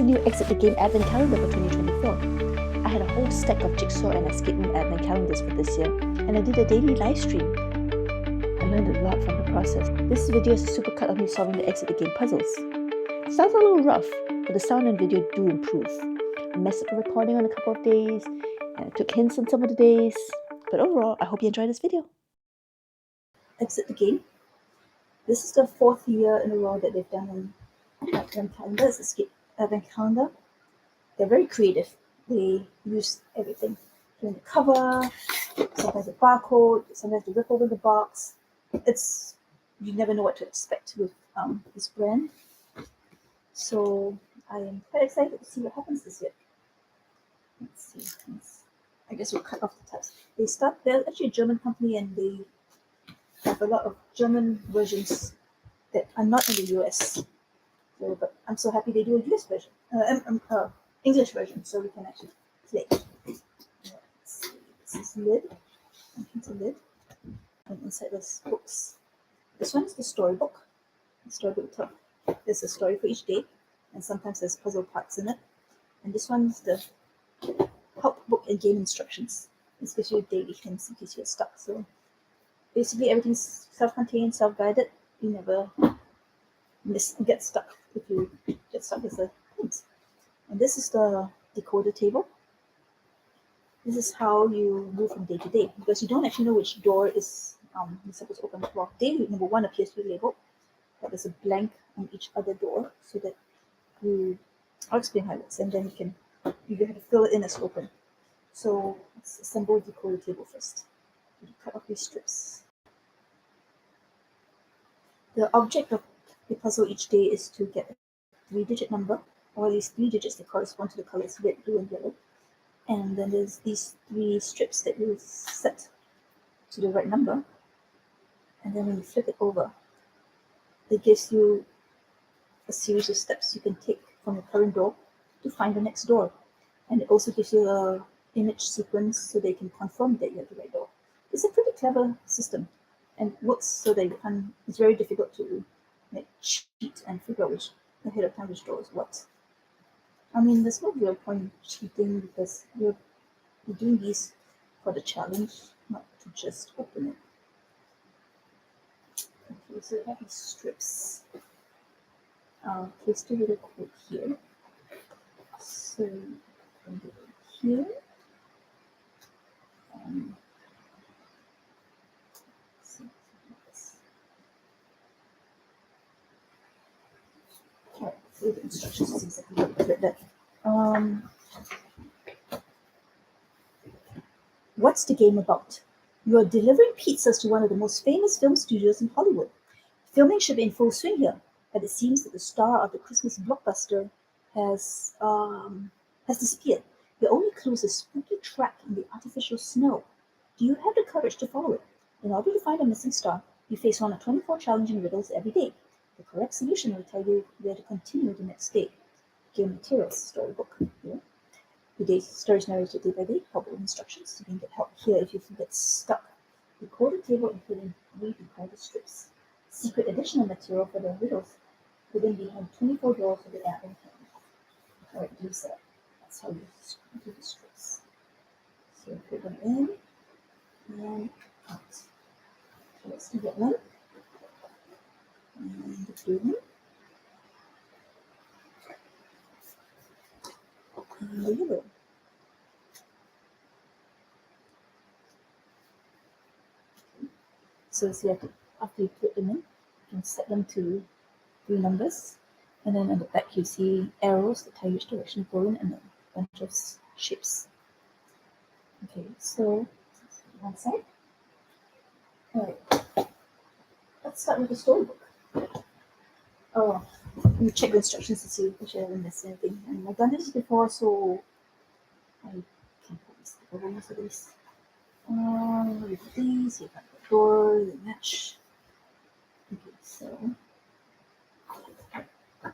the new Exit the Game Advent Calendar for 2024. I had a whole stack of Jigsaw and Escape Room Advent calendars for this year, and I did a daily live stream. I learned a lot from the process. This video is a supercut of me solving the Exit the Game puzzles. It sounds a little rough, but the sound and video do improve. I messed up the recording on a couple of days, and I took hints on some of the days, but overall, I hope you enjoyed this video. Exit the Game. This is the 4th year in a row that they've done an Advent calendar. It's Escape Advent calendar. They're very creative. They use everything. Doing the cover, sometimes a barcode, sometimes they rip over the box. You never know what to expect with this brand. So I am quite excited to see what happens this year. Let's see. I guess we'll cut off the tabs. They're actually a German company, and they have a lot of German versions that are not in the US. So, but I'm so happy they do a US version, English version, so we can actually play. Let's see. This is lid. It's a lid. And inside this books. This one is the storybook. The storybook top. There's a story for each day, and sometimes there's puzzle parts in it. And this one's the help book and game instructions. This gives you daily hints in case you're stuck. So basically everything's self-contained, self-guided. You never get stuck if you get stuck with the hints. And this is the decoder table. This is how you move from day to day, because you don't actually know which door is you're supposed to open. Well, day number 1 appears to be labeled, but there's a blank on each other door, so that I'll explain how it works, and then you have to fill it in as open. So let's assemble the decoder table first. You cut off these strips. The object of the puzzle each day is to get a 3-digit number, or at least 3 digits that correspond to the colors red, blue, and yellow. And then there's these 3 strips that you set to the right number. And then when you flip it over, it gives you a series of steps you can take from your current door to find the next door. And it also gives you a image sequence so they can confirm that you have the right door. It's a pretty clever system, and works so that it's very difficult to cheat and figure out ahead of time which door is what. I mean, there's no real point in cheating, because you're doing these for the challenge, not to just open it. Okay, so we have these strips. I'll paste a little code here. So I'm going here. Alright, so the instructions is exactly what I read that. What's the game about? You are delivering pizzas to one of the most famous film studios in Hollywood. Filming should be in full swing here, but it seems that the star of the Christmas blockbuster has disappeared. Your only clue is a spooky track in the artificial snow. Do you have the courage to follow it? In order to find a missing star, you face one of 24 challenging riddles every day. The correct solution will tell you where to continue the next day. Game materials, storybook here. The day's story is narrated day by day, helpful instructions. You can get help here if you get stuck. Decoder table including 3 decoder strips. Secret additional material for the riddles hidden behind 24 doors of the Advent calendar. Alright, do that. That's how you do the strips. So put them in and out. So let's do that one. And the blue one. And the yellow. So after you put them in, you can set them to 3 numbers. And then on the back you see arrows that tell you which direction to go in, and a bunch of shapes. Okay, so one side. Alright, let's start with the storybook. Oh, let me check the instructions to see if I haven't missed anything. And I've done this before, so I can put this over most of these. With these, you have the door, the match. Okay, so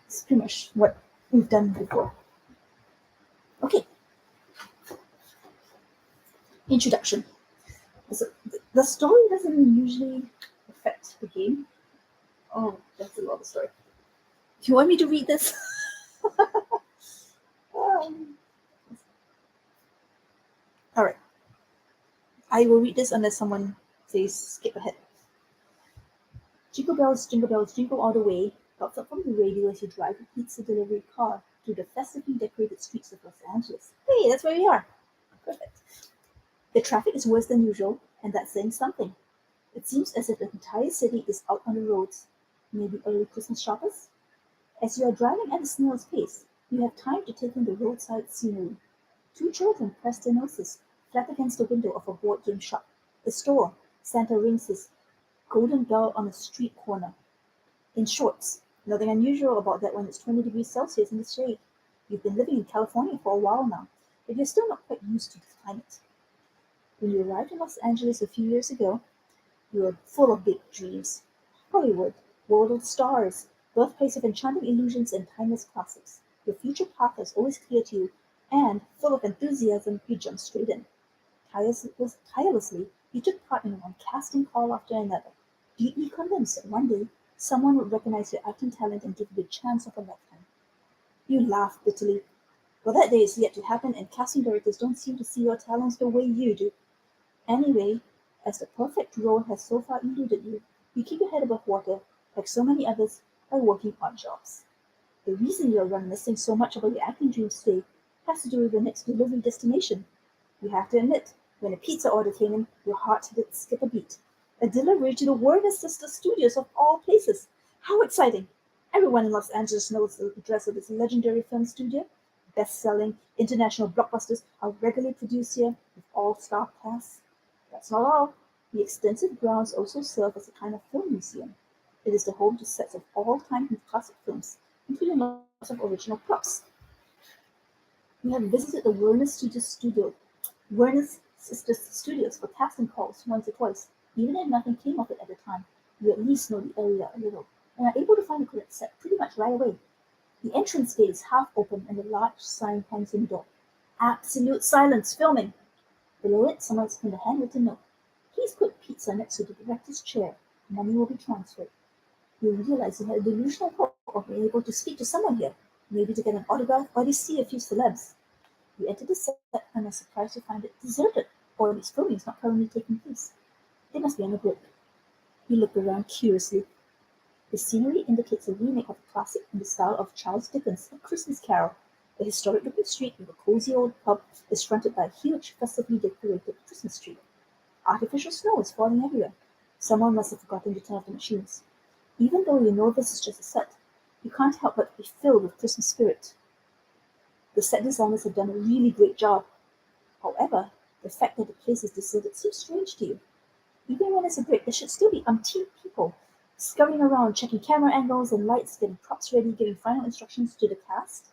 it's pretty much what we've done before. Okay. Introduction. So the story doesn't usually affect the game. Oh, that's a lot of story. Do you want me to read this? All right. I will read this unless someone says skip ahead. Jingle bells, jingle all the way, pops up from the radio as you drive a pizza delivery car through the festively decorated streets of Los Angeles. Hey, that's where we are. Perfect. The traffic is worse than usual, and that's saying something. It seems as if the entire city is out on the roads. Maybe early Christmas shoppers? As you are driving at a snail's pace, you have time to take in the roadside scenery. Two children press their noses flat against the window of a board game shop. A store, Santa rings his golden bell on a street corner. In shorts. Nothing unusual about that when it's 20 degrees Celsius in the shade. You've been living in California for a while now, but you're still not quite used to the climate. When you arrived in Los Angeles a few years ago, you were full of big dreams. Hollywood, world of stars, birthplace of enchanting illusions and timeless classics. Your future path was always clear to you, and, full of enthusiasm, you jumped straight in. Tirelessly, you took part in one casting call after another, deeply convinced that one day someone would recognize your acting talent and give you the chance of a lifetime. You laughed bitterly. Well, that day is yet to happen, and casting directors don't seem to see your talents the way you do. Anyway, as the perfect role has so far eluded you, you keep your head above water, like so many others, by working odd jobs. The reason you are reminiscing so much about your acting dreams today has to do with the next delivery destination. You have to admit, when a pizza order came in, your heart did skip a beat. A delivery to the Warner Sister Studios of all places. How exciting! Everyone in Los Angeles knows the address of this legendary film studio. Best-selling international blockbusters are regularly produced here with all-star casts. That's not all. The extensive grounds also serve as a kind of film museum. It is the home to sets of all-time classic films, including lots of original props. We have visited the Warner Sisters Studios for casting calls once or twice. Even if nothing came of it at the time, you at least know the area a little, and are able to find the correct set pretty much right away. The entrance gate is half open and a large sign hangs in the door. Absolute silence, filming! Below it, someone's pinned a handwritten note. Please put pizza next to the director's chair. Money will be transferred. You realize you had a delusional hope of being able to speak to someone here, maybe to get an autograph or to see a few celebs. You enter the set and are surprised to find it deserted, or at least filming is not currently taking place. They must be on a break. You look around curiously. The scenery indicates a remake of a classic in the style of Charles Dickens' A Christmas Carol. The historic-looking street with a cozy old pub is fronted by a huge, festively decorated Christmas tree. Artificial snow is falling everywhere. Someone must have forgotten to turn off the machines. Even though you know this is just a set, you can't help but be filled with Christmas spirit. The set designers have done a really great job. However, the fact that the place is deserted seems strange to you. Even when it's a break, there should still be umpteen people scurrying around, checking camera angles and lights, getting props ready, giving final instructions to the cast.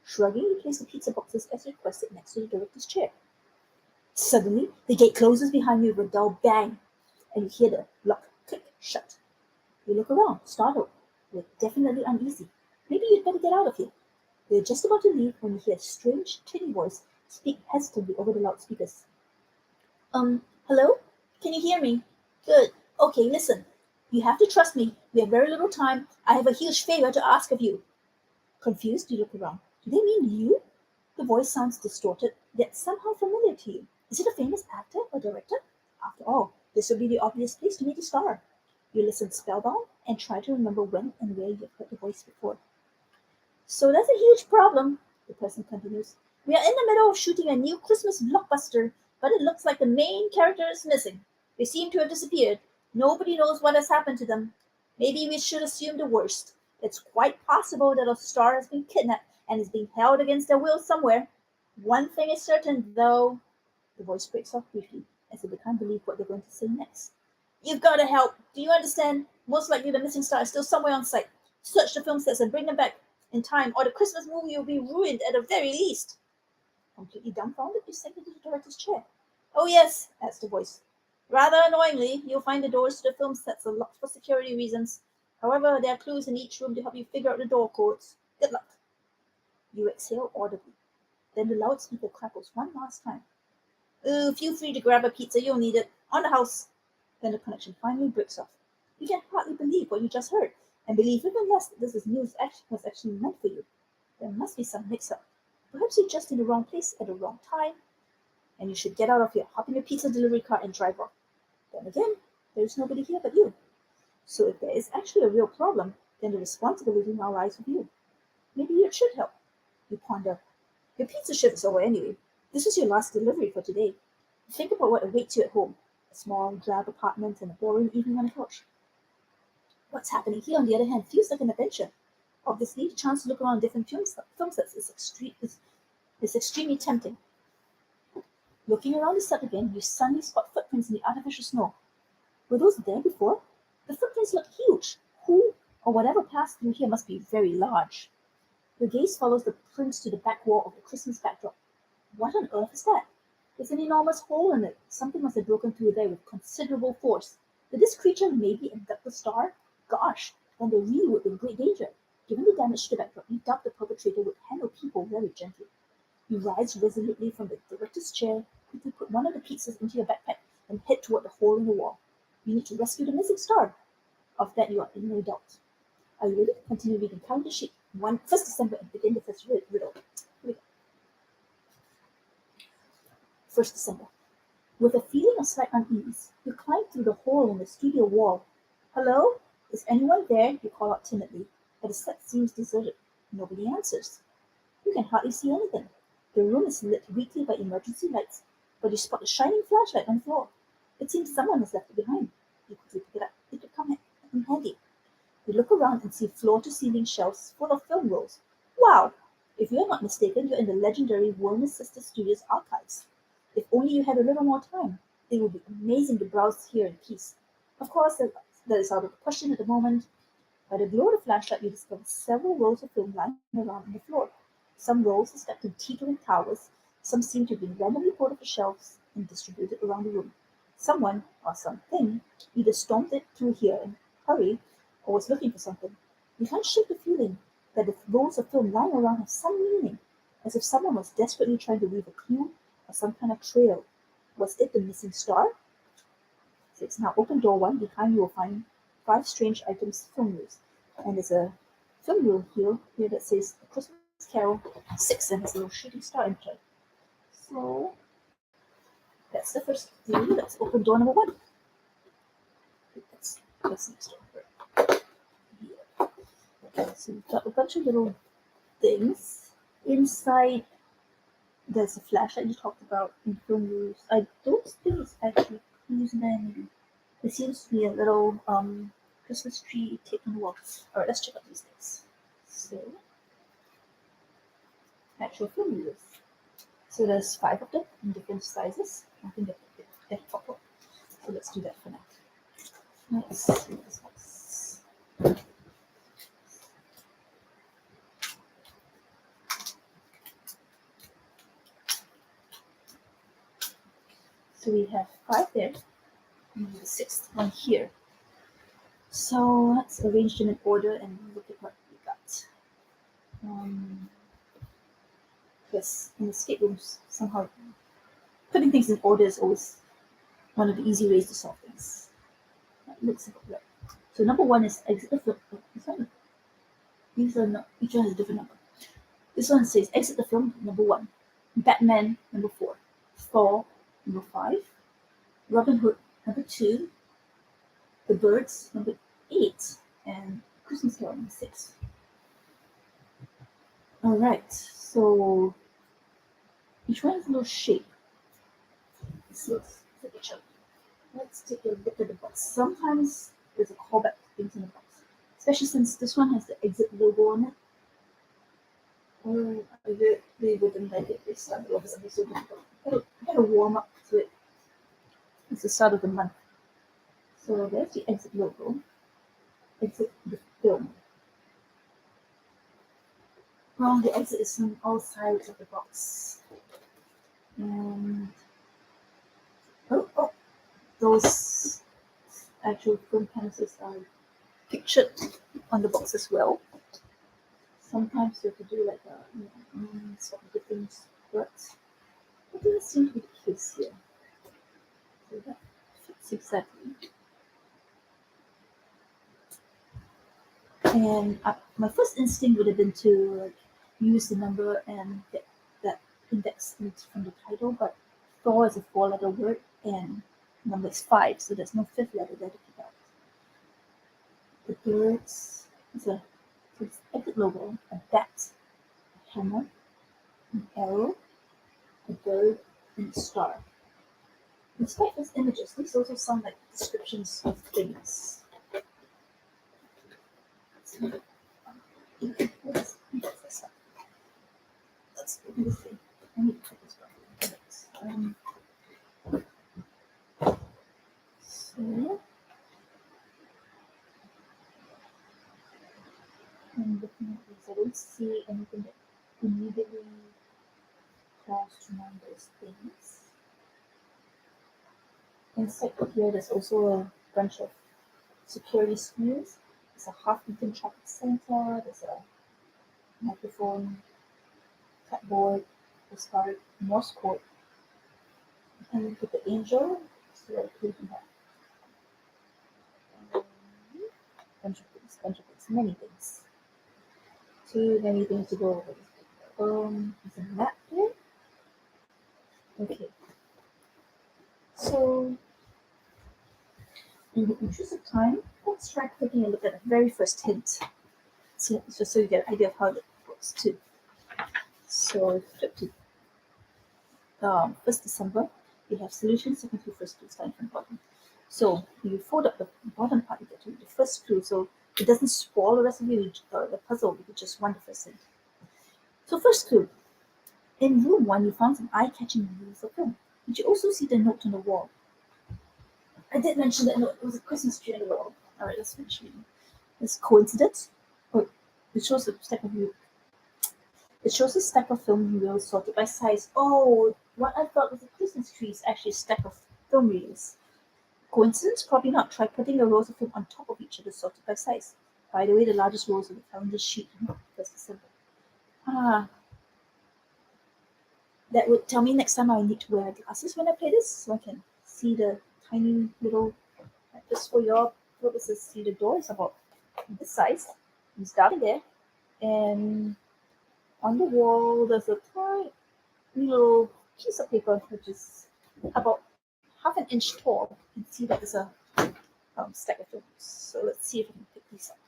Shrugging, you place the pizza boxes as requested next to the director's chair. Suddenly, the gate closes behind you with a dull bang, and you hear the lock click shut. You look around, startled. You're definitely uneasy. Maybe you'd better get out of here. You're just about to leave when you hear a strange, tinny voice speak hesitantly over the loudspeakers. Hello? Can you hear me? Good. Okay, listen. You have to trust me. We have very little time. I have a huge favor to ask of you. Confused, you look around. Do they mean you? The voice sounds distorted, yet somehow familiar to you. Is it a famous actor or director? After all, this would be the obvious place to meet a star. You listen spellbound and try to remember when and where you've heard the voice before. So that's a huge problem, the person continues. We are in the middle of shooting a new Christmas blockbuster, but it looks like the main character is missing. They seem to have disappeared. Nobody knows what has happened to them. Maybe we should assume the worst. It's quite possible that a star has been kidnapped and is being held against their will somewhere. One thing is certain, though. The voice breaks off briefly, as if they can't believe what they're going to say next. You've got to help. Do you understand? Most likely the missing star is still somewhere on site. Search the film sets and bring them back in time, or the Christmas movie will be ruined at the very least. Completely dumbfounded, you sink into the director's chair. Oh yes, that's the voice. Rather annoyingly, you'll find the doors to the film sets are locked for security reasons. However, there are clues in each room to help you figure out the door codes. Good luck. You exhale audibly. Then the loudspeaker crackles one last time. Feel free to grab a pizza, you'll need it. On the house. Then the connection finally breaks off. You can hardly believe what you just heard, and believe even less that this is news was actually meant for you. There must be some mix-up. Perhaps you're just in the wrong place at the wrong time, and you should get out of here, hop in your pizza delivery car, and drive off. Then again, there's nobody here but you. So if there is actually a real problem, then the responsibility now lies with you. Maybe you should help. You ponder. Your pizza shift is over anyway. This is your last delivery for today. Think about what awaits you at home. A small, drab apartment and a boring evening on a couch. What's happening here, on the other hand, feels like an adventure. Obviously, the chance to look around different film sets is extremely tempting. Looking around the set again, you suddenly spot footprints in the artificial snow. Were those there before? The footprints look huge. Who or whatever passed through here must be very large. Your gaze follows the prints to the back wall of the Christmas backdrop. What on earth is that? There's an enormous hole in it. Something must have broken through there with considerable force. Did this creature maybe abduct the star? Gosh, then they really would be in great danger. Given the damage to the backdrop, you doubt the perpetrator would handle people very gently. You rise resolutely from the director's chair, quickly put one of the pizzas into your backpack, and head toward the hole in the wall. You need to rescue the missing star. Of that you are in no doubt. Are you ready? Continue reading calendar sheet 1st December and begin the first riddle. Here we go. 1st December. With a feeling of slight unease, you climb through the hole in the studio wall. Hello? Is anyone there? You call out timidly, but the set seems deserted. Nobody answers. You can hardly see anything. The room is lit weakly by emergency lights, but you spot a shining flashlight on the floor. It seems someone has left it behind. You quickly pick it up. It could come in handy. You look around and see floor-to-ceiling shelves full of film rolls. Wow! If you are not mistaken, you're in the legendary Warner Sister Studios archives. If only you had a little more time, it would be amazing to browse here in peace. Of course, that is out of the question at the moment. By the glow of the flashlight, you discover several rolls of film lying around on the floor. Some rolls are stacked in teetering towers. Some seem to have been randomly pulled off the shelves and distributed around the room. Someone, or something, either stormed it through here in a hurry or was looking for something. You can't shake the feeling that the rolls of film lying around have some meaning, as if someone was desperately trying to leave a clue or some kind of trail. Was it the missing star? So it's now open door 1. Behind you will find 5 strange items film reels. And there's a film reel here that says A Christmas Carol 6 and has a little shooting star inside. So that's the first clue. That's open door number 1. That's next door. Yeah. Okay, so we've got a bunch of little things. Inside there's a flashlight you talked about in film reels. I don't think it's actually clues then. There seems to be a little Christmas tree taped on the wall. Alright, let's check out these things. So actual film reels. So there's 5 of them in different sizes. I think they're pop-up. So let's do that for now. Let's see this box. So we have 5 there, and the 6th one here. So let's arrange them in order and look at what we got. Yes, in escape rooms, somehow putting things in order is always one of the easy ways to solve things. That looks about right. So number 1 is exit the film. These are not, each one has a different number. This one says exit the film, number 1. Batman, number 4. Thor, number 5. Robin Hood, number 2. The Birds, number 8. And Christmas Carol, number 6. Alright, so each one has a little shape. This looks like each other. Let's take a look at the box. Sometimes there's a callback to things in the box, especially since this one has the exit logo on it. I really wouldn't like it. They started off something so difficult. I gotta warm up to it. It's the start of the month. So there's the exit logo. Exit the film. Well, the exit is on all sides of the box. And those actual film canvases are pictured on the box as well. Sometimes you have to do like a sort of different words. But it doesn't seem to be the case here. So that fits exactly. And my first instinct would have been to use the number and get index from the title, but Thor is a four-letter word and number is 5, so there's no fifth letter there to pick out. The birds is a epic logo, a bat, a hammer, an arrow, a bird, and a star. Despite these images, these also sound like descriptions of things. Let's let me see. I need to put this back. So I'm looking at these. I don't see anything that immediately calls to mind those things. Inside here, there's also a bunch of security screws. There's a half-eaten chocolate center. There's a microphone, cardboard, postcard, Morse code, and we put the angel. So I put that. Bunch of things, many things. Too many things to go over. There's a map here. Okay. So, in the interest of time, let's try taking a look at the very first hint. So, just so you get an idea of how it works too. So, flip to 1st December, we have solution, second clue, first clue, starting from bottom. So, you fold up the bottom part, you get to the first clue, so it doesn't spoil the rest of the puzzle, you just want the first hint. So, first clue. In room 1, you found some eye-catching reels of film. Did you also see the note on the wall? I did mention that note. It was a Christmas tree on the wall. All right, let's finish reading. This coincidence? Oh, it shows a stack of film reels sorted by size. Oh, what I thought was a Christmas tree is actually a stack of film reels. Coincidence? Probably not. Try putting the rows of film on top of each other, sorted by size. By the way, the largest rows of the calendar sheet. 1st December. That would tell me next time I need to wear glasses when I play this, so I can see the tiny little, just for your purposes, see the door is about this size. You start there, and on the wall there's a tiny little piece of paper which is about half an inch tall. You can see that there's a stack of films. So let's see if I can pick these up.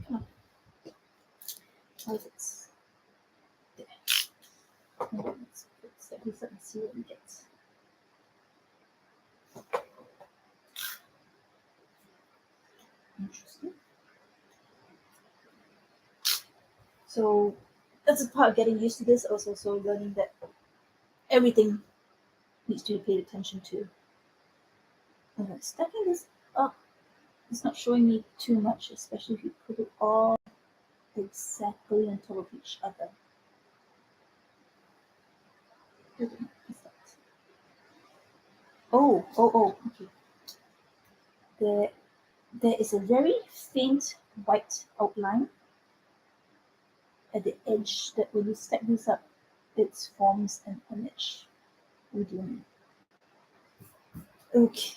Come on. How is it? There. Let's set these up and see what we get. Interesting. So that's a part of getting used to this. Also learning that everything needs to be paid attention to. Stacking this up is not showing me too much, especially if you put it all exactly on top of each other. Oh, okay. There is a very faint white outline at the edge that when you stack these up, it forms an image. What do you mean? Okay.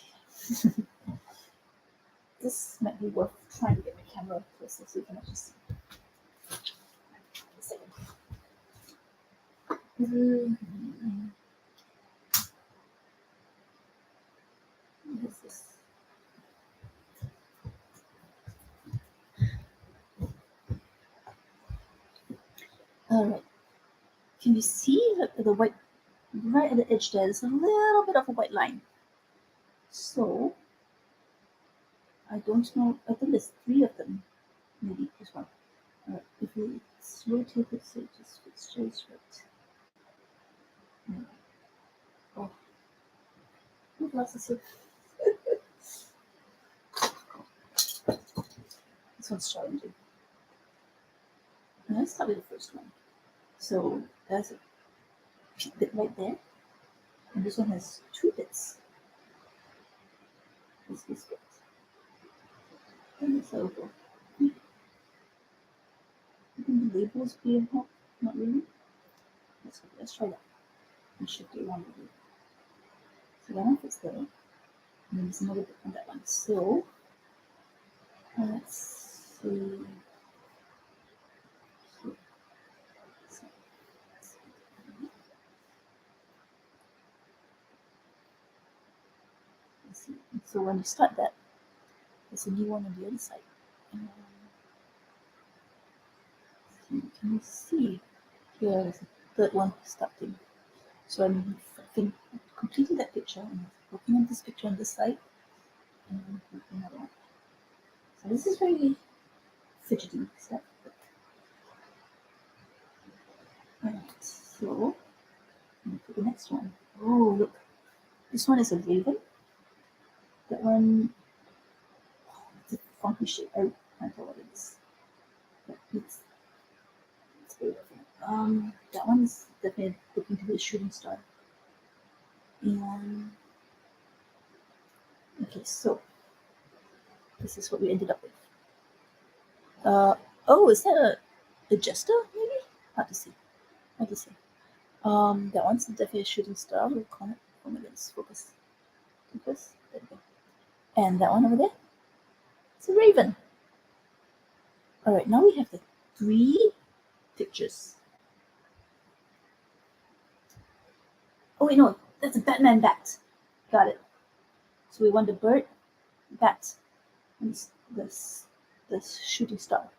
This might be worth trying to get my camera closer so you can actually see. A second. What is this? Alright. Can you see the white right at the edge there? There's a little bit of a white line. So I don't know. I think there's 3 of them. Maybe this one. If you rotate it so it just fits just right. Oh, no glasses here. This one's challenging. Let's start with the first one. So there's a bit right there, and this one has 2 bits. This bit. And this over. I think the labels be in help. Not really. Let's try that. And shift it around a bit. So that one fits there. And then there's another bit on that one. So let's see. see. So when you start that, there's a new one on the other side. Can you see? Here is the third one starting. So I'm completing that picture and working on this picture on this side and another one. So this is very fidgety stuff. Alright, so for the next one. Oh look, this one is a raven. That one, it's a funky shape. I can't tell what it is. But it's very different. That one is definitely looking to be a shooting star. And okay, so this is what we ended up with. Oh, is that a jester maybe? Hard to see. That one's definitely a shooting star. We'll call it. Oh my goodness, focus. There we go. And that one over there, it's a raven. Alright, now we have the 3 pictures. Oh wait, no, that's a Batman bat. Got it. So we want the bird, bat, and the shooting star.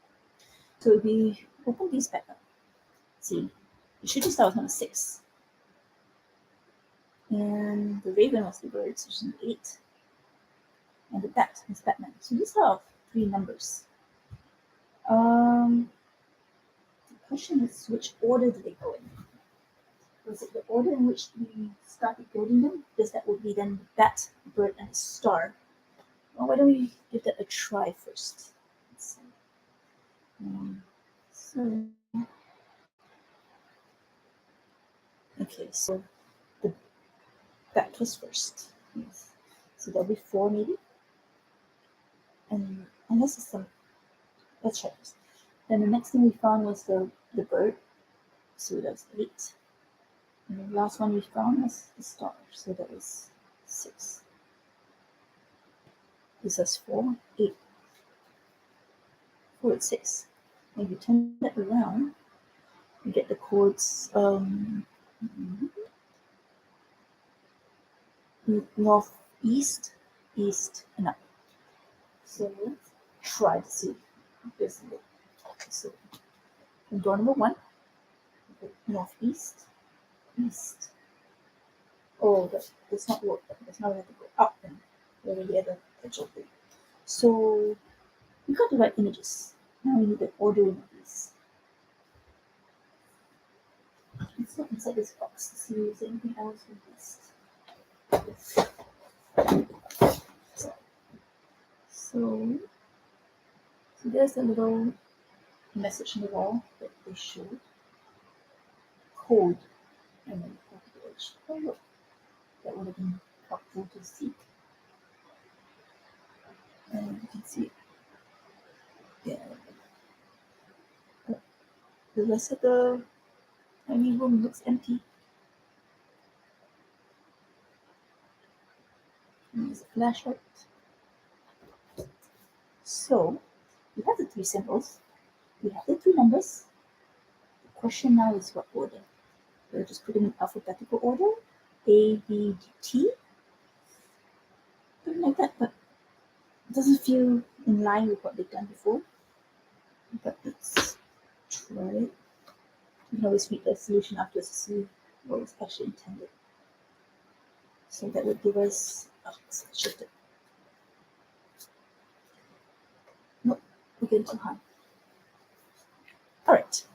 So if we open these back up, see, the shooting star was number 6. And the raven was the bird, so it's an 8. And the bat is Batman. So these are our 3 numbers. The question is, which order do they go in? Was it the order in which we started building them? Because that would be then the bat, bird, and star. Well, why don't we give that a try first? Let's see. Okay, so the bat was first. Yes. So there'll be 4 maybe. And unless it's some, let's try this. Then the next thing we found was the bird. So that was 8. And the last one we found was the star. So that was 6. This is 4, 8. 4 and 6. When you turn that around, you get the codes north, east, east, and up. So let's try to see this. So door number 1, northeast, east. Oh, that does not work. That's not going to go up and over the other edge of it. So we got the right images. Now we need the ordering of these. Let's look inside this box to see if there's anything else we missed. So there's a little message on the wall that they showed. Code. And then the edge. Oh look, that would have been helpful to see. And you can see, yeah, the rest of the tiny room looks empty. And there's a flashlight. So we have the 3 symbols. We have the 3 numbers. The question now is what order? We'll just put them in alphabetical order. A, B, D, T. Something like that, but it doesn't feel in line with what they've done before. But let's try it. You can always read the solution afterwards to see what was actually intended. So that would give us, let's shift it. Nope, we're getting too high. Alright,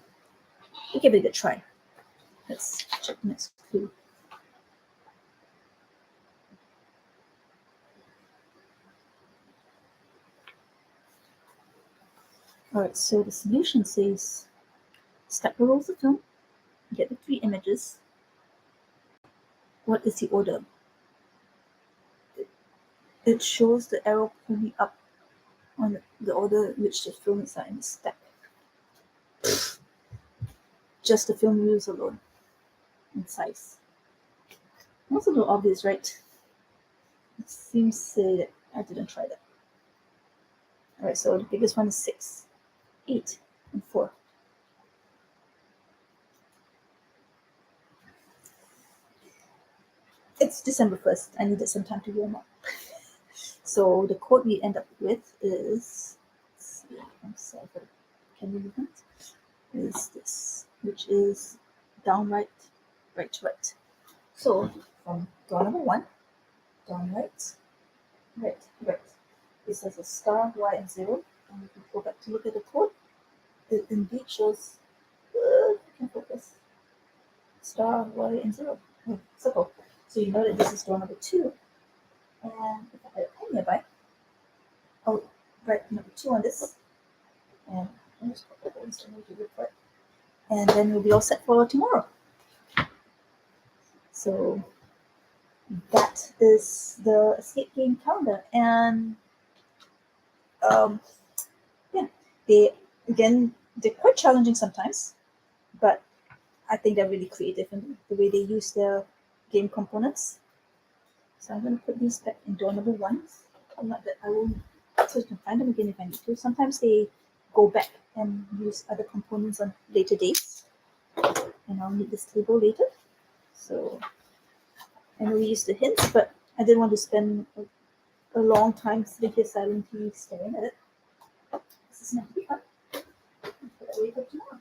we'll give it a try. Let's check the next clue. Alright, so the solution says stack the rolls of film, get the 3 images. What is the order? It shows the arrow pointing up on the order in which the films are in the stack. Just the film views alone in size. Also a little obvious, right? It seems to say that I didn't try that. Alright, so the biggest one is 6, 8, and 4. It's December 1st. I needed some time to warm up. So the code we end up with is, let's see, I'm sorry, can we move it? Is this, which is down, right, right, right. So from door number 1, down, right, right, right. It says a star, Y, and 0. And if we go back to look at the code, it indeed shows, I can focus, star, Y, and 0. Circle. So you know that this is door number 2. And if I had a pen nearby, I'll write number 2 on this. And I'll just put the ones to look for it. And then we'll be all set for tomorrow. So that is the escape game calendar. And yeah, they're quite challenging sometimes, but I think they're really creative in the way they use their game components. So I'm going to put these back in door number 1. Not that I will, so you can find them again if I need to. Sometimes they go back and use other components on later days, and I'll need this table later. So I know we used the hints, but I didn't want to spend a long time sitting here silently staring at it. This is meant to be fun. Put that away for tomorrow.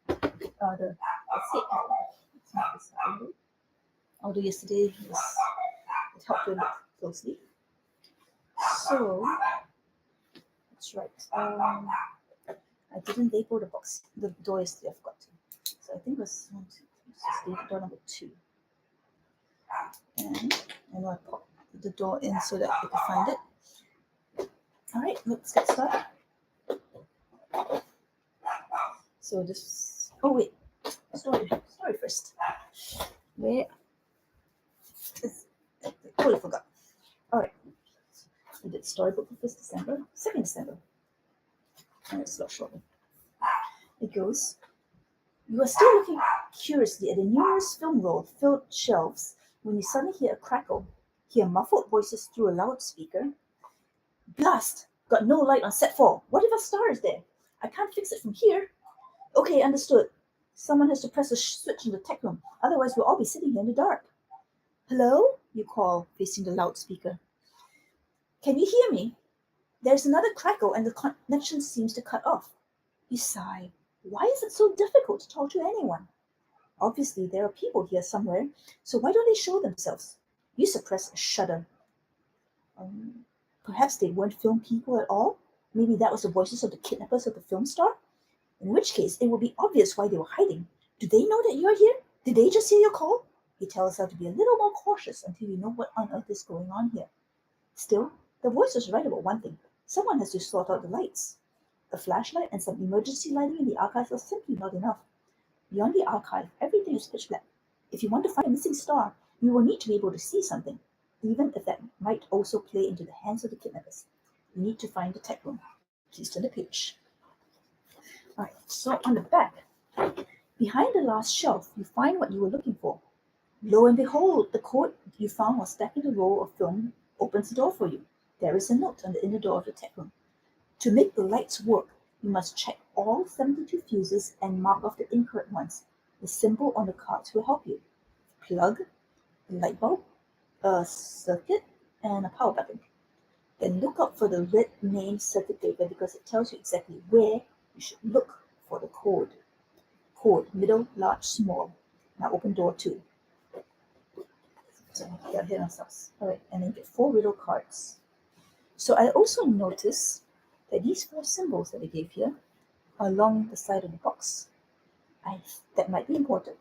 The escape calendar. It's not this calendar. Although yesterday it helped to look closely. So that's right. I didn't label the box, the door yesterday. I forgot to. So I think it was 1, 2, 3, 4, door number 2. And I know I popped the door in so that you can find it. All right, let's get started. So this. Oh wait, story first. Where is? Totally forgot. All right. We did storybook for 1st December, 2nd December. And it's a lot shorter. It goes, you are still looking curiously at the numerous film roll-filled shelves when you suddenly hear a crackle, hear muffled voices through a loudspeaker. Blast! Got no light on set 4. What if a star is there? I can't fix it from here. Okay, understood. Someone has to press a switch in the tech room, otherwise we'll all be sitting here in the dark. Hello? You call, facing the loudspeaker. Can you hear me? There's another crackle and the connection seems to cut off. You sigh. Why is it so difficult to talk to anyone? Obviously, there are people here somewhere, so why don't they show themselves? You suppress a shudder. Perhaps they weren't film people at all? Maybe that was the voices of the kidnappers of the film star? In which case, it would be obvious why they were hiding. Do they know that you're here? Did they just hear your call? You tell yourself to be a little more cautious until you know what on earth is going on here. Still, the voice was right about one thing. Someone has to sort out the lights. A flashlight and some emergency lighting in the archive are simply not enough. Beyond the archive, everything is pitch black. If you want to find a missing star, you will need to be able to see something, even if that might also play into the hands of the kidnappers. You need to find the tech room. Please turn the page. Alright, so on the back, behind the last shelf, you find what you were looking for. Lo and behold, the code you found while stacking the roll of film opens the door for you. There is a note on the inner door of the tech room. To make the lights work, you must check all 72 fuses and mark off the incorrect ones. The symbol on the cards will help you. Plug, a light bulb, a circuit, and a power button. Then look out for the red name circuit breaker because it tells you exactly where you should look for the code. Code, middle, large, small. Now open door 2. So we got hit ourselves. Alright, and then get 4 riddle cards. So I also noticed that these 4 symbols that they gave here are along the side of the box. That might be important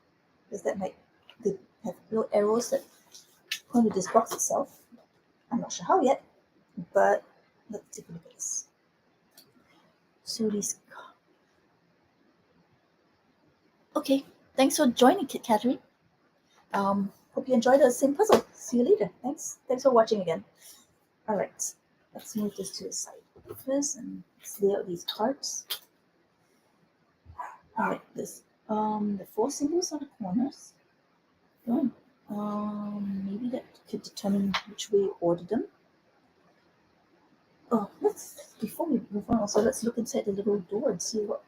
because they have little arrows that point to this box itself. I'm not sure how yet, but let's take a look at this. So these. Okay, thanks for joining, Catherine. Hope you enjoyed the same puzzle. See you later. Thanks for watching again. All right, let's move this to the side first and let's lay out these cards. All right, the 4 symbols on the corners. Maybe that could determine which way you order them. Oh, before we move on, also let's look inside the little door and see what.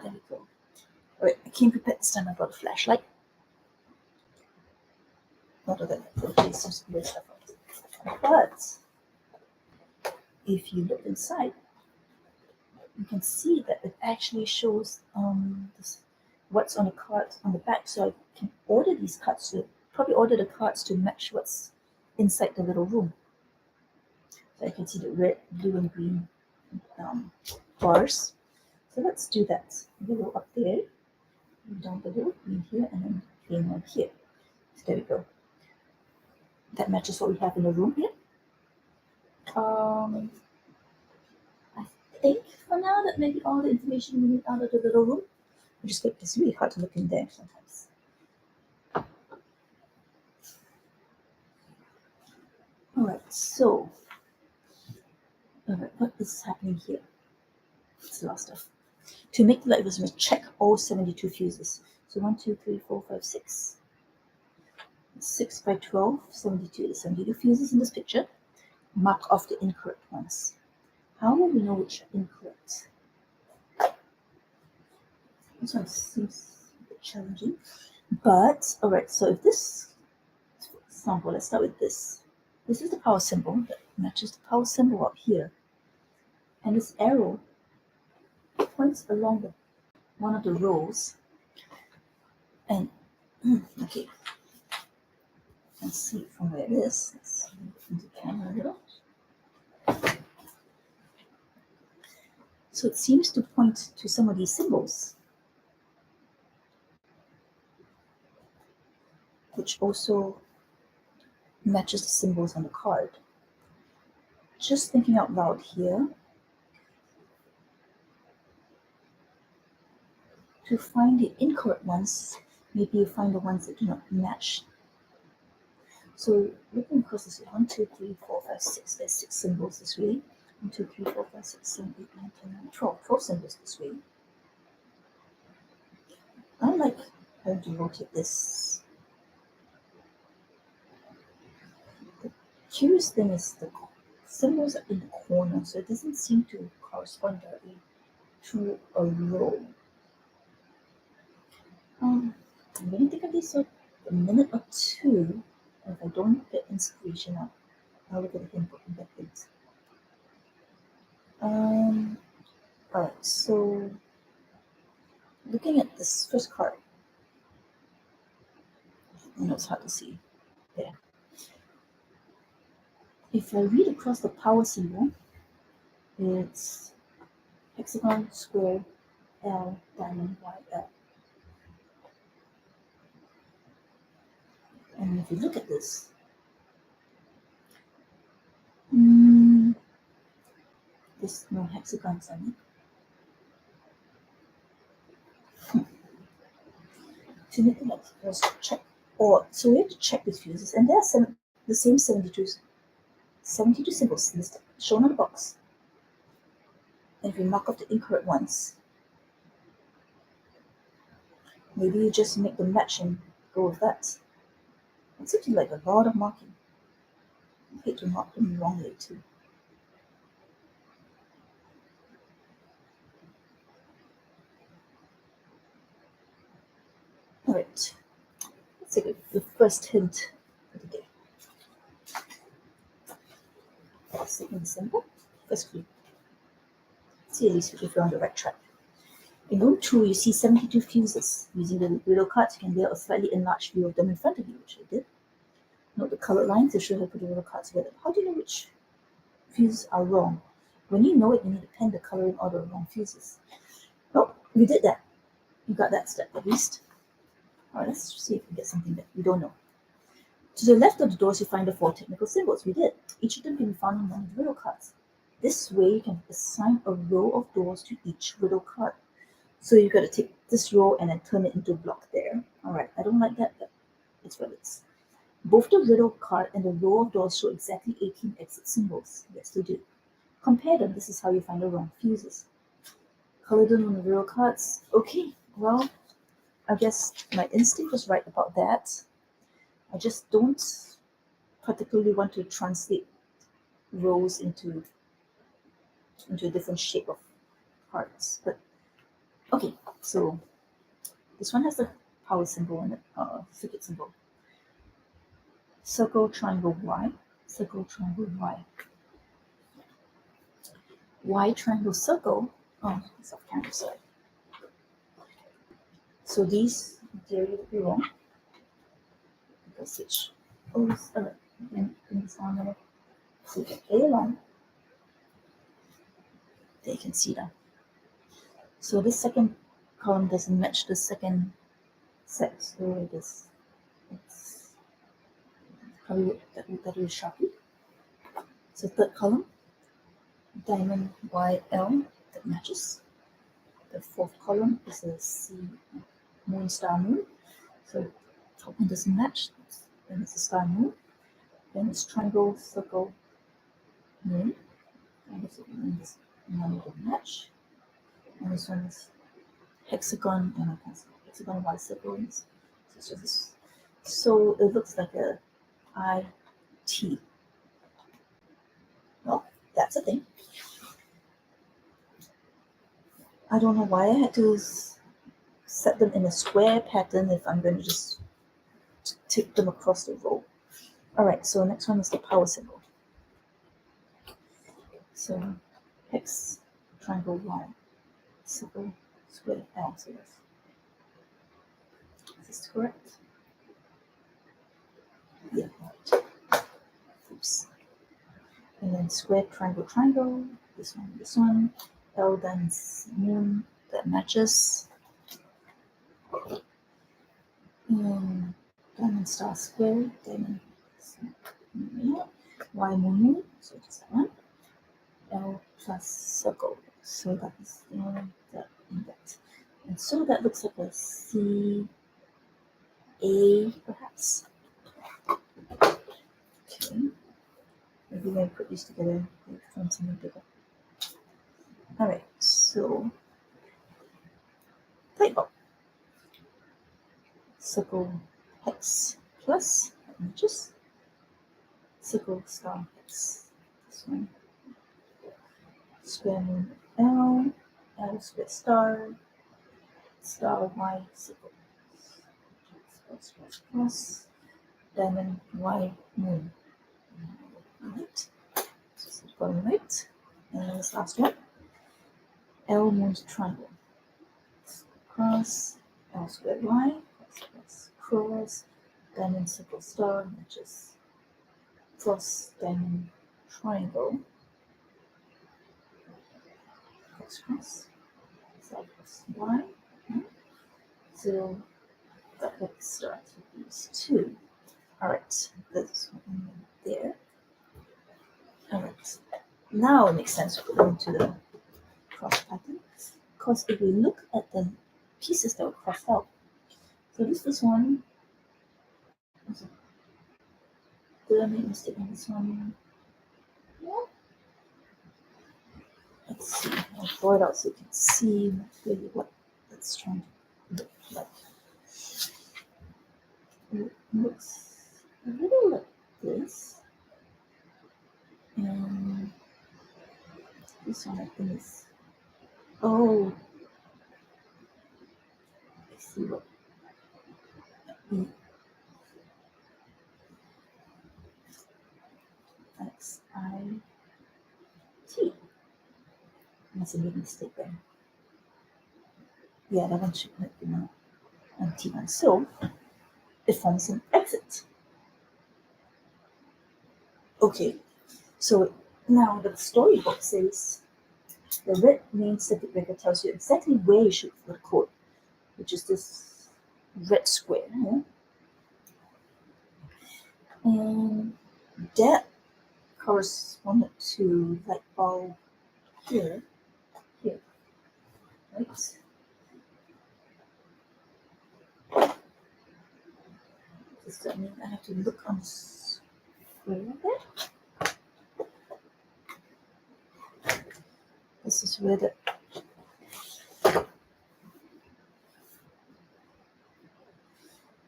There we go. All right, I came prepared this time. I brought a flashlight. Not that okay, some weird stuff out. But if you look inside, you can see that it actually shows what's on the card on the back. So I can order these cards probably order the cards to match what's inside the little room. So I can see the red, blue, and green bars. So let's do that. Yellow up there, down below, green here, and then green one here. So there we go. That matches what we have in the room here. I think for now that maybe all the information we need out of the little room. Just like it's really hard to look in there sometimes. Alright, so what is happening here? It's a lot of stuff. To make the light, we're going to check all 72 fuses. So 1, 2, 3, 4, 5, 6. 6 by 12, 72. The 72 fuses in this picture. Mark off the incorrect ones. How will we know which are incorrect? This one seems a bit challenging. But, alright, so if this, for example, let's start with this. This is the power symbol that matches the power symbol up here. And this arrow points along one of the rows. And, okay, let's see from where it is. Let's move the camera a little. So it seems to point to some of these symbols, which also matches the symbols on the card. Just thinking out loud here, to find the incorrect ones, maybe you find the ones that do not match. So looking across this way, 1, 2, 3, 4, 5, 6, there's 6 symbols this way. 1, 2, 3, 4, 5, 6, 7, 8, 9, 10, 11, 12. 12 symbols this way. I like having to rotate this. The curious thing is the symbols are in the corner, so it doesn't seem to correspond directly to a row. I'm going to think of this for a minute or two. If I don't get inspiration up, I'll look at the hint book and get it. Alright, so looking at this first card, I know it's hard to see there. If I read across the power symbol, it's hexagon, square, L, diamond, Y, L. And if you look at this, there's no hexagons on it. To make it let's check. So we have to check these fuses, and there are the same 72 symbols listed, shown on the box. And if you mark off the incorrect ones, maybe you just make them match and go with that. It seems like a lot of marking. I hate to mark them wrongly too. Alright, let's take the first hint for the day. Second symbol, first clue. See at least if you're on the right track. In room 2, you see 72 fuses. Using the riddle cards, you can lay out a slightly enlarged view of them in front of you, which I did. Note the colored lines to show how to put the riddle cards together. How do you know which fuses are wrong? When you know it, you need to pen the coloring order of wrong fuses. Well, we did that. You got that step at least. Alright, let's see if we get something that we don't know. To the left of the doors, you find the 4 technical symbols. We did. Each of them can be found in one of the riddle cards. This way, you can assign a row of doors to each riddle card. So you've got to take this row and then turn it into a block there. Alright, I don't like that, but it's what it is. Both the riddle card and the row of doors show exactly 18 exit symbols. Yes, they do. Compare them. This is how you find the wrong fuses. Color them on the riddle cards. Okay, well, I guess my instinct was right about that. I just don't particularly want to translate rows into a different shape of cards. But okay, so this one has the power symbol and the circuit symbol. Circle, triangle, Y. circle, triangle, Y. Y, triangle, circle. Oh, it's off camera, sorry. So these theory would be wrong. Because it's always in this one. So the A line, they can see that. So this second column doesn't match the second set. So it's probably that is sharply. So third column, diamond YL that matches. The fourth column is a C, moon, star, moon. So top one doesn't match. Then it's a star, moon. Then it's triangle, circle, moon. And this one doesn't match. And this one is hexagon and a hexagon, Y, circle. So it looks like a IT. Well, that's a thing. I don't know why I had to set them in a square pattern if I'm going to just tick them across the row. Alright, so next one is the power symbol. So hex, triangle, Y, circle, square, L. So yes. Is this correct? Yeah, right. Oops. And then square, triangle, triangle. This one. L, then moon that matches. And diamond, star, square, diamond, Y, moon, so just that one. L plus circle, so that is that and that. And so that looks like a C, A perhaps. Okay, maybe when I put these together, we'll form something bigger. Alright, so light bulb. Circle, hex, plus, matches. Circle, star, hex. This one. Square, moon, L, L square, star, Y, circle. Plus, diamond, Y, moon. Right. So going right. And this last one. L, moon, triangle. Cross, L squared, Y, cross, diamond, circle, star, matches. Cross, diamond, triangle. Cross, side plus Y. So that would start with these two. Alright, this one there. Alright, now it makes sense to go into the cross pattern. Because if we look at the pieces that were crossed out, so this was one. Did I make a mistake on this one? Yeah. Let's see. I'll draw it out so you can see really what it's trying to look like. It looks a little like this. And this one I think is, oh, I see what XIT. That's a big mistake there. Yeah, that one should have been on T1. So it forms an exit. Okay, so now the storybook says the red main circuit breaker tells you exactly where you should put the code, which is this red square. Yeah? And that corresponded to light bulb here, right? Does that mean I have to look on the square there? This is where the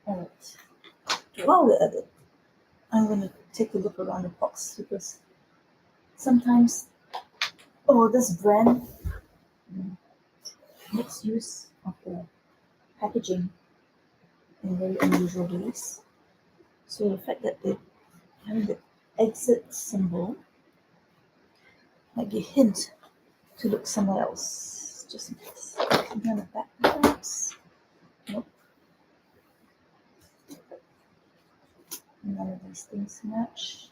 alright. While we're at it, I'm going to take a look around the box because sometimes, this brand makes use of the packaging in very unusual ways. So the fact that they having the exit symbol might be a hint to look somewhere else, just in case. Something on the back, perhaps? Nope. None of these things match.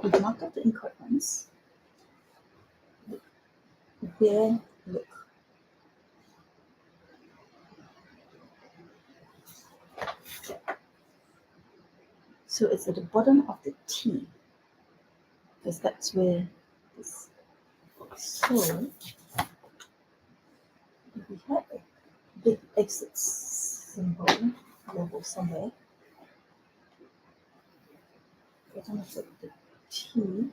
We've marked out the incorrect ones. There, look. So it's at the bottom of the T, because that's where this. So if we had a big exit symbol logo somewhere, bottom of the T.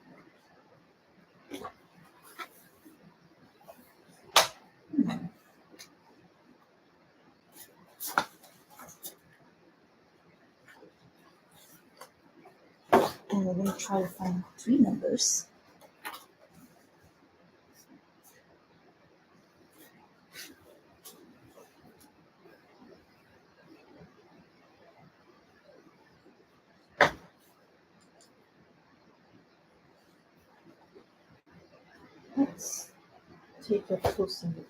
And we're going to try to find 3 numbers. Let's take a closer look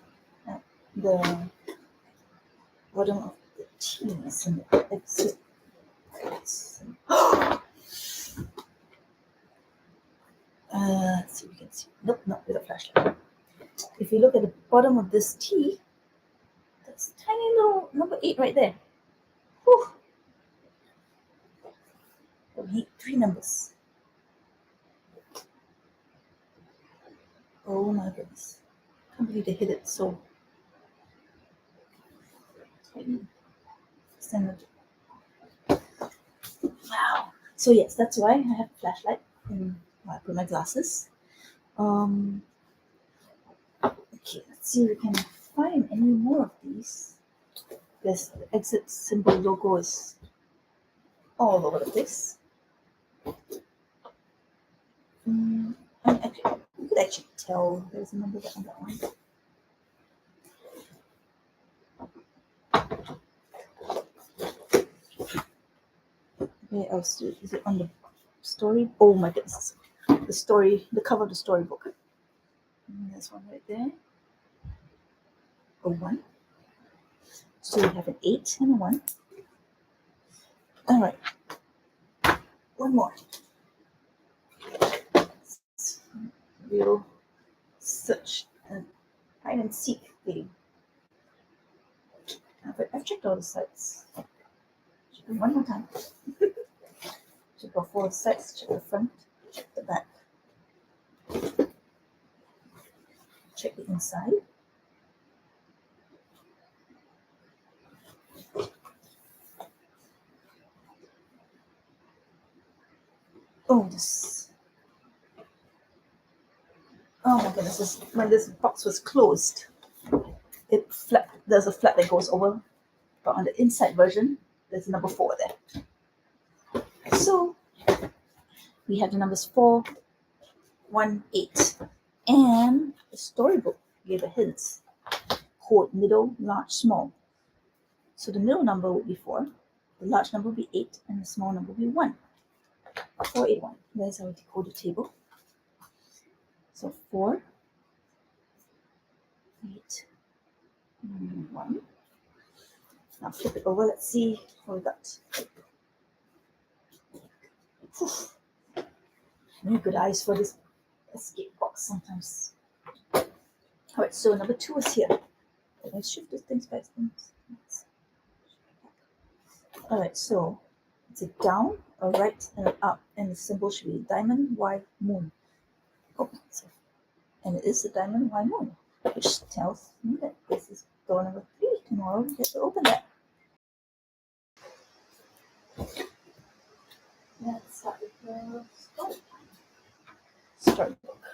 at the bottom of the T symbol. Exit. Let's see if we can see. Nope, not with a flashlight. If you look at the bottom of this T, that's tiny little number 8 right there. Whew. We need 3 numbers. Oh my goodness. Can't believe they hit it so tightly. Wow. So yes, that's why I have a flashlight and I put my glasses. Okay, let's see if we can find any more of these. This exit symbol logo is all over the place. You could actually tell there's a number on that one. Where else is it on the story? Oh my goodness. The cover of the storybook. There's one right there. A 1. So we have an 8 and a 1. All right. One more. We'll search and hide and seek game. I've checked all the sites. Check them one more time. Check all 4 sites, check the front, check the back. Check the inside. Oh, oh my goodness, when this box was closed, there's a flap that goes over, but on the inside version, there's a number 4 there. So we have the numbers 4, 1, 8, and the storybook gave a hint. Code middle, large, small. So the middle number would be 4, the large number would be 8, and the small number would be 1. 481. There's our decoder table. So 4, 8, 1. Now flip it over. Let's see what we got. Whew. I need good eyes for this escape box sometimes. All right, so number 2 is here. Let's shift these things back. All right, so it's a down, a right, and an up, and the symbol should be diamond, Y, moon. Oh, and it is a diamond, Y, moon, which tells me that this is door number 3. Tomorrow we get to open that. Let's start with the storybook.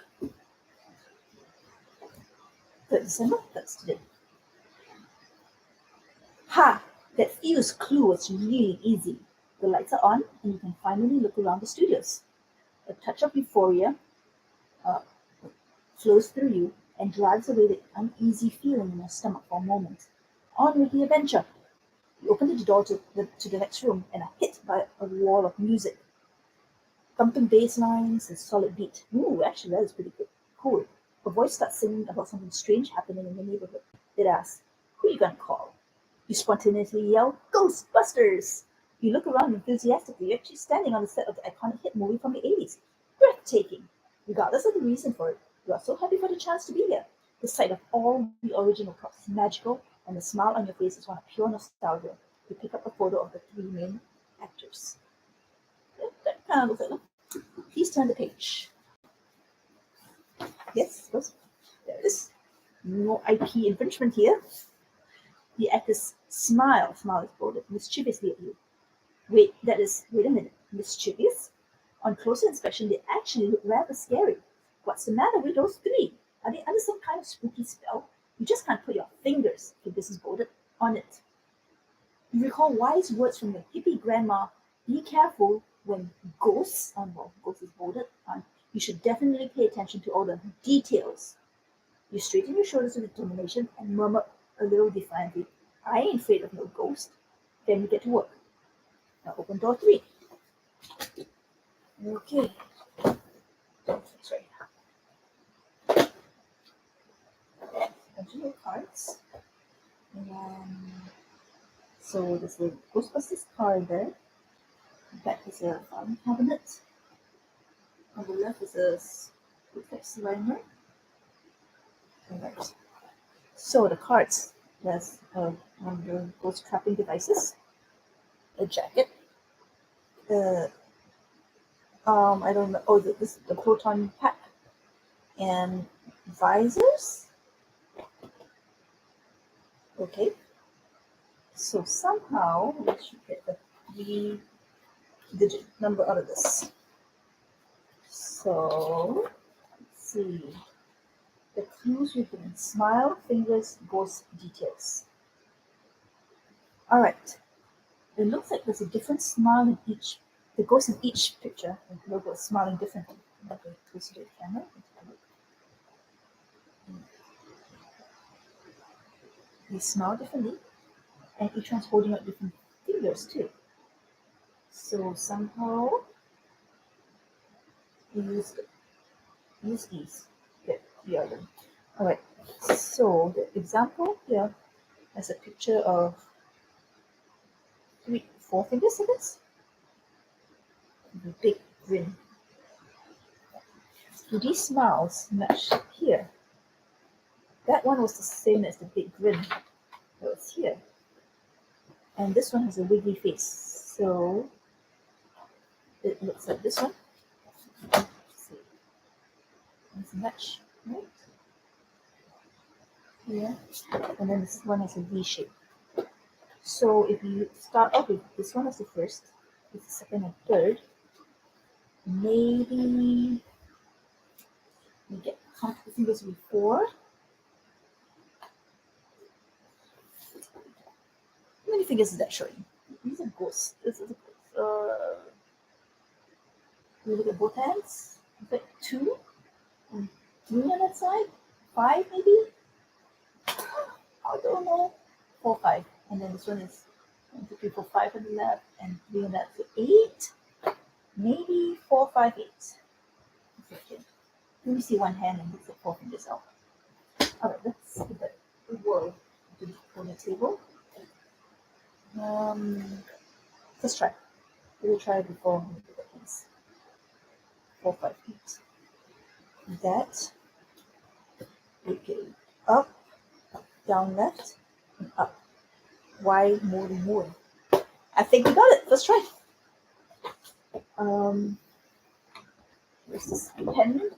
3rd December, that's today. Ha! That fuse clue was really easy. The lights are on and you can finally look around the studios. A touch of euphoria uh, flows through you and drives away the uneasy feeling in your stomach for a moment. On with the adventure. You open the door to the next room and are hit by a wall of music. Thumping bass lines and solid beat. Ooh, actually that is pretty good. Cool. A voice starts singing about something strange happening in the neighborhood. It asks, "Who you gonna call?" You spontaneously yell, "Ghostbusters!" You look around enthusiastically. You're actually standing on the set of the iconic hit movie from the 80s. Breathtaking! Regardless of the reason for it, you are so happy for the chance to be here. The sight of all the original props is magical, and the smile on your face is one of pure nostalgia. You pick up a photo of the 3 main actors. That kind of looks like them. Please turn the page. Yes, there it is. No IP infringement here. The actors smile is bolded mischievously at you. Wait a minute, mischievous? On closer inspection, they actually look rather scary. What's the matter with those 3? Are they under some kind of spooky spell? You just can't put your fingers, if this is bolded, on it. You recall wise words from your hippie grandma, be careful when ghosts, ghost is bolded, you should definitely pay attention to all the details. You straighten your shoulders with determination and murmur a little defiantly, I ain't afraid of no ghost. Then you get to work. Now open door 3. Okay. Sorry. Continue cards. So there's a Ghostbusters card there. Back is a filing cabinet. On the left is a text liner. Alright. So the cards. There's one of the ghost trapping devices. A jacket. I don't know. Oh, this is the proton pack. And visors. Okay. So somehow we should get the 3-digit number out of this. So let's see. The clues we've given: smile, fingers, ghost details. Alright. It looks like there's a different smile in each. The ghost in each picture, and the logo is smiling differently. I'm going to close to the camera. They smile differently, and each one's holding up different fingers too. So somehow we use these. Get 3 of them. Alright, so the example here has a picture of 4 fingers, I guess. The big grin. Do these smiles match here? That one was the same as the big grin that was here. And this one has a wiggly face. So it looks like this one. Let's see. It's a match, right? Yeah. And then this one has a V shape. So if you start off with this one as the first, this is the second and third, maybe we get count the fingers with 4. How many fingers is that showing? These are ghosts. This is a ghost. We look at both hands. Is that 2? And 3 on that side? 5 maybe? I don't know. 4, 5. And then this one is 1, 2, 3, 4, 5 on the left and 3 on that. So 8. Maybe 4, 5, 8. Okay. Let me see one hand and look at 4 fingers out. Alright, let's put that word on the table. Let's try. We'll try it before we do the things. 4, 5, 8. That. Okay. Up, down, left, and up. Why more? I think we got it. Let's try. There's this pen.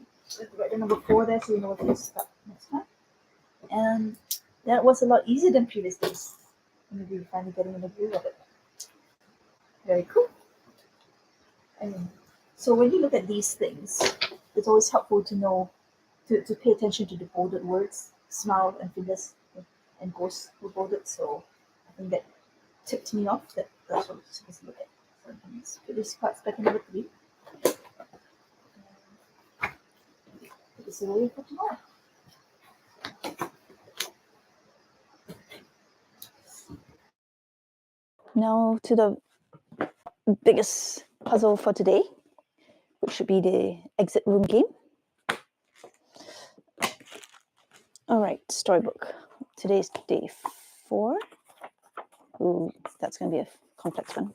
Write the number 4 there so you know what to start next time. And that was a lot easier than previous days. Maybe we're finally getting in the groove of it. Very cool. So when you look at these things, it's always helpful to know to pay attention to the bolded words. smile and fingers and ghosts who hold it. So I think that tipped me off that that's what we're supposed to look at. So let's put these cards back in number 3. Put this away for tomorrow. Now to the biggest puzzle for today, which should be the exit room game. All right, storybook. Today's day 4. Ooh, that's going to be a complex one.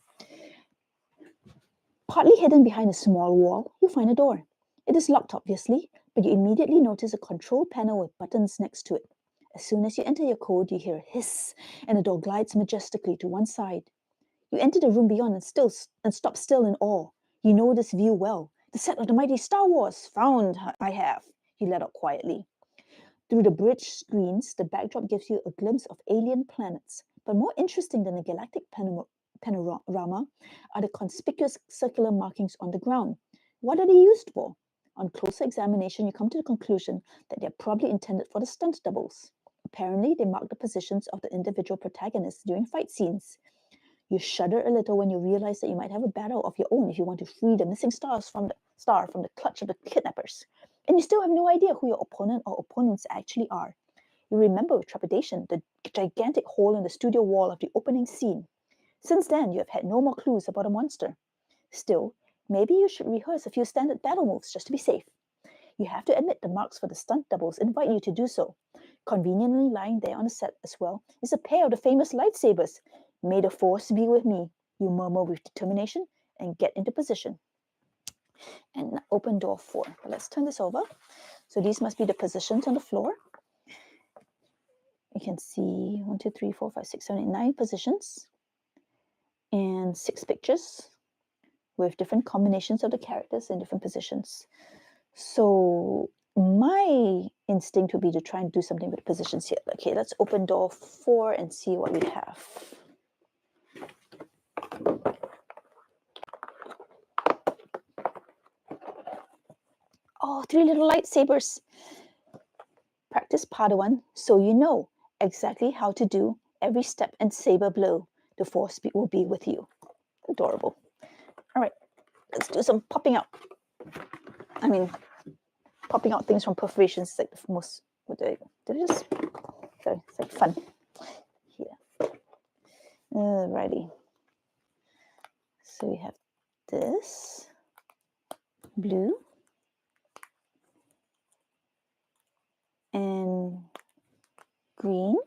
Partly hidden behind a small wall, you find a door. It is locked, obviously, but you immediately notice a control panel with buttons next to it. As soon as you enter your code, you hear a hiss, and the door glides majestically to one side. You enter the room beyond and stop still in awe. You know this view well. The set of the mighty Star Wars. Found, I have, you let out quietly. Through the bridge screens, the backdrop gives you a glimpse of alien planets. But more interesting than the galactic panorama are the conspicuous circular markings on the ground. What are they used for? On closer examination, you come to the conclusion that they're probably intended for the stunt doubles. Apparently, they mark the positions of the individual protagonists during fight scenes. You shudder a little when you realize that you might have a battle of your own if you want to free the missing star from the clutch of the kidnappers. And you still have no idea who your opponent or opponents actually are. You remember with trepidation the gigantic hole in the studio wall of the opening scene. Since then, you have had no more clues about a monster. Still, maybe you should rehearse a few standard battle moves just to be safe. You have to admit the marks for the stunt doubles invite you to do so. Conveniently lying there on the set as well is a pair of the famous lightsabers. May the force be with me, you murmur with determination and get into position. And open door 4. But let's turn this over. So these must be the positions on the floor. You can see 1, 2, 3, 4, 5, 6, 7, 8, 9 positions and 6 pictures with different combinations of the characters in different positions. So my instinct would be to try and do something with the positions here. Okay, let's open door 4 and see what we have. Oh, 3 little lightsabers. Practice Padawan so you know exactly how to do every step and saber blow. The force will be with you. Adorable. All right, let's do some popping out. I mean, popping out things from perforations is like the most, what do I just, sorry, it's like fun. Here. Alrighty. So we have this blue and green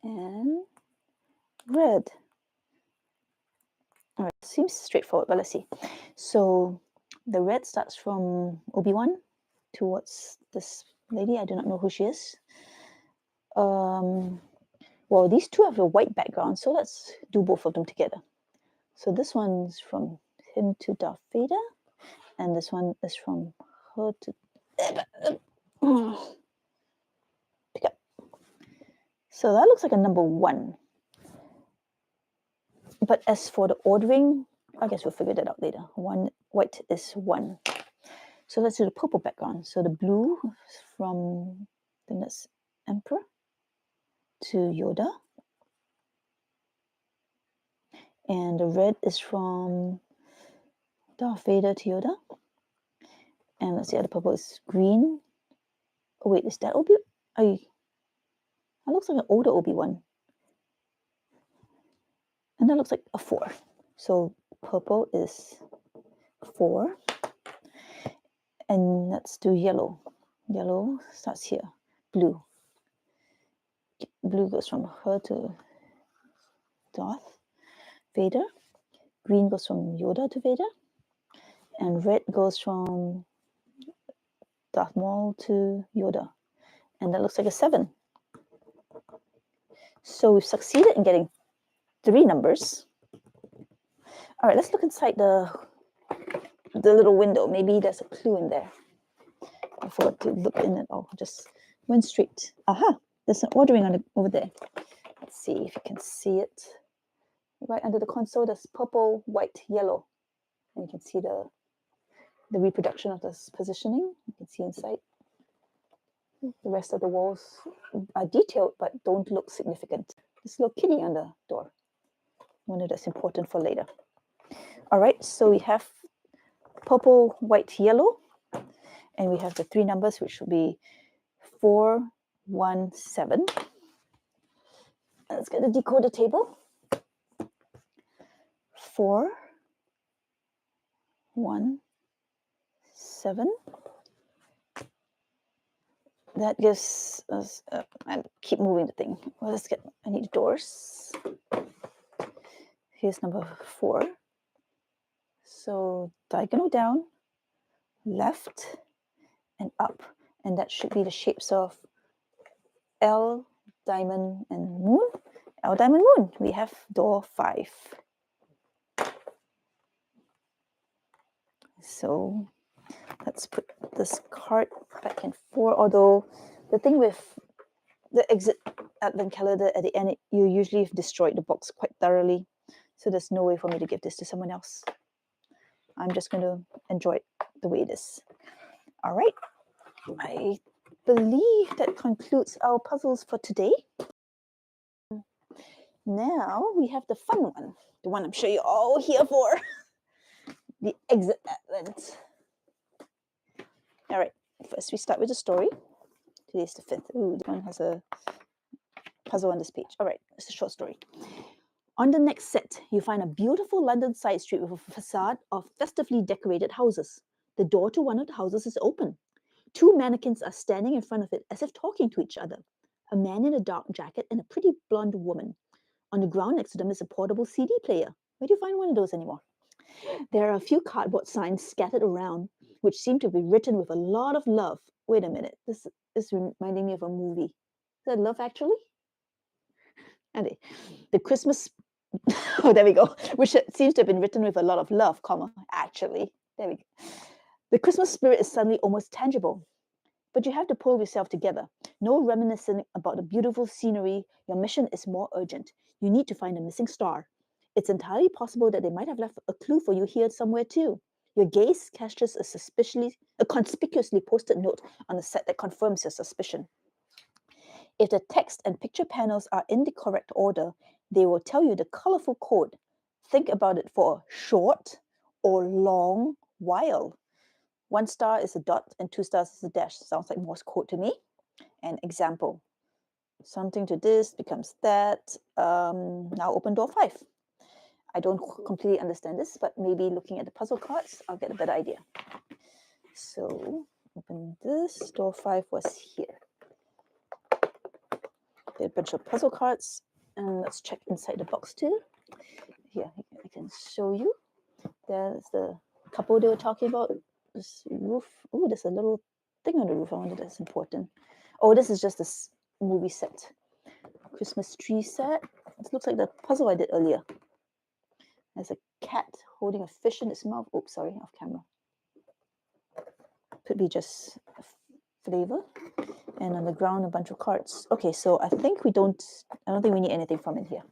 and red. All right, seems straightforward, but let's see. So the red starts from Obi-Wan towards this lady. I do not know who she is. Well, these two have a white background, so let's do both of them together. So this one's from him to Darth Vader, and this one is from her to pick up. So that looks like a number 1. But as for the ordering, I guess we'll figure that out later. White is 1. So let's do the purple background. So the blue from the next Emperor to Yoda. And the red is from Darth Vader to Yoda. And let's see, the purple is green. Oh wait, is that Obi? That looks like an older Obi-Wan. And that looks like a 4. So purple is 4. And let's do yellow. Yellow starts here. Blue. Blue goes from her to Darth Vader. Green goes from Yoda to Vader. And red goes from Darth Maul to Yoda. And that looks like a 7. So we've succeeded in getting 3 numbers. All right, let's look inside the little window. Maybe there's a clue in there. I forgot to look in it all. Just went straight. Aha! There's an ordering on over there. Let's see if you can see it. Right under the console, there's purple, white, yellow. And you can see the reproduction of this positioning. You can see inside. The rest of the walls are detailed but don't look significant. This little kitty on the door. I wonder that's important for later. All right, so we have purple, white, yellow, and we have the three numbers, which will be 4, 1, 7. Let's get the decoder table. 4, 1, 7. That gives us, I keep moving the thing. Well, I need doors. Here's number 4. So diagonal down, left, and up. And that should be the shapes of L, diamond, and moon. L, diamond, moon. We have door 5. So let's put this card back in 4. Although the thing with the exit advent calendar, at the end, you usually have destroyed the box quite thoroughly. So there's no way for me to give this to someone else. I'm just going to enjoy it the way it is. All right. I believe that concludes our puzzles for today. Now we have the fun one, the one I'm sure you're all here for, the exit advent. All right, first we start with the story. Today's the 5th. Ooh, this one has a puzzle on this page. All right, it's a short story. On the next set, you find a beautiful London side street with a facade of festively decorated houses. The door to one of the houses is open. 2 mannequins are standing in front of it as if talking to each other. A man in a dark jacket and a pretty blonde woman. On the ground next to them is a portable CD player. Where do you find one of those anymore? There are a few cardboard signs scattered around, which seem to be written with a lot of love. Wait a minute, this is reminding me of a movie. Is that Love Actually? And the Christmas, oh, there we go, which seems to have been written with a lot of love, comma, actually. There we go. The Christmas spirit is suddenly almost tangible. But you have to pull yourself together. No reminiscing about the beautiful scenery. Your mission is more urgent. You need to find a missing star. It's entirely possible that they might have left a clue for you here somewhere too. Your gaze catches a conspicuously posted note on the set that confirms your suspicion. If the text and picture panels are in the correct order, they will tell you the colorful code. Think about it for a short or long while. 1 star is a dot and 2 stars is a dash. Sounds like Morse code to me. An example. Something to this becomes that. Now open door 5. I don't completely understand this, but maybe looking at the puzzle cards, I'll get a better idea. So open this. Door 5 was here. Get a bunch of puzzle cards. And let's check inside the box too. Here, I can show you. There's the couple they were talking about. This roof. Oh, there's a little thing on the roof. I wonder if that's important. Oh, this is just this movie set. Christmas tree set. This looks like the puzzle I did earlier. There's a cat holding a fish in its mouth. Oops, sorry, off camera. Could be just a flavor. And on the ground, a bunch of cards. Okay, so I don't think we need anything from in here.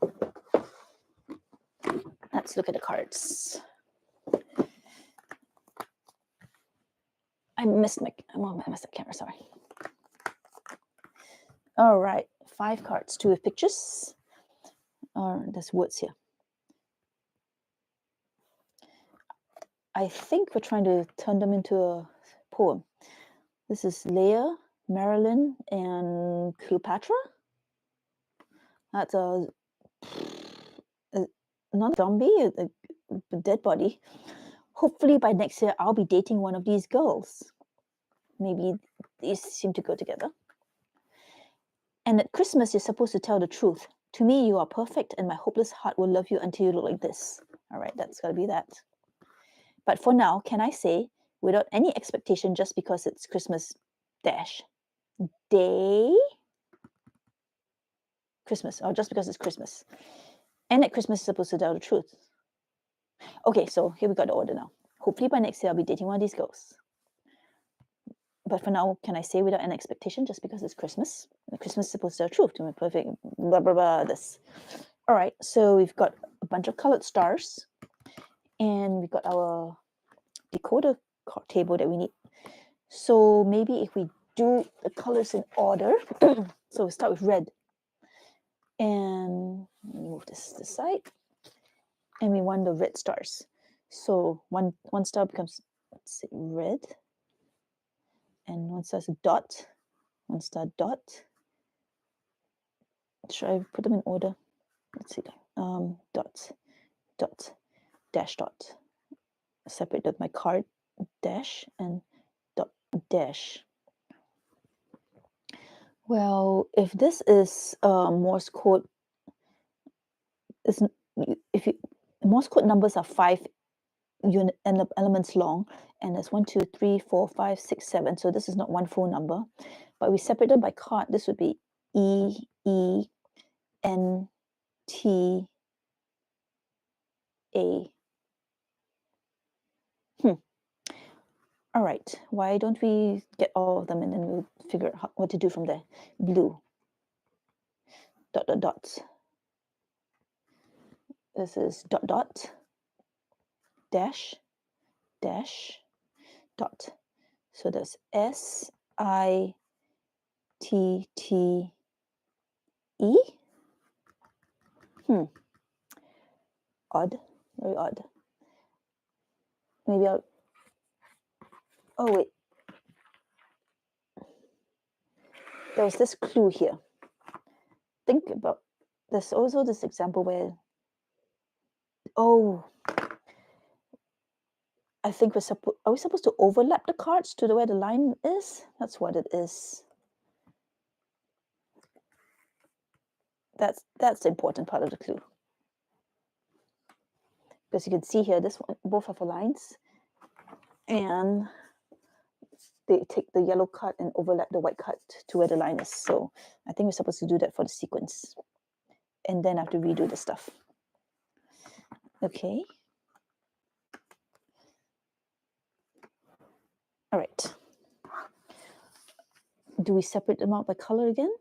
Let's look at the cards. I missed the camera, sorry. All right, 5 cards, 2 with pictures. There's words here. I think we're trying to turn them into a poem. This is Leah, Marilyn, and Cleopatra. That's not a zombie, a dead body. Hopefully by next year, I'll be dating one of these girls. Maybe these seem to go together. And at Christmas, you're supposed to tell the truth. To me, you are perfect, and my hopeless heart will love you until you look like this. All right, that's got to be that. But for now, can I say, without any expectation, just because it's Christmas dash day? Christmas, or just because it's Christmas. And at Christmas, you're supposed to tell the truth. Okay, so here we got the order now. Hopefully by next year, I'll be dating one of these girls. But for now, can I say without an expectation, just because it's Christmas? And Christmas is supposed to tell the truth, to me perfect, blah, blah, blah, this. All right, so we've got a bunch of colored stars. And we've got our decoder table that we need. So maybe if we do the colors in order. So we start with red. And let me move this side. And we want the red stars. So one star becomes, let's say, red. And one star is a dot. One star dot. Should I put them in order? Let's see. Dot, dot, dash, dot. Separate my card, dash, and dot, dash. Well, if this is Morse code, Morse code numbers are 5 elements long, and there's 1, 2, 3, 4, 5, 6, 7. So this is not one full number, but we separate it by card. This would be E, E, N, T, A. All right, why don't we get all of them and then we'll figure out what to do from there. Blue. Dot, dot, dot. This is dot, dot, dash, dash, dot. So that's S, I, T, T, E. Odd, very odd. Maybe I'll, oh wait. There was this clue here. Think about, there's also this example where, oh, I think are we supposed to overlap the cards to where the line is? That's what it is. That's the important part of the clue. Because you can see here, this one, both have lines, and they take the yellow card and overlap the white card to where the line is. So I think we're supposed to do that for the sequence. And then I have to redo the stuff. Okay. All right. Do we separate them out by color again?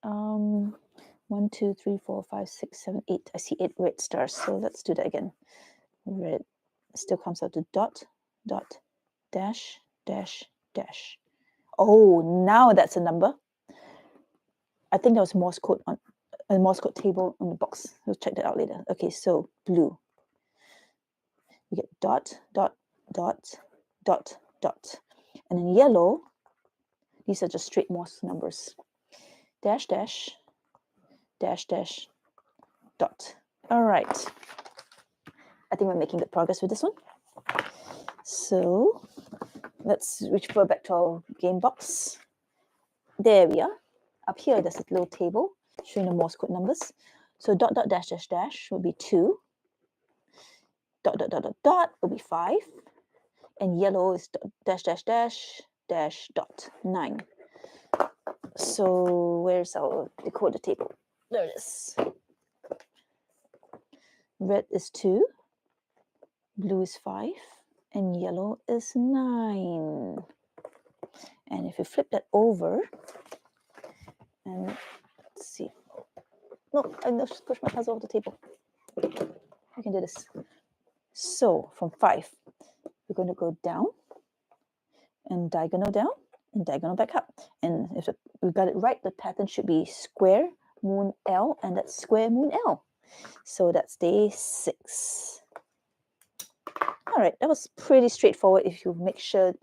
1, 2, 3, 4, 5, 6, 7, 8. I see 8 red stars. So let's do that again. Red still comes out to dot, dot, dash, dash, dash. Oh, now that's a number. I think there was Morse code on a Morse code table on the box. We'll check that out later. Okay, so blue. We get dot, dot, dot, dot, dot. And in yellow, these are just straight Morse numbers. Dash, dash, dash, dash, dot. All right. I think we're making good progress with this one. So let's refer back to our game box. There we are. Up here, there's a little table showing the Morse code numbers. So dot, dot, dash, dash, dash would be 2. Dot, dot, dot, dot, dot will be 5. And yellow is dash, dash, dash, dash, dot, 9. So where's our decoder table? There it is. Red is 2. Blue is 5. And yellow is 9. And if you flip that over, and let's see. No, I just pushed my puzzle off the table. I can do this. So from 5, we're going to go down and diagonal down and diagonal back up. And if we got it right, the pattern should be square, moon, L, and that's square, moon, L. So that's day 6. All right, that was pretty straightforward if you make sure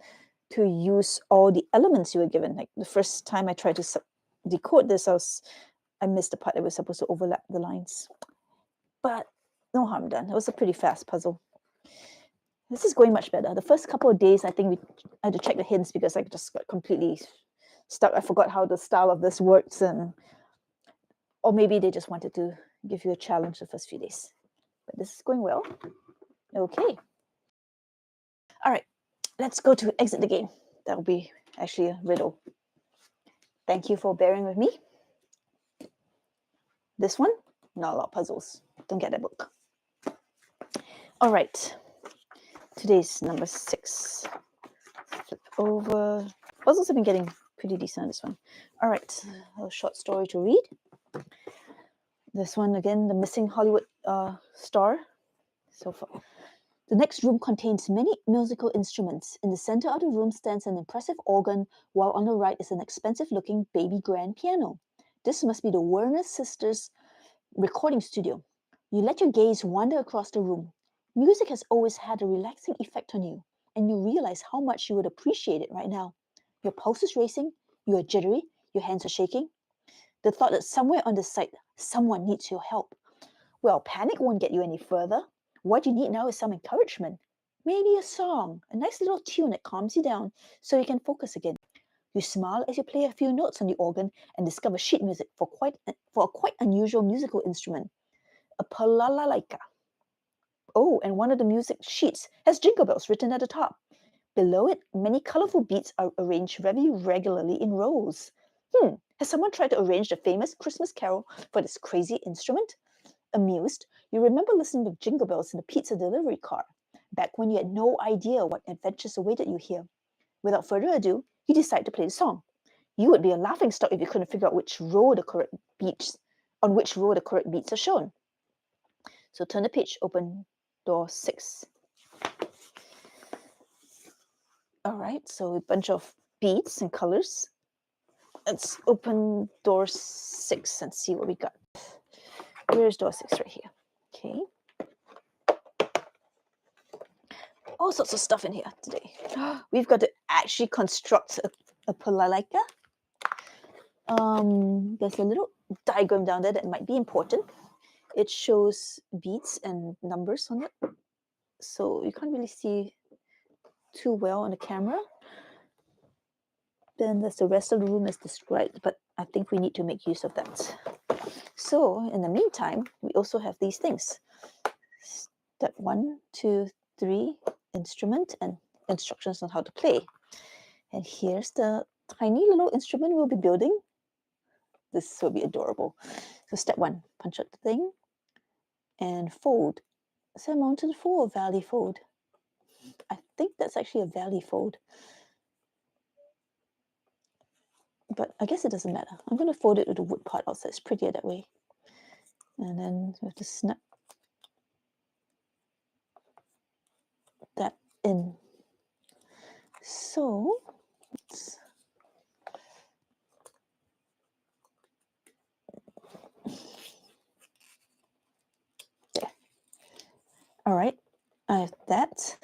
to use all the elements you were given. Like the first time I tried to decode this, I missed the part that was supposed to overlap the lines. But no harm done. It was a pretty fast puzzle. This is going much better. The first couple of days, I think I had to check the hints because I just got completely stuck. I forgot how the style of this works, or maybe they just wanted to give you a challenge the first few days. But this is going well. Okay. All right, let's go to exit the game. That will be actually a riddle. Thank you for bearing with me. This one, not a lot of puzzles. Don't get that book. All right. Today's number 6. Flip over. Puzzles have been getting pretty decent on this one. All right, a short story to read. This one again, the missing Hollywood star. So far, The next room contains many musical instruments. In the center of the room stands an impressive organ, while on the right is an expensive-looking baby grand piano. This must be the Werner sisters' recording studio. You let your gaze wander across the room. Music has always had a relaxing effect on you, and you realize how much you would appreciate it right now. Your pulse is racing, you are jittery, your hands are shaking. The thought that somewhere on the site, someone needs your help. Well, panic won't get you any further. What you need now is some encouragement. Maybe a song, a nice little tune that calms you down so you can focus again. You smile as you play a few notes on the organ and discover sheet music for a quite unusual musical instrument, a balalaika. Oh, and one of the music sheets has jingle bells written at the top. Below it, many colorful beads are arranged very regularly in rows. Has someone tried to arrange the famous Christmas carol for this crazy instrument? Amused, you remember listening to jingle bells in the pizza delivery car, back when you had no idea what adventures awaited you here. Without further ado, you decide to play the song. You would be a laughingstock if you couldn't figure out on which row the correct beats are shown. So turn the page, open door 6. All right, so a bunch of beads and colors. Let's open door 6 and see what we got. Here's door 6 right here. Okay. All sorts of stuff in here today. We've got to actually construct a balalaika. There's a little diagram down there that might be important. It shows beads and numbers on it, so you can't really see too well on the camera. Then there's the rest of the room as described, but I think we need to make use of that. So in the meantime, we also have these things. Step 1, 2, 3, instrument and instructions on how to play. And here's the tiny little instrument we'll be building. This will be adorable. So step 1, punch out the thing and fold. Is that mountain fold or valley fold? I think that's actually a valley fold. But I guess it doesn't matter. I'm going to fold it with the wood part outside. It's prettier that way. And then we have to snap that in. So let's there. All right, I have that,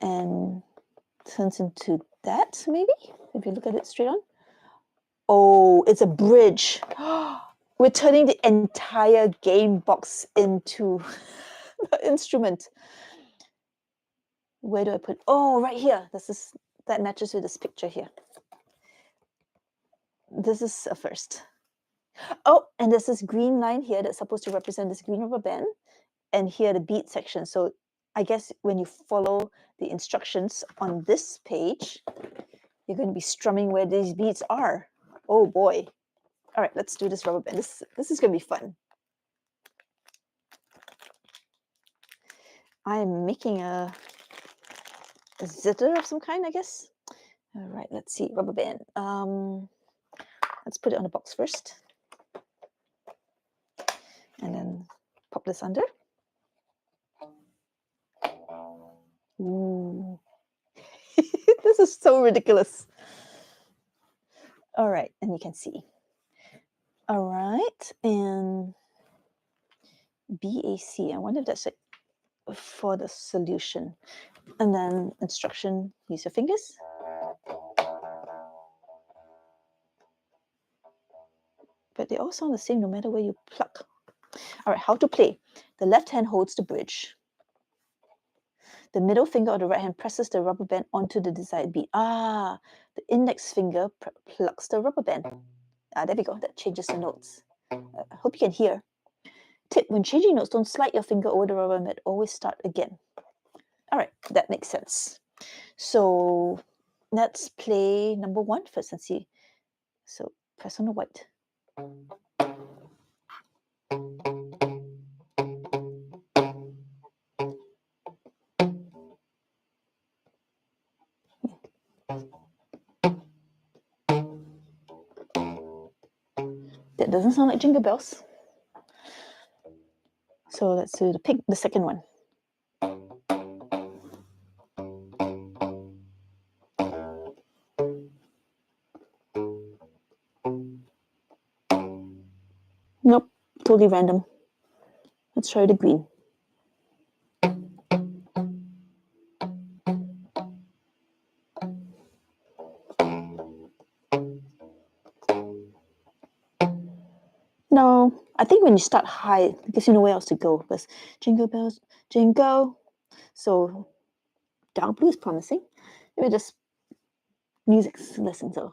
and turns into that maybe if you look at it straight on. Oh, it's a bridge. We're turning the entire game box into the instrument. Where do I put? Oh, right here. That matches with this picture here. This is a first. Oh, and there's this green line here that's supposed to represent this green rubber band, and here the beat section. So I guess when you follow the instructions on this page, you're going to be strumming where these beats are. Oh boy. All right, let's do this rubber band. This is going to be fun. I am making a zither of some kind, I guess. All right, let's see, rubber band. Let's put it on the box first. And then pop this under. Ooh. This is so ridiculous. All right, and you can see. All right, and BAC. I wonder if that's it for the solution. And then instruction, use your fingers. But they all sound the same no matter where you pluck. All right, how to play. The left hand holds the bridge. The middle finger of the right hand presses the rubber band onto the desired beat. The index finger plucks the rubber band. There we go. That changes the notes. I hope you can hear. Tip, when changing notes, don't slide your finger over the rubber band. Always start again. All right, that makes sense. So let's play number 1 first and see. So press on the white. That doesn't sound like jingle bells. So let's do the second one. Totally random. Let's try the green. No, I think when you start high, because you know where else to go. Because jingle bells, jingle. So dark blue is promising. Maybe just music listen to.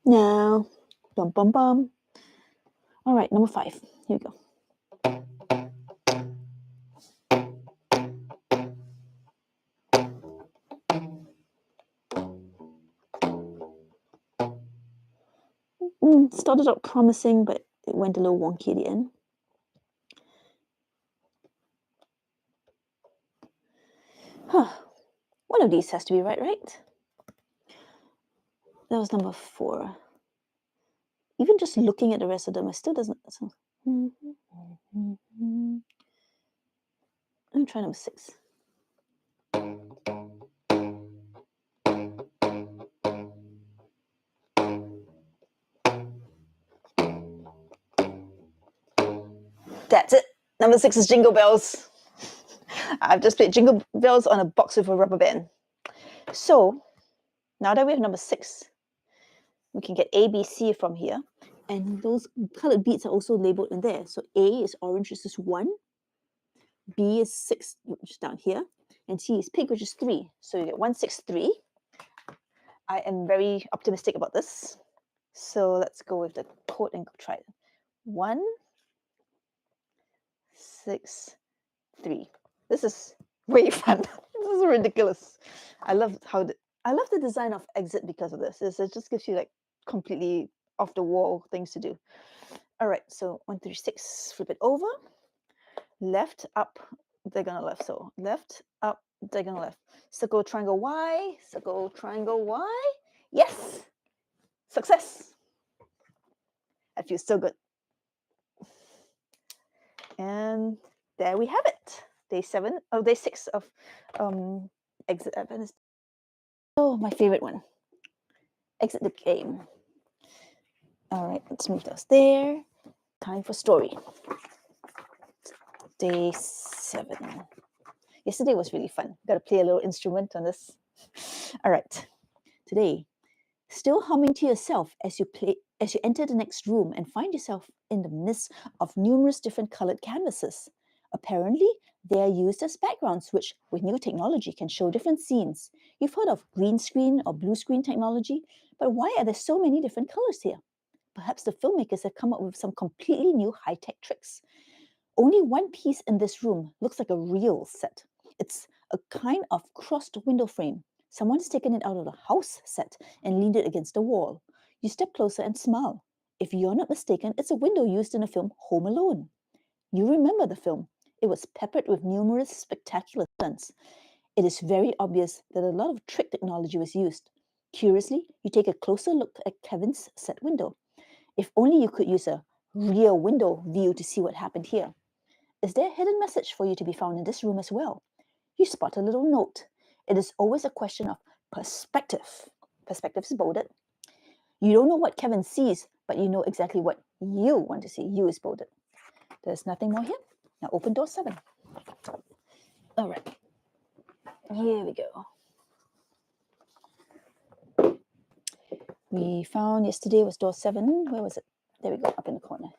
Now, bum bum bum. All right, number 5. Here we go. Started out promising, but it went a little wonky at the end. Huh. One of these has to be right? That was number 4. Even just looking at the rest of them, it still doesn't. Let me try number 6. That's it. Number 6 is Jingle Bells. I've just played Jingle Bells on a box with a rubber band. So now that we have number 6, we can get A, B, C from here. And those colored beads are also labeled in there. So A is orange, which is 1. B is 6, which is down here. And C is pink, which is 3. So you get 1, 6, 3. I am very optimistic about this. So let's go with the code and try it. 1, 6, 3. This is way fun. This is ridiculous. I love the design of Exit because of this. It just gives you like completely off the wall things to do. All right, so 1, 3, 6. Flip it over. Left, up, diagonal left. So left, up, diagonal left. Circle, triangle, Y. Circle, triangle, Y. Yes! Success! That feels so good. And there we have it. Day 6 of Exit Adventist. Oh, my favorite one. Exit the game. All right, let's move those there. Time for story. Day 7. Yesterday was really fun. Got to play a little instrument on this. All right. Today, still humming to yourself as you enter the next room and find yourself in the midst of numerous different colored canvases. Apparently, they are used as backgrounds, which, with new technology, can show different scenes. You've heard of green screen or blue screen technology, but why are there so many different colors here? Perhaps the filmmakers have come up with some completely new high-tech tricks. Only one piece in this room looks like a real set. It's a kind of crossed window frame. Someone's taken it out of the house set and leaned it against the wall. You step closer and smile. If you're not mistaken, it's a window used in the film Home Alone. You remember the film. It was peppered with numerous spectacular stunts. It is very obvious that a lot of trick technology was used. Curiously, you take a closer look at Kevin's set window. If only you could use a rear window view to see what happened here. Is there a hidden message for you to be found in this room as well? You spot a little note. It is always a question of perspective. Perspective is bolded. You don't know what Kevin sees, but you know exactly what you want to see. You is bolded. There's nothing more here. Now open door 7. All right. Here we go. We found yesterday was door 7. Where was it? There we go, up in the corner.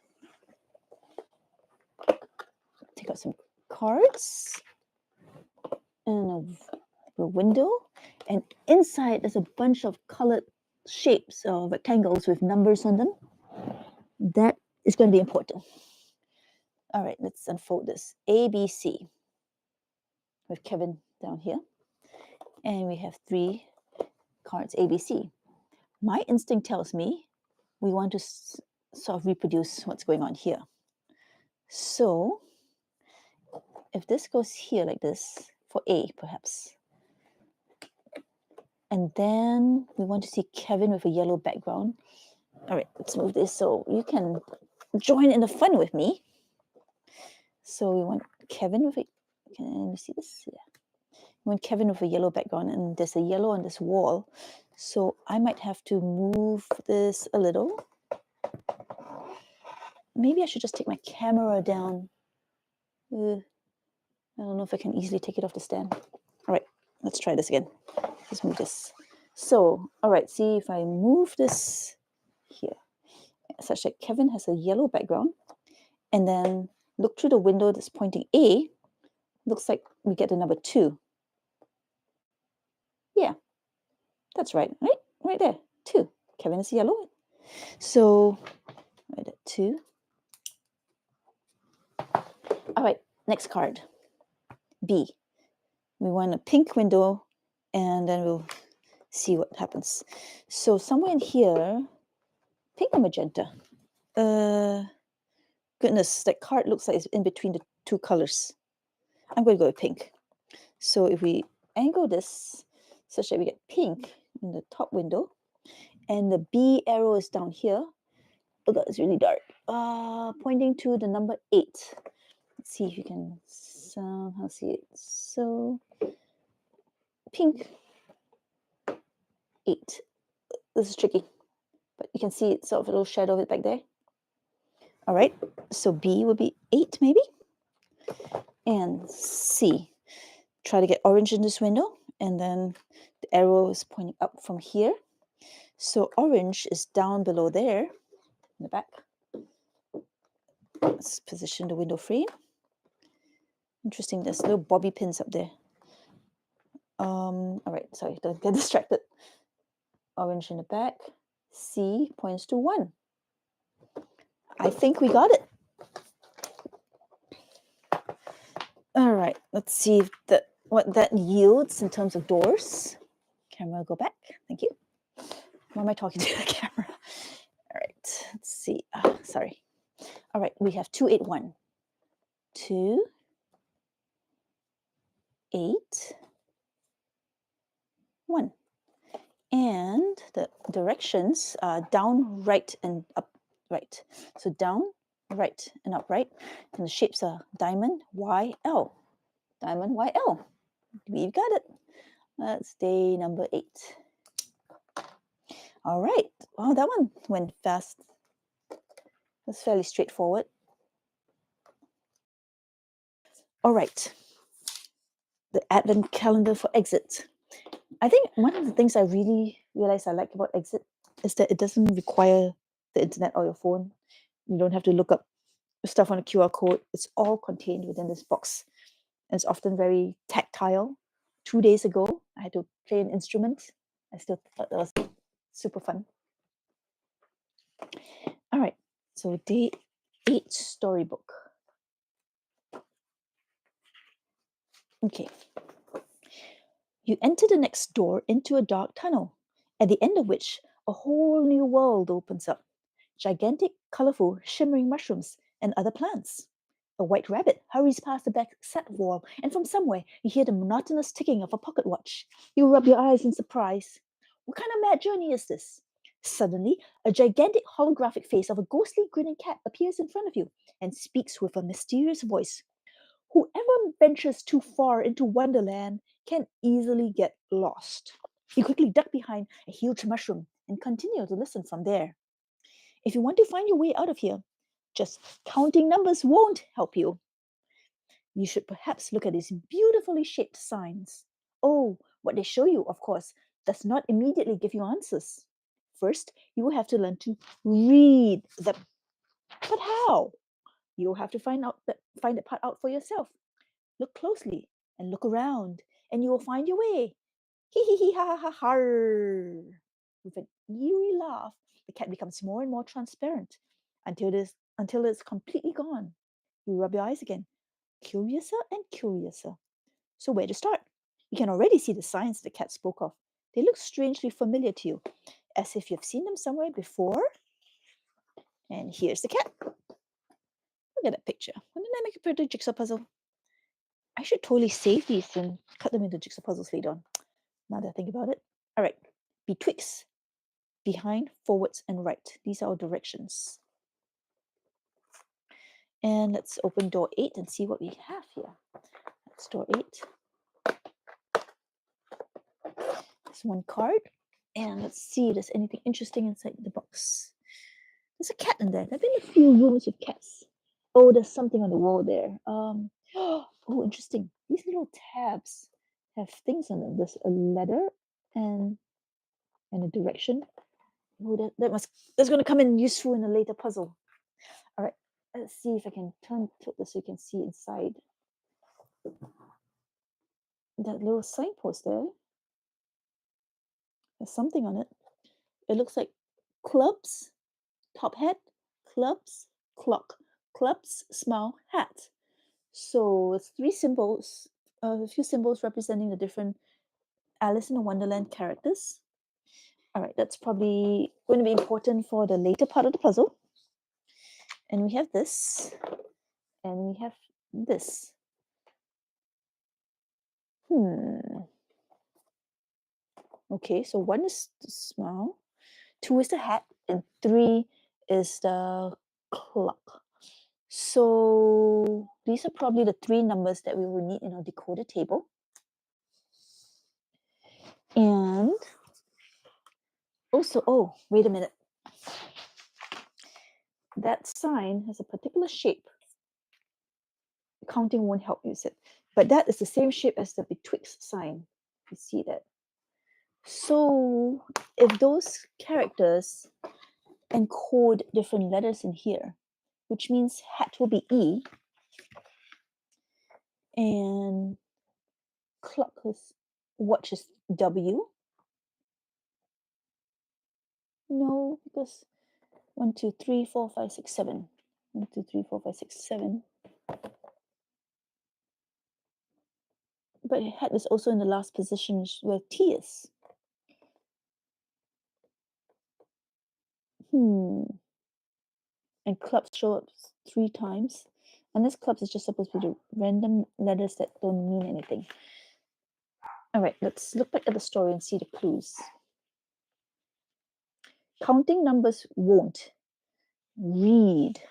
Take out some cards and a window. And inside there's a bunch of colored shapes or rectangles with numbers on them. That is going to be important. All right, let's unfold this. A, B, C. With Kevin down here. And we have 3 cards, A, B, C. My instinct tells me we want to sort of reproduce what's going on here. So if this goes here like this, for A perhaps. And then we want to see Kevin with a yellow background. All right, let's move this so you can join in the fun with me. So we want Kevin with a, can you see this? Yeah. went Kevin with a yellow background, and there's a yellow on this wall. So I might have to move this a little. Maybe I should just take my camera down. I don't know if I can easily take it off the stand. All right, let's try this again. Let's move this. So, all right, see if I move this here, such that Kevin has a yellow background, and then look through the window that's pointing A. Looks like we get the number 2. Yeah, that's right, right there, 2. Kevin is yellow. So, right at 2. All right, next card, B. We want a pink window, and then we'll see what happens. So somewhere in here, pink or magenta? Goodness, that card looks like it's in between the 2 colors. I'm going to go with pink. So if we angle this such that we get pink in the top window, and the B arrow is down here. Oh God, it's really dark. Pointing to the number 8. Let's see if you can somehow see it. So pink 8. This is tricky, but you can see it's sort of a little shadow of it back there. All right, so B would be 8 maybe. And C, try to get orange in this window, and then the arrow is pointing up from here. So orange is down below there in the back. Let's position the window frame. Interesting, there's little bobby pins up there. All right, sorry, don't get distracted. Orange in the back. C points to 1. I think we got it. All right, let's see if what that yields in terms of doors. Camera, go back. Thank you. Why am I talking to the camera? All right, let's see. Sorry. All right, we have 281. 2, 8, 1. And the directions are down, right, and up, right. So down, right, and up, right. And the shapes are diamond, Y, L. Diamond, Y, L. We've got it. That's day number 8. All right. Wow, that one went fast. That's fairly straightforward. All right. The Advent calendar for Exit. I think one of the things I really realized I like about Exit is that it doesn't require the internet or your phone. You don't have to look up stuff on a QR code. It's all contained within this box. And it's often very tactile. 2 days ago, I had to play an instrument. I still thought that was super fun. All right, so day 8 storybook. Okay. You enter the next door into a dark tunnel, at the end of which a whole new world opens up. Gigantic, colorful, shimmering mushrooms and other plants. A white rabbit hurries past the back set wall, and from somewhere you hear the monotonous ticking of a pocket watch. You rub your eyes in surprise. What kind of mad journey is this? Suddenly, a gigantic holographic face of a ghostly grinning cat appears in front of you and speaks with a mysterious voice. Whoever ventures too far into Wonderland can easily get lost. You quickly duck behind a huge mushroom and continue to listen from there. If you want to find your way out of here, just counting numbers won't help you. You should perhaps look at these beautifully shaped signs. Oh, what they show you, of course, does not immediately give you answers. First, you will have to learn to read them. But how? You'll have to find that part out for yourself. Look closely and look around, and you will find your way. Hee hee hee ha ha ha ha. With an eerie laugh, the cat becomes more and more transparent until it's completely gone. You rub your eyes again, curiouser and curiouser. So where to start? You can already see the signs the cat spoke of. They look strangely familiar to you, as if you've seen them somewhere before. And here's the cat. Look at that picture. Wouldn't that make a pretty jigsaw puzzle? I should totally save these and cut them into jigsaw puzzles later on, now that I think about it. All right, betwixt, behind, forwards, and right. These are our directions. And let's open door 8 and see what we have here. That's door 8. one card. And let's see if there's anything interesting inside the box. There's a cat in there. There have been a few rooms with cats. Oh, there's something on the wall there. Oh, interesting. These little tabs have things on them. There's a ladder and a direction. Oh, that's going to come in useful in a later puzzle. All right, let's see if I can tilt this so you can see inside. That little signpost there. There's something on it. It looks like clubs, top hat, clubs, clock, clubs, smile, hat. So it's three symbols, a few symbols representing the different Alice in Wonderland characters. All right, that's probably going to be important for the later part of the puzzle. And we have this, and we have this. Okay, so 1 is the smile, 2 is the hat, and 3 is the clock. So these are probably the 3 numbers that we will need in our decoder table. And also, oh, wait a minute. That sign has a particular shape. Counting won't help you, said. But that is the same shape as the betwixt sign. You see that? So if those characters encode different letters in here, which means hat will be E, and clock is watch is W. No, because 1, 2, 3, 4, 5, 6, 7. 1, 2, 3, 4, 5, 6, 7. But hat is also in the last position where T is. And clubs show up 3 times. And this clubs is just supposed to be the random letters that don't mean anything. All right, let's look back at the story and see the clues. Counting numbers won't. Read.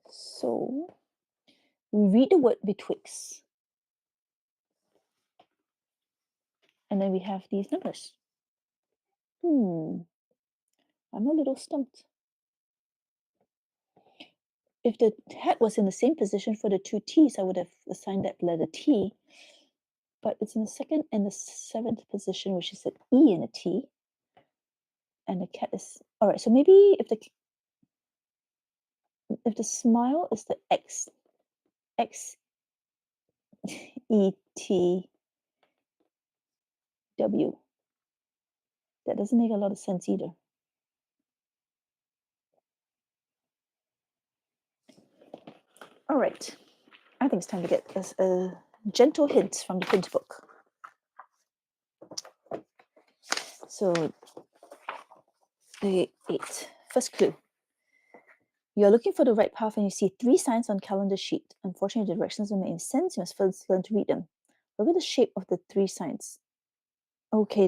So we read the word betwixt. And then we have these numbers. I'm a little stumped. If the hat was in the same position for the 2 T's, I would have assigned that letter T. But it's in the 2nd and the 7th position, which is an E and a T. And the cat is all right. So maybe if the smile is the X E T W, that doesn't make a lot of sense either. All right, I think it's time to get a gentle hint from the hint book. So, okay, 8. First clue. You're looking for the right path and you see 3 signs on calendar sheet. Unfortunately, the directions don't make any sense. You must first learn to read them. Look at the shape of the 3 signs. Okay,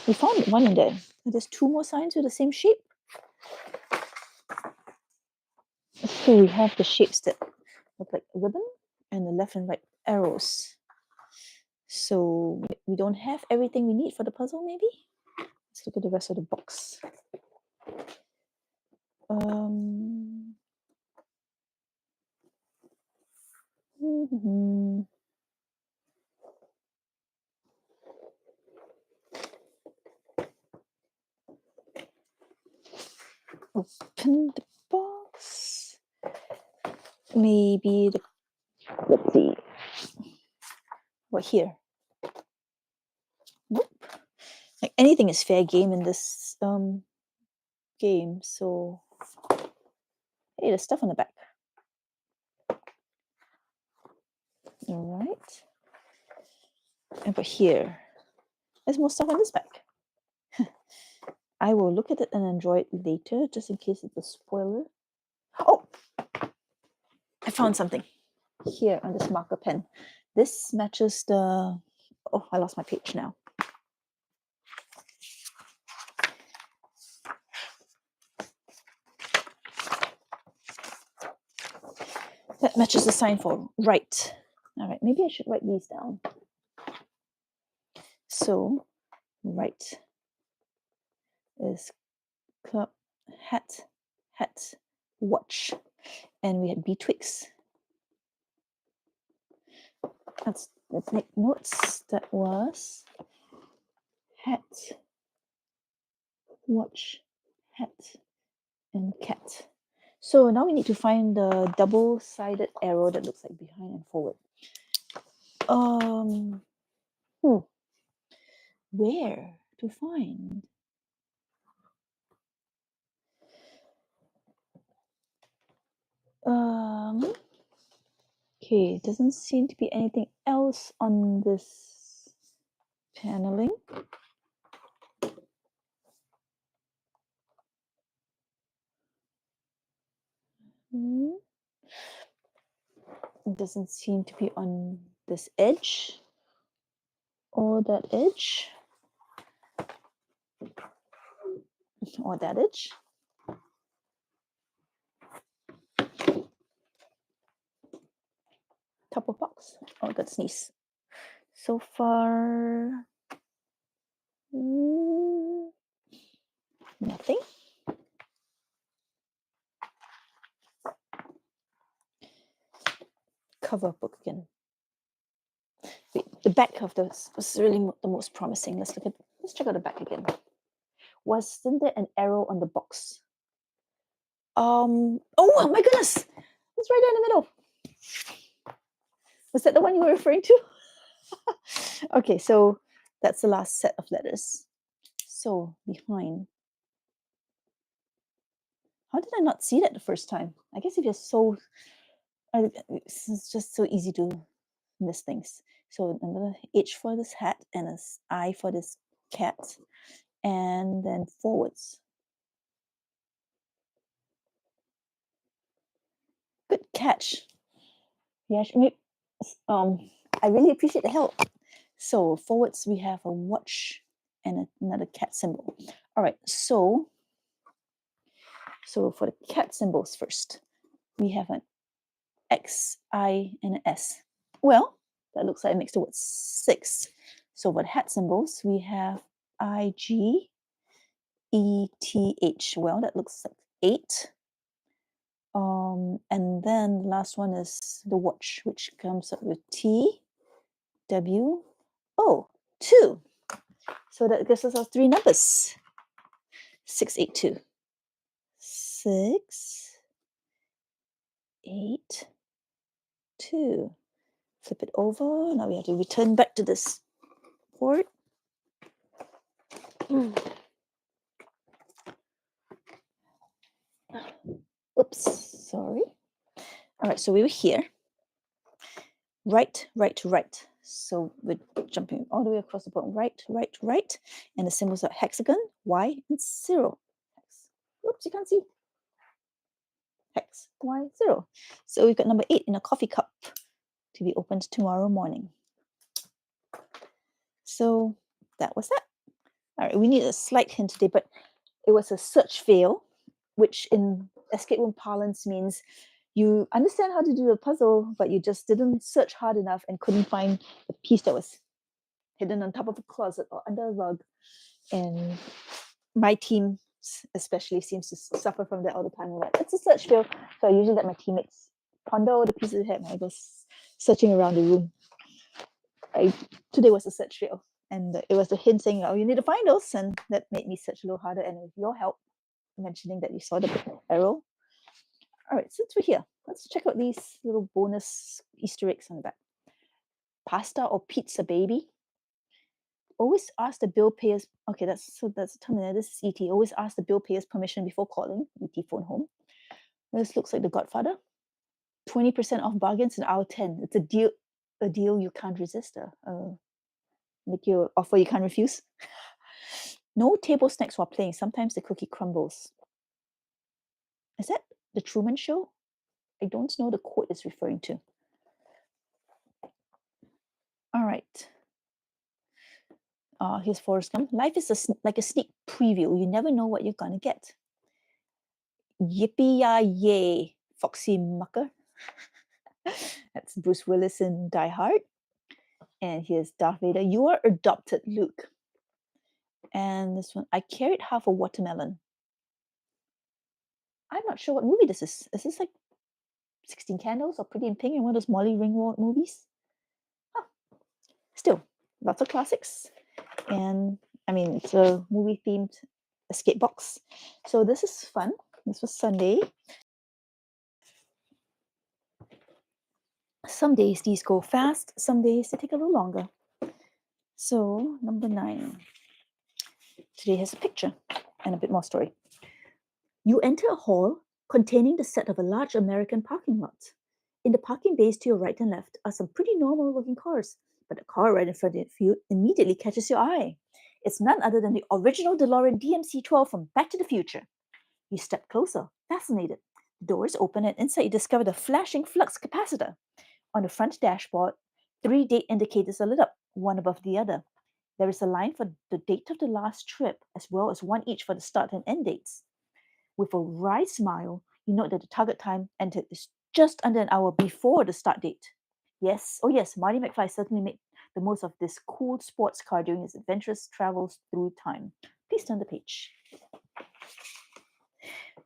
we found one in there. There's 2 more signs with the same shape. So we have the shapes that look like a ribbon and the left and right arrows. So we don't have everything we need for the puzzle, maybe? Let's look at the rest of the box. Open the box. Maybe let's see. What here? Nope. Like anything is fair game in this game. So hey, there's stuff on the back. All right. And but here, there's more stuff on this back. I will look at it and enjoy it later, just in case it's a spoiler. Oh, I found something here on this marker pen. This matches the. Oh, I lost my page now. That matches the sign for right. All right, maybe I should write these down. So, right is club, hat, watch. And we had betwixt. Let's make notes. That was hat, watch, hat, and cat. So now we need to find the double-sided arrow that looks like behind and forward. Where to find? Okay, doesn't seem to be anything else on this paneling. It doesn't seem to be on this edge or that edge or that edge. Top of box. Oh, I got sneeze. So far, nothing. Cover book again. Wait, the back of this was really the most promising. Let's check out the back again. Wasn't there an arrow on the box? Oh my goodness! It's right there in the middle. Was that the one you were referring to? Okay, so that's the last set of letters. So behind. How did I not see that the first time? I guess if you're so, it's just so easy to miss things. So another H for this hat and an I for this cat, and then forwards. Good catch. Yeah, I really appreciate the help. So forwards, we have a watch and another cat symbol. All right, so for the cat symbols first, we have an X, I, and an S. Well, that looks like it makes the word 6. So for the hat symbols, we have I, G, E, T, H. Well, that looks like 8. And then the last one is the watch, which comes up with T, W, O, 2. So that gives us our 3 numbers. 6, 8, 2. 6, 8, 2. Flip it over. Now we have to return back to this board. Oops, sorry. All right, so we were here. Right, right, right. So we're jumping all the way across the board. Right, right, right. And the symbols are hexagon, Y, and 0. Hex. Oops, you can't see. Hex, Y, 0. So we've got number 8 in a coffee cup to be opened tomorrow morning. So that was that. All right, we need a slight hint today, but it was a search fail, which in escape room parlance means you understand how to do the puzzle, but you just didn't search hard enough and couldn't find the piece that was hidden on top of a closet or under a rug. And my team especially seems to suffer from that all the time. Like, it's a search fail. So I usually let my teammates ponder all the pieces ahead and I go searching around the room. Today was a search fail. And it was the hint saying, oh, you need to find those. And that made me search a little harder. And with your help, mentioning that you saw the arrow. All right, since we're here, let's check out these little bonus Easter eggs on the back. Pasta or pizza, baby? Always ask the bill payers. Okay, that's a terminal. This is ET. Always ask the bill payers permission before calling. ET phone home. This looks like The Godfather. 20% off bargains in aisle 10. It's a deal you can't resist. Make you offer you can't refuse. No table snacks while playing. Sometimes the cookie crumbles. Is that the Truman Show? I don't know the quote it's referring to. All right. Here's Forrest Gump. Life is like a sneak preview. You never know what you're gonna get. Yippee-yay, foxy mucker. That's Bruce Willis in Die Hard. And here's Darth Vader. You are adopted, Luke. And this one, I carried half a watermelon. I'm not sure what movie this is. Is this like 16 Candles or Pretty in Pink in one of those Molly Ringwald movies? Huh. Still, lots of classics. And I mean, it's a movie themed escape box. So this is fun. This was Sunday. Some days these go fast, some days they take a little longer. So, number 9. Today has a picture and a bit more story. You enter a hall containing the set of a large American parking lot. In the parking bays to your right and left are some pretty normal looking cars, but the car right in front of you immediately catches your eye. It's none other than the original DeLorean DMC-12 from Back to the Future. You step closer, fascinated. The doors open and inside you discover the flashing flux capacitor. On the front dashboard, 3 date indicators are lit up, one above the other. There is a line for the date of the last trip, as well as one each for the start and end dates. With a wry smile, you note that the target time entered is just under an hour before the start date. Yes, oh yes, Marty McFly certainly made the most of this cool sports car during his adventurous travels through time. Please turn the page.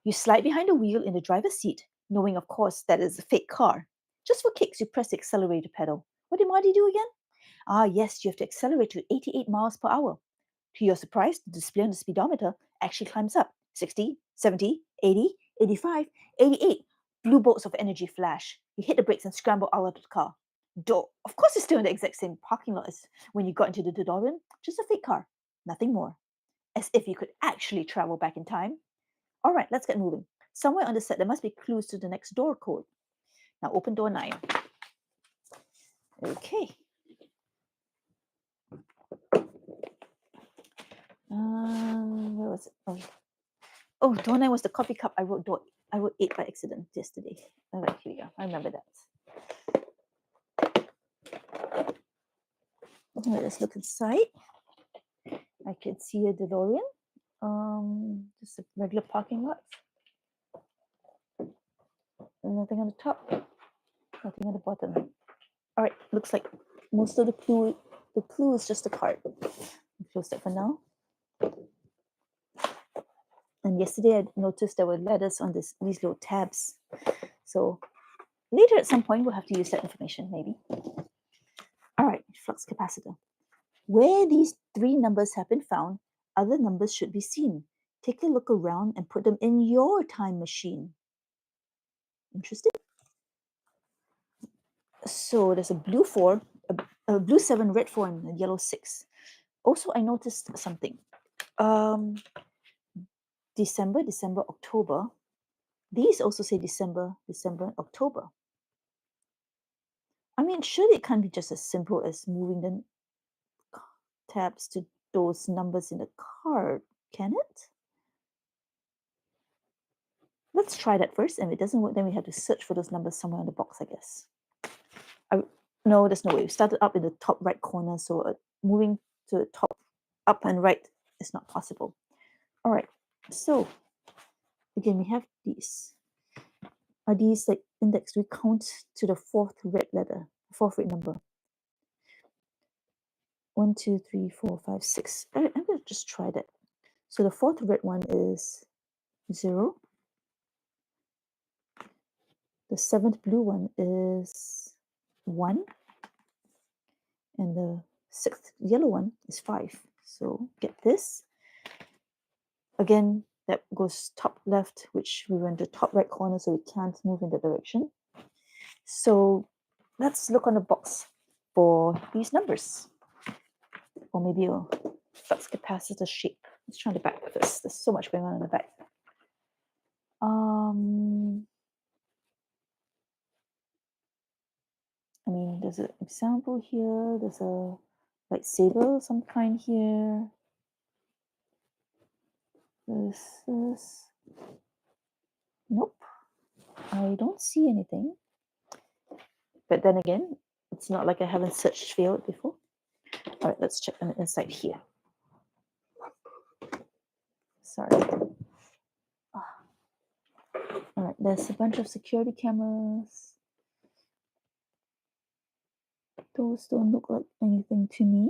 You slide behind the wheel in the driver's seat, knowing, of course, that it's a fake car. Just for kicks, you press the accelerator pedal. What did Marty do again? Ah, yes, you have to accelerate to 88 miles per hour. To your surprise, the display on the speedometer actually climbs up. 60, 70, 80, 85, 88. Blue bolts of energy flash. You hit the brakes and scramble out of the car. Of course, it's still in the exact same parking lot as when you got into the DeLorean. Just a fake car. Nothing more. As if you could actually travel back in time. All right, let's get moving. Somewhere on the set, there must be clues to the next door code. Now open door 9. Okay. Where was it? Oh, door 9 was the coffee cup. I wrote 8 by accident yesterday. All right, here we go. I remember that. All right, let's look inside. I can see a DeLorean. Just a regular parking lot. Nothing on the top. Nothing on the bottom. All right, looks like most of the clue is just a card. Close that for now. And yesterday I noticed there were letters on these little tabs. So later at some point we'll have to use that information maybe. All right, flux capacitor. Where these 3 numbers have been found, other numbers should be seen. Take a look around and put them in your time machine. Interesting. So there's a blue 4, a blue 7, red 4, and a yellow 6. Also, I noticed something. December, October. These also say December, October. I mean, surely it can't be just as simple as moving the tabs to those numbers in the card, can it? Let's try that first, and if it doesn't work, then we have to search for those numbers somewhere in the box, I guess. No, there's no way. We started up in the top right corner, so moving to the top, up and right is not possible. All right, so again, we have these. Are these like indexed? We count to the 4th red letter, 4th red number. 1, 2, 3, 4, 5, 6. All right, I'm going to just try that. So the 4th red one is 0. The 7th blue one is 1. And the 6th yellow one is 5. So get this. Again, that goes top left, which we were in the top right corner, so we can't move in that direction. So let's look on the box for these numbers. Or maybe a flux capacitor shape. Let's try the back of this. There's so much going on in the back. I mean, there's an example here. There's a lightsaber of some kind here. This. Nope. I don't see anything. But then again, it's not like I haven't searched for it before. All right, let's check on the inside here. Sorry. All right, there's a bunch of security cameras. Those don't look like anything to me.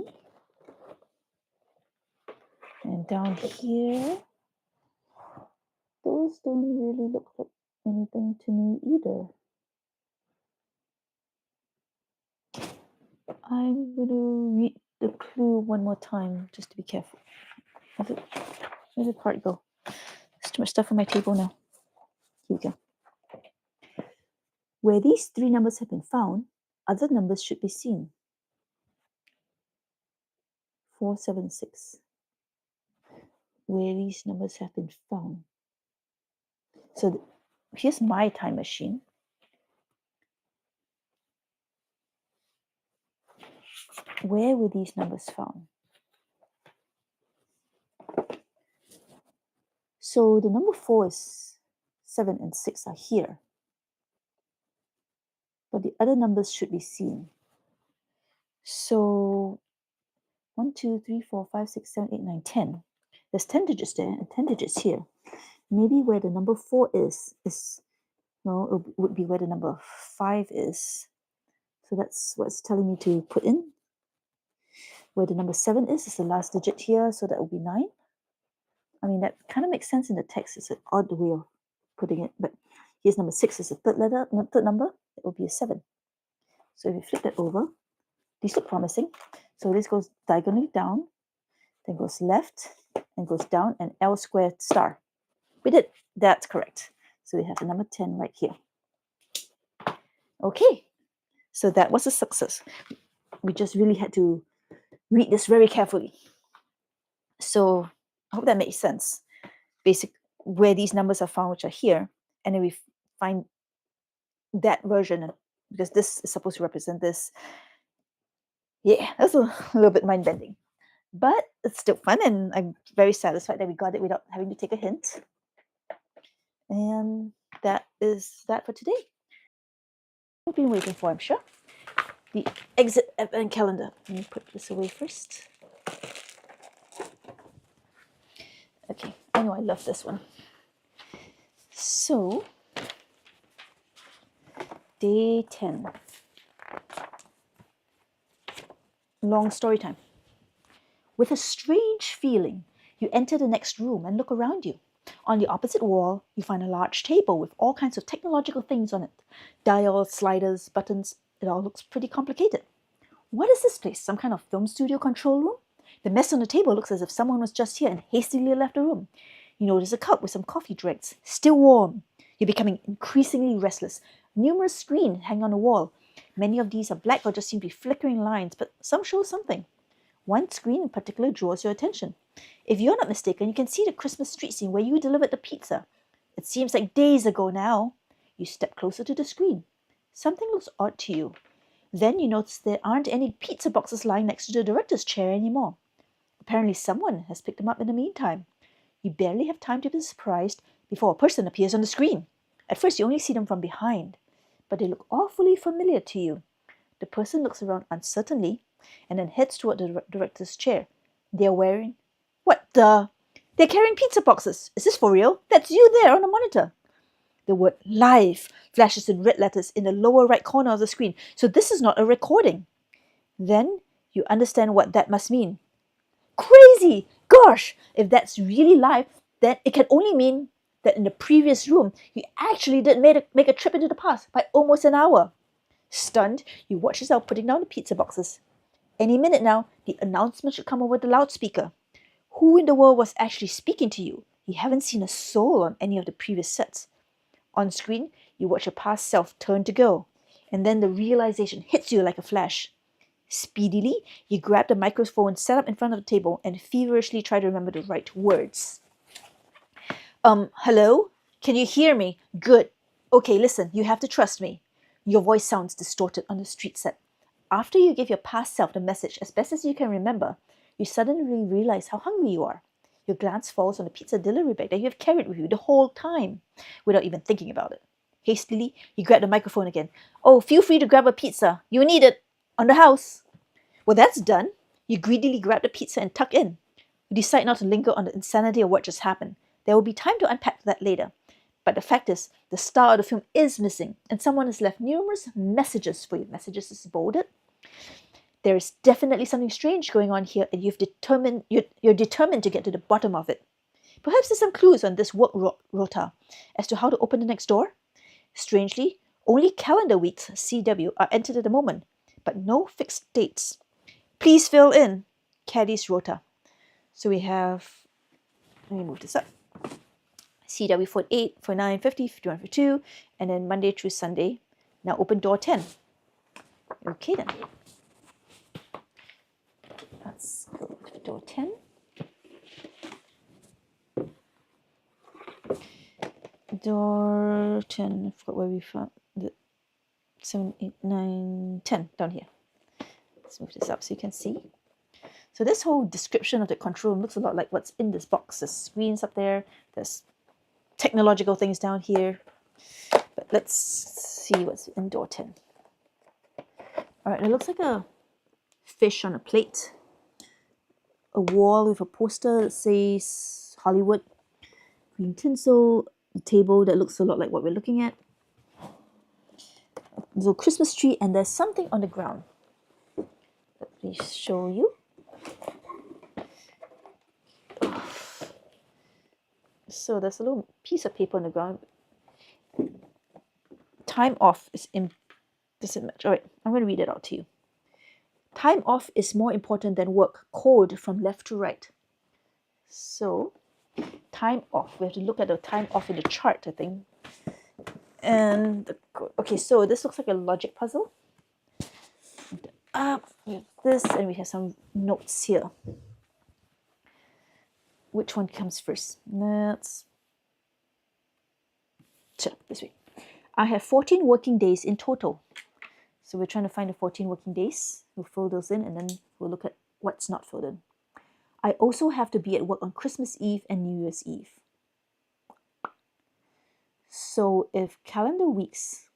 And down here, those don't really look like anything to me either. I'm going to read the clue one more time just to be careful. Where did the part go? There's too much stuff on my table now. Here we go. Where these three numbers have been found, other numbers should be seen. 4, 7, 6. Where these numbers have been found. So here's my time machine. Where were these numbers found? So the number 4 is 7 and 6 are here. But the other numbers should be seen. So 1, 2, 3, 4, 5, 6, 7, 8, 9, 10. There's 10 digits there and 10 digits here. Maybe where the number 4 is no, it would be where the number 5 is. So that's what it's telling me to put in. Where the number 7 is the last digit here, so that will be 9. I mean, that kind of makes sense in the text. It's an odd way of putting it, but here's number 6 is the third number. It will be a 7. So if you flip that over, these look promising. So this goes diagonally down, then goes left, and goes down, and L squared star. We did. That's correct. So we have the number 10 right here. Okay, so that was a success. We just really had to read this very carefully. So I hope that makes sense. Basic where these numbers are found, which are here, and then we find that version, because this is supposed to represent this. Yeah, that's a little bit mind-bending. But it's still fun, and I'm very satisfied that we got it without having to take a hint. And that is that for today. I've been waiting for, I'm sure, the exit advent calendar. Let me put this away first. Okay, I know I love this one. So, day 10. Long story time. With a strange feeling, you enter the next room and look around you. On the opposite wall, you find a large table with all kinds of technological things on it. Dials, sliders, buttons. It all looks pretty complicated. What is this place? Some kind of film studio control room? The mess on the table looks as if someone was just here and hastily left the room. You notice a cup with some coffee dregs, still warm. You're becoming increasingly restless. Numerous screens hang on the wall. Many of these are black or just seem to be flickering lines, but some show something. One screen in particular draws your attention. If you're not mistaken, you can see the Christmas street scene where you delivered the pizza. It seems like days ago now. You step closer to the screen. Something looks odd to you. Then you notice there aren't any pizza boxes lying next to the director's chair anymore. Apparently someone has picked them up in the meantime. You barely have time to be surprised before a person appears on the screen. At first you only see them from behind, but they look awfully familiar to you. The person looks around uncertainly and then heads toward the director's chair. They're wearing... What the... They're carrying pizza boxes. Is this for real? That's you there on the monitor. The word live flashes in red letters in the lower right corner of the screen. So this is not a recording. Then you understand what that must mean. Crazy! Gosh! If that's really live, then it can only mean that in the previous room, you actually did make a trip into the past by almost an hour. Stunned, you watch yourself putting down the pizza boxes. Any minute now, the announcement should come over the loudspeaker. Who in the world was actually speaking to you? You haven't seen a soul on any of the previous sets. On screen, you watch your past self turn to go, and then the realization hits you like a flash. Speedily, you grab the microphone set up in front of the table and feverishly try to remember the right words. Hello? Can you hear me? Good. Okay, listen, you have to trust me. Your voice sounds distorted on the street set. After you give your past self the message as best as you can remember, you suddenly realize how hungry you are. Your glance falls on the pizza delivery bag that you have carried with you the whole time, without even thinking about it. Hastily, you grab the microphone again. Oh, feel free to grab a pizza. You need it. On the house. Well, that's done. You greedily grab the pizza and tuck in. You decide not to linger on the insanity of what just happened. There will be time to unpack that later. But the fact is, the star of the film is missing, and someone has left numerous messages for you. Messages is bolded. There's definitely something strange going on here, and you're determined to get to the bottom of it. Perhaps there's some clues on this work rota as to how to open the next door. Strangely, only calendar weeks CW are entered at the moment, but no fixed dates. Please fill in Caddy's rota. So we have, let me move this up. CW 48, 49, 50, 51, 52, and then Monday through Sunday. Now open door 10. Okay then. Let's go to door 10. Door 10, I forgot where we found the 7, 8, 9, 10 down here. Let's move this up so you can see. So this whole description of the control room looks a lot like what's in this box. There's screens up there, there's technological things down here. But let's see what's in door 10. All right, it looks like a fish on a plate. A wall with a poster that says Hollywood. Green tinsel. A table that looks a lot like what we're looking at. There's a Christmas tree and there's something on the ground. Let me show you. So there's a little piece of paper on the ground. Time off is in this image. All right, I'm going to read it out to you. Time off is more important than work. Code from left to right. So, time off. We have to look at the time off in the chart, I think. And, okay, so this looks like a logic puzzle. We have this, and we have some notes here. Which one comes first? Let's check this way. I have 14 working days in total. So we're trying to find the 14 working days. We'll fill those in and then we'll look at what's not filled in. I also have to be at work on Christmas Eve and New Year's Eve. So if calendar weeks,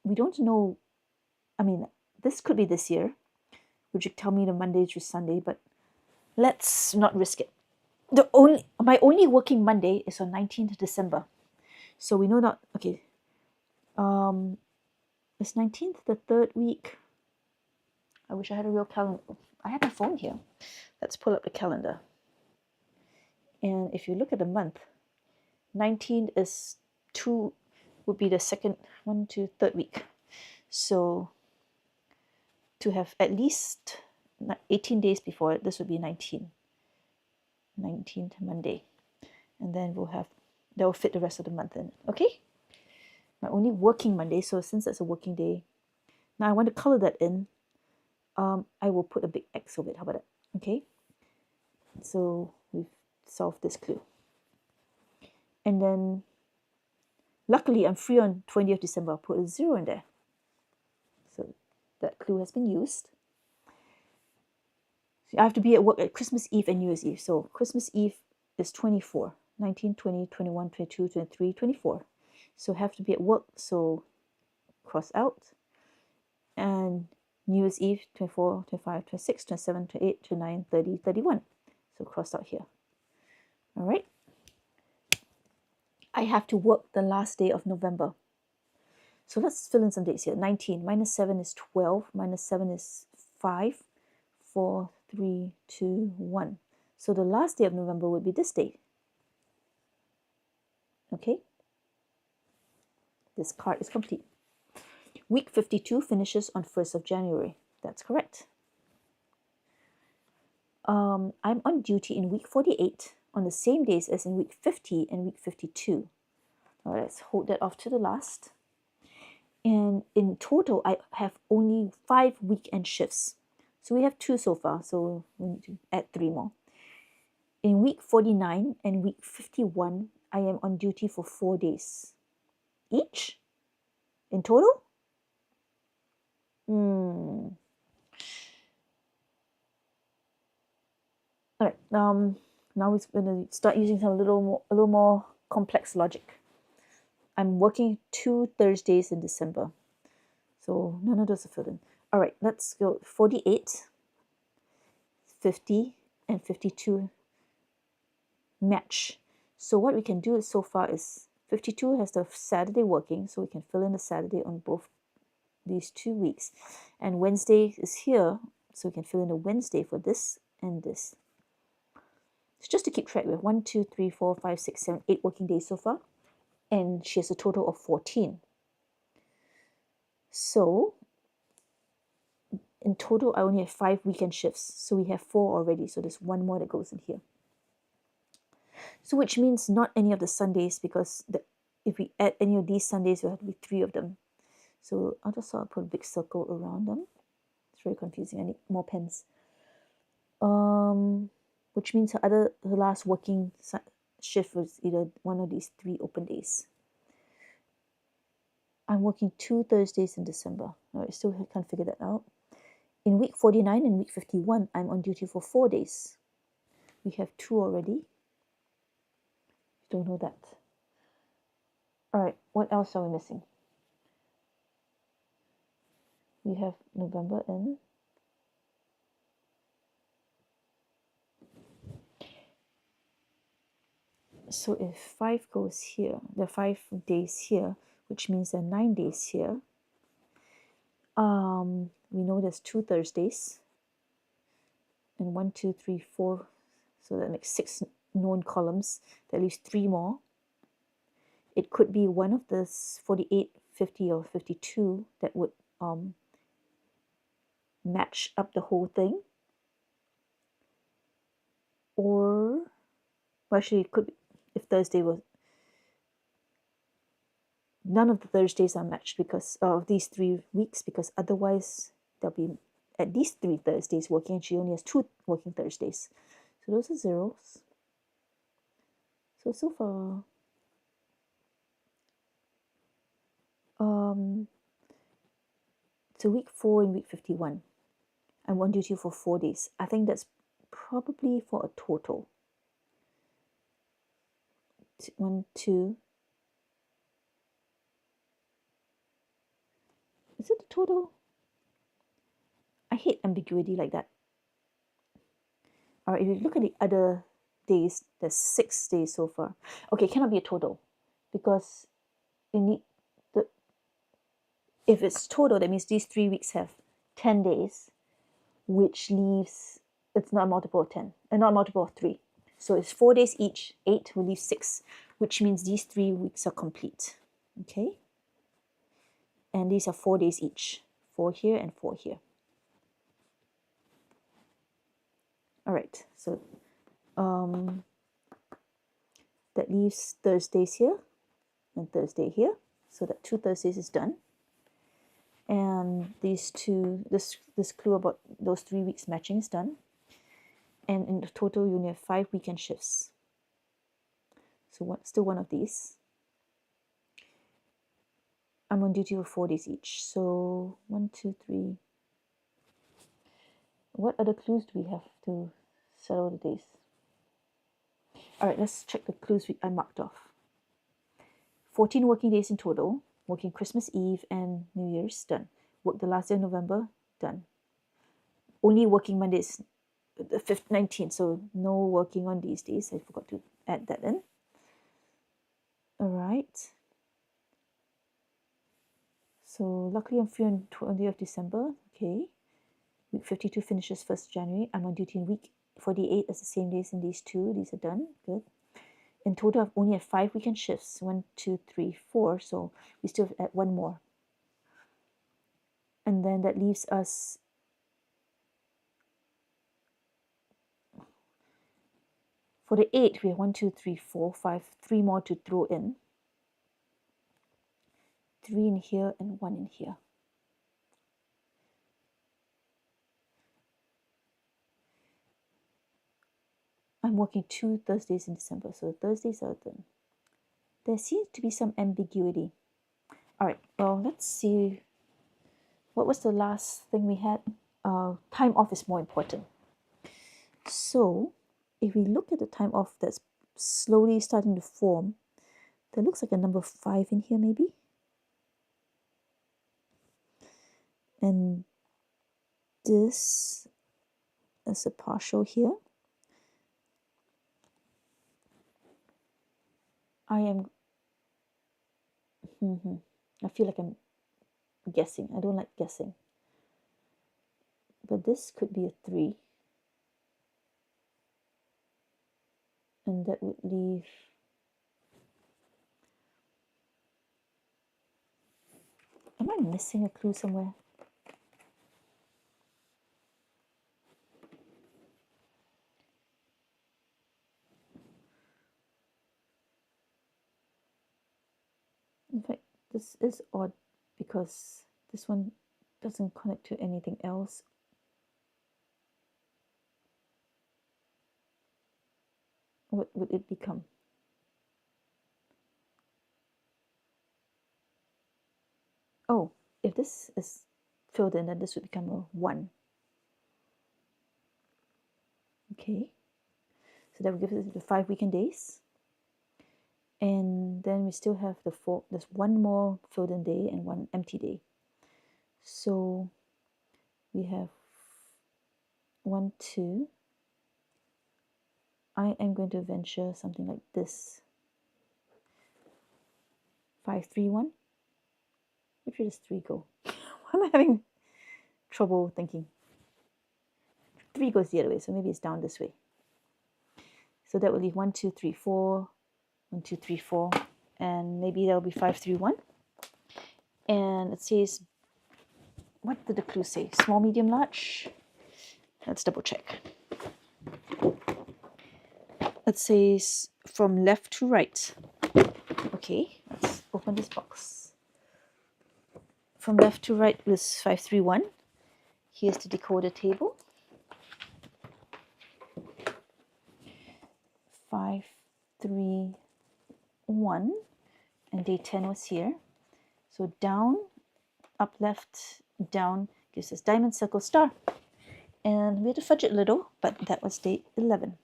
we don't know, I mean, this could be this year, which would tell me the Monday through Sunday, but let's not risk it. My only working Monday is on 19th December. So we know that, okay, is 19th the third week? I wish I had a real calendar. I have my phone here. Let's pull up the calendar. And if you look at the month, 19 is would be the third week. So to have at least 18 days before it, this would be 19th Monday. And then that will fit the rest of the month in. Okay? My only working Monday, so since that's a working day, now I want to color that in. I will put a big X over it. How about that? Okay? So we've solved this clue. And then, luckily, I'm free on 20th December. I'll put a 0 in there. So that clue has been used. So I have to be at work at Christmas Eve and New Year's Eve. So Christmas Eve is 24. 19, 20, 21, 22, 23, 24. So have to be at work. So cross out. And New Year's Eve, 24, 25, 26, 27, 28, 29, 30, 31. So cross out here. All right. I have to work the last day of November. So let's fill in some dates here. 19 minus 7 is 12. Minus 7 is 5, 4, 3, 2, 1. So the last day of November would be this day. Okay. This card is complete. Week 52 finishes on 1st of January. That's correct. I'm on duty in week 48 on the same days as in week 50 and week 52. All right, let's hold that off to the last. And in total, I have only 5 weekend shifts. So we have 2 so far, so we need to add 3 more. In week 49 and week 51, I am on duty for 4 days. Each? In total? All right, now we're going to start using a little more complex logic. I'm working 2 Thursdays in December. So none of those are filled in. All right, let's go 48, 50, and 52 match. So what we can do so far is 52 has the Saturday working, so we can fill in the Saturday on both these 2 weeks. And Wednesday is here, so we can fill in the Wednesday for this and this. So just to keep track, we have 1, 2, 3, 4, 5, 6, 7, 8 working days so far. And she has a total of 14. So in total, I only have 5 weekend shifts. So we have 4 already. So there's 1 more that goes in here. So which means not any of the Sundays, because if we add any of these Sundays, there have to be 3 of them. So I'll just sort of put a big circle around them. It's very confusing. I need more pens. Which means her last working shift was either one of these 3 open days. I'm working 2 Thursdays in December. I still can't figure that out. In week 49 and week 51, I'm on duty for 4 days. We have 2 already. Don't know that. All right, what else are we missing? We have November in. So if 5 goes here, there are 5 days here, which means there are 9 days here. We know there's 2 Thursdays. And 1, 2, 3, 4. So that makes 6 known columns. That leaves 3 more. It could be one of the 48, 50, or 52 that would match up the whole thing. Or, well, actually, it could be, if Thursday was, none of the Thursdays are matched because of these 3 weeks, because otherwise there'll be at least 3 Thursdays working, and she only has 2 working Thursdays. So those are zeros. So far, so week 4 and week 51, I'm on duty for 4 days. I think that's probably for a total. 1, 2. Is it a total? I hate ambiguity like that. All right, if you look at the other days, there's 6 days so far. Okay, it cannot be a total, because you need the. If it's total, that means these 3 weeks have 10 days, which leaves, it's not a multiple of 10, and not a multiple of 3. So it's 4 days each, 8 will leave 6, which means these 3 weeks are complete. Okay? And these are 4 days each, 4 here and 4 here. All right, so that leaves Thursdays here and Thursday here. So that 2 Thursdays is done. And these 2, this clue about those 3 weeks matching is done. And in the total, you only have 5 weekend shifts. So still one of these. I'm on duty for 4 days each. So 1, 2, 3. What other clues do we have to settle the days? All right, let's check the clues I marked off. 14 working days in total. Working Christmas Eve and New Year's, done. Work the last day of November, done. Only working Mondays, the 5th, 19th, so no working on these days. I forgot to add that in. All right. So luckily I'm free on 20th of December. Okay. Week 52 finishes 1st January. I'm on duty in week 48 as the same days in these 2. These are done. Good. In total, I've only had 5 weekend shifts. 1, 2, 3, 4. So we still have 1 more. And then that leaves us for the 8. We have 1, 2, 3, 4, 5. 3 more to throw in. 3 in here and 1 in here. I'm working 2 Thursdays in December, so Thursdays are done. There seems to be some ambiguity. All right, well, let's see. What was the last thing we had? Time off is more important. So if we look at the time off that's slowly starting to form, there looks like a number 5 in here maybe. And this is a partial here. I am I feel like I'm guessing. I don't like guessing. But this could be a 3. And that would leave... Am I missing a clue somewhere? In fact, this is odd because this one doesn't connect to anything else. What would it become? Oh, if this is filled in, then this would become a 1. Okay. So that would give us the 5 weekend days. And then we still have the 4, there's 1 more filled in day and 1 empty day. So we have 1, 2. I am going to venture something like this. 5, 3, 1. Where should this 3 go? Why am I having trouble thinking? 3 goes the other way, so maybe it's down this way. So that will leave 1, 2, 3, 4. 1, 2, 3, 4. And maybe that'll be 5, 3, 1. And it says, what did the clue say? Small, medium, large? Let's double check. It says from left to right. Okay, let's open this box. From left to right was 5, 3, 1. Here's the decoder table. 5, 3, 1. And day 10 was here. So down, up, left, down gives us diamond, circle, star. And we had to fudge it a little, but that was day 11.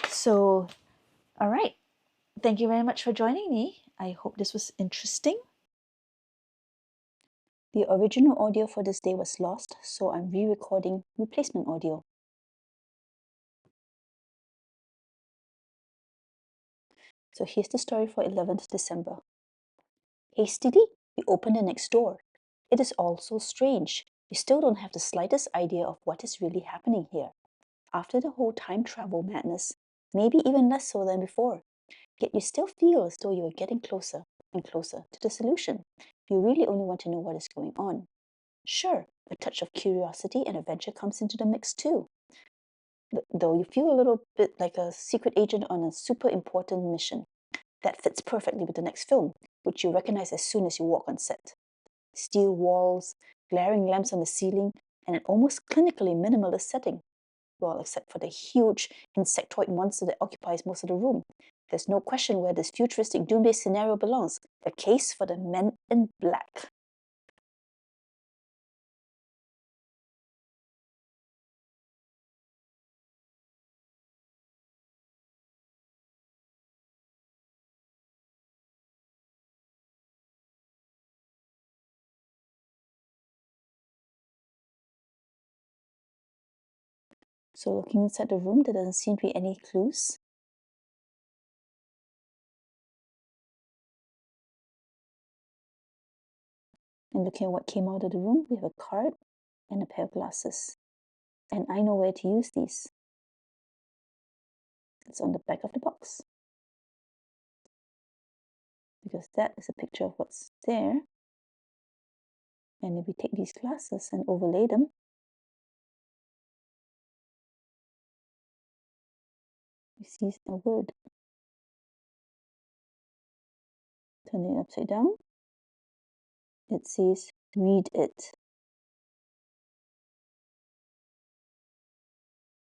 So, all right. Thank you very much for joining me. I hope this was interesting. The original audio for this day was lost, so I'm re-recording replacement audio. So here's the story for 11th December. Hastily, we open the next door. It is all so strange. We still don't have the slightest idea of what is really happening here. After the whole time travel madness, maybe even less so than before. Yet you still feel as though you are getting closer and closer to the solution. You really only want to know what is going on. Sure, a touch of curiosity and adventure comes into the mix too. Though you feel a little bit like a secret agent on a super important mission. That fits perfectly with the next film, which you recognize as soon as you walk on set. Steel walls, glaring lamps on the ceiling, and an almost clinically minimalist setting. Well, except for the huge insectoid monster that occupies most of the room. There's no question where this futuristic doomsday scenario belongs. The case for the men in black. So looking inside the room, there doesn't seem to be any clues. And looking at what came out of the room, we have a card and a pair of glasses. And I know where to use these. It's on the back of the box. Because that is a picture of what's there. And if we take these glasses and overlay them, we see a word. Turn it upside down. It says, read it.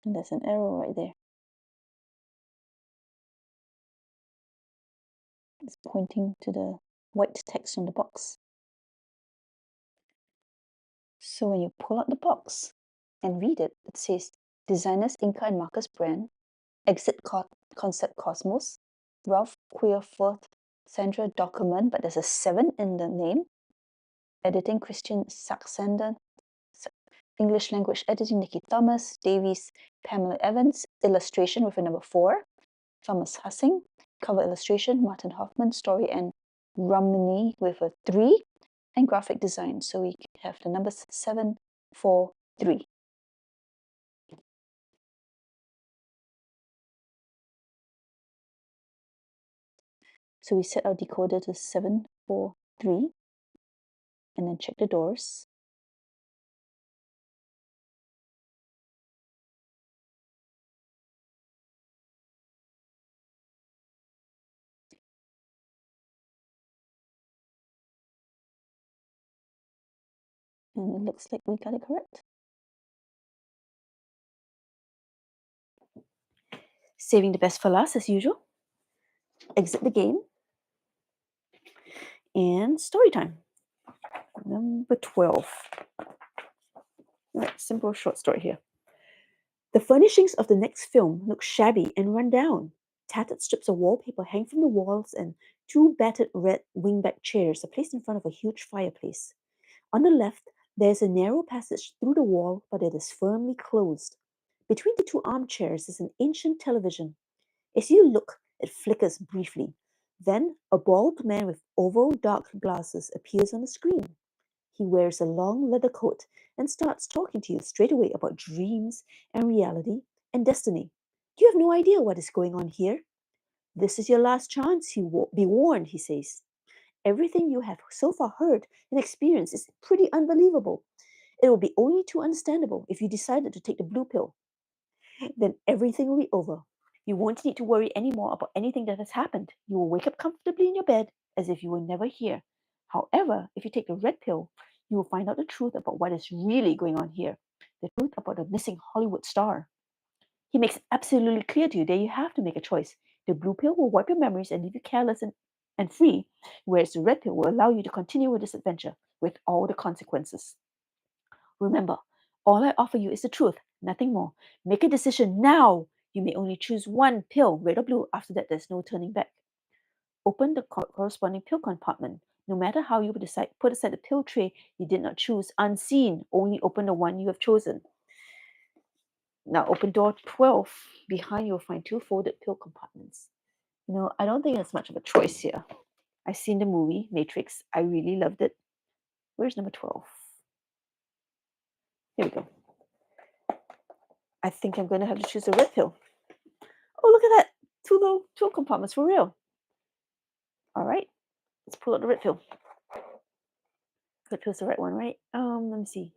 And there's an arrow right there. It's pointing to the white text on the box. So when you pull out the box and read it, it says, Designers Inca and Marcus Brand, Exit Concept Cosmos, Ralph Queerforth, Sandra Dockerman, but there's a 7 in the name. Editing Christian Saxander, English language editing Nikki Thomas, Davies, Pamela Evans, illustration with a number 4, Thomas Hussing, cover illustration Martin Hoffman, story and Romney with a 3, and graphic design. So we have the numbers 7, 4, 3. So we set our decoder to 7, 4, 3, and then check the doors. And it looks like we got it correct. Saving the best for last as usual. Exit the game. And story time. Number 12. Right, simple short story here. The furnishings of the next film look shabby and run down. Tattered strips of wallpaper hang from the walls, and 2 battered red wingback chairs are placed in front of a huge fireplace. On the left, there is a narrow passage through the wall, but it is firmly closed. Between the 2 armchairs is an ancient television. As you look, it flickers briefly. Then, a bald man with oval dark glasses appears on the screen. He wears a long leather coat and starts talking to you straight away about dreams and reality and destiny. You have no idea what is going on here. This is your last chance, be warned, he says. Everything you have so far heard and experienced is pretty unbelievable. It will be only too understandable if you decided to take the blue pill. Then everything will be over. You won't need to worry anymore about anything that has happened. You will wake up comfortably in your bed as if you were never here. However, if you take the red pill, you will find out the truth about what is really going on here. The truth about the missing Hollywood star. He makes it absolutely clear to you that you have to make a choice. The blue pill will wipe your memories and leave you careless and free, whereas the red pill will allow you to continue with this adventure with all the consequences. Remember, all I offer you is the truth, nothing more. Make a decision now. You may only choose one pill, red or blue. After that, there's no turning back. Open the corresponding pill compartment. No matter how you decide, put aside the pill tray you did not choose, unseen. Only open the one you have chosen. Now open door 12. Behind you'll find 2 folded pill compartments. I don't think there's much of a choice here. I've seen the movie, Matrix. I really loved it. Where's number 12? Here we go. I think I'm going to have to choose a red pill. Oh, look at that. 2 little pill compartments for real. All right. Let's pull out the red pill. Red pill's the right one, right? Let me see.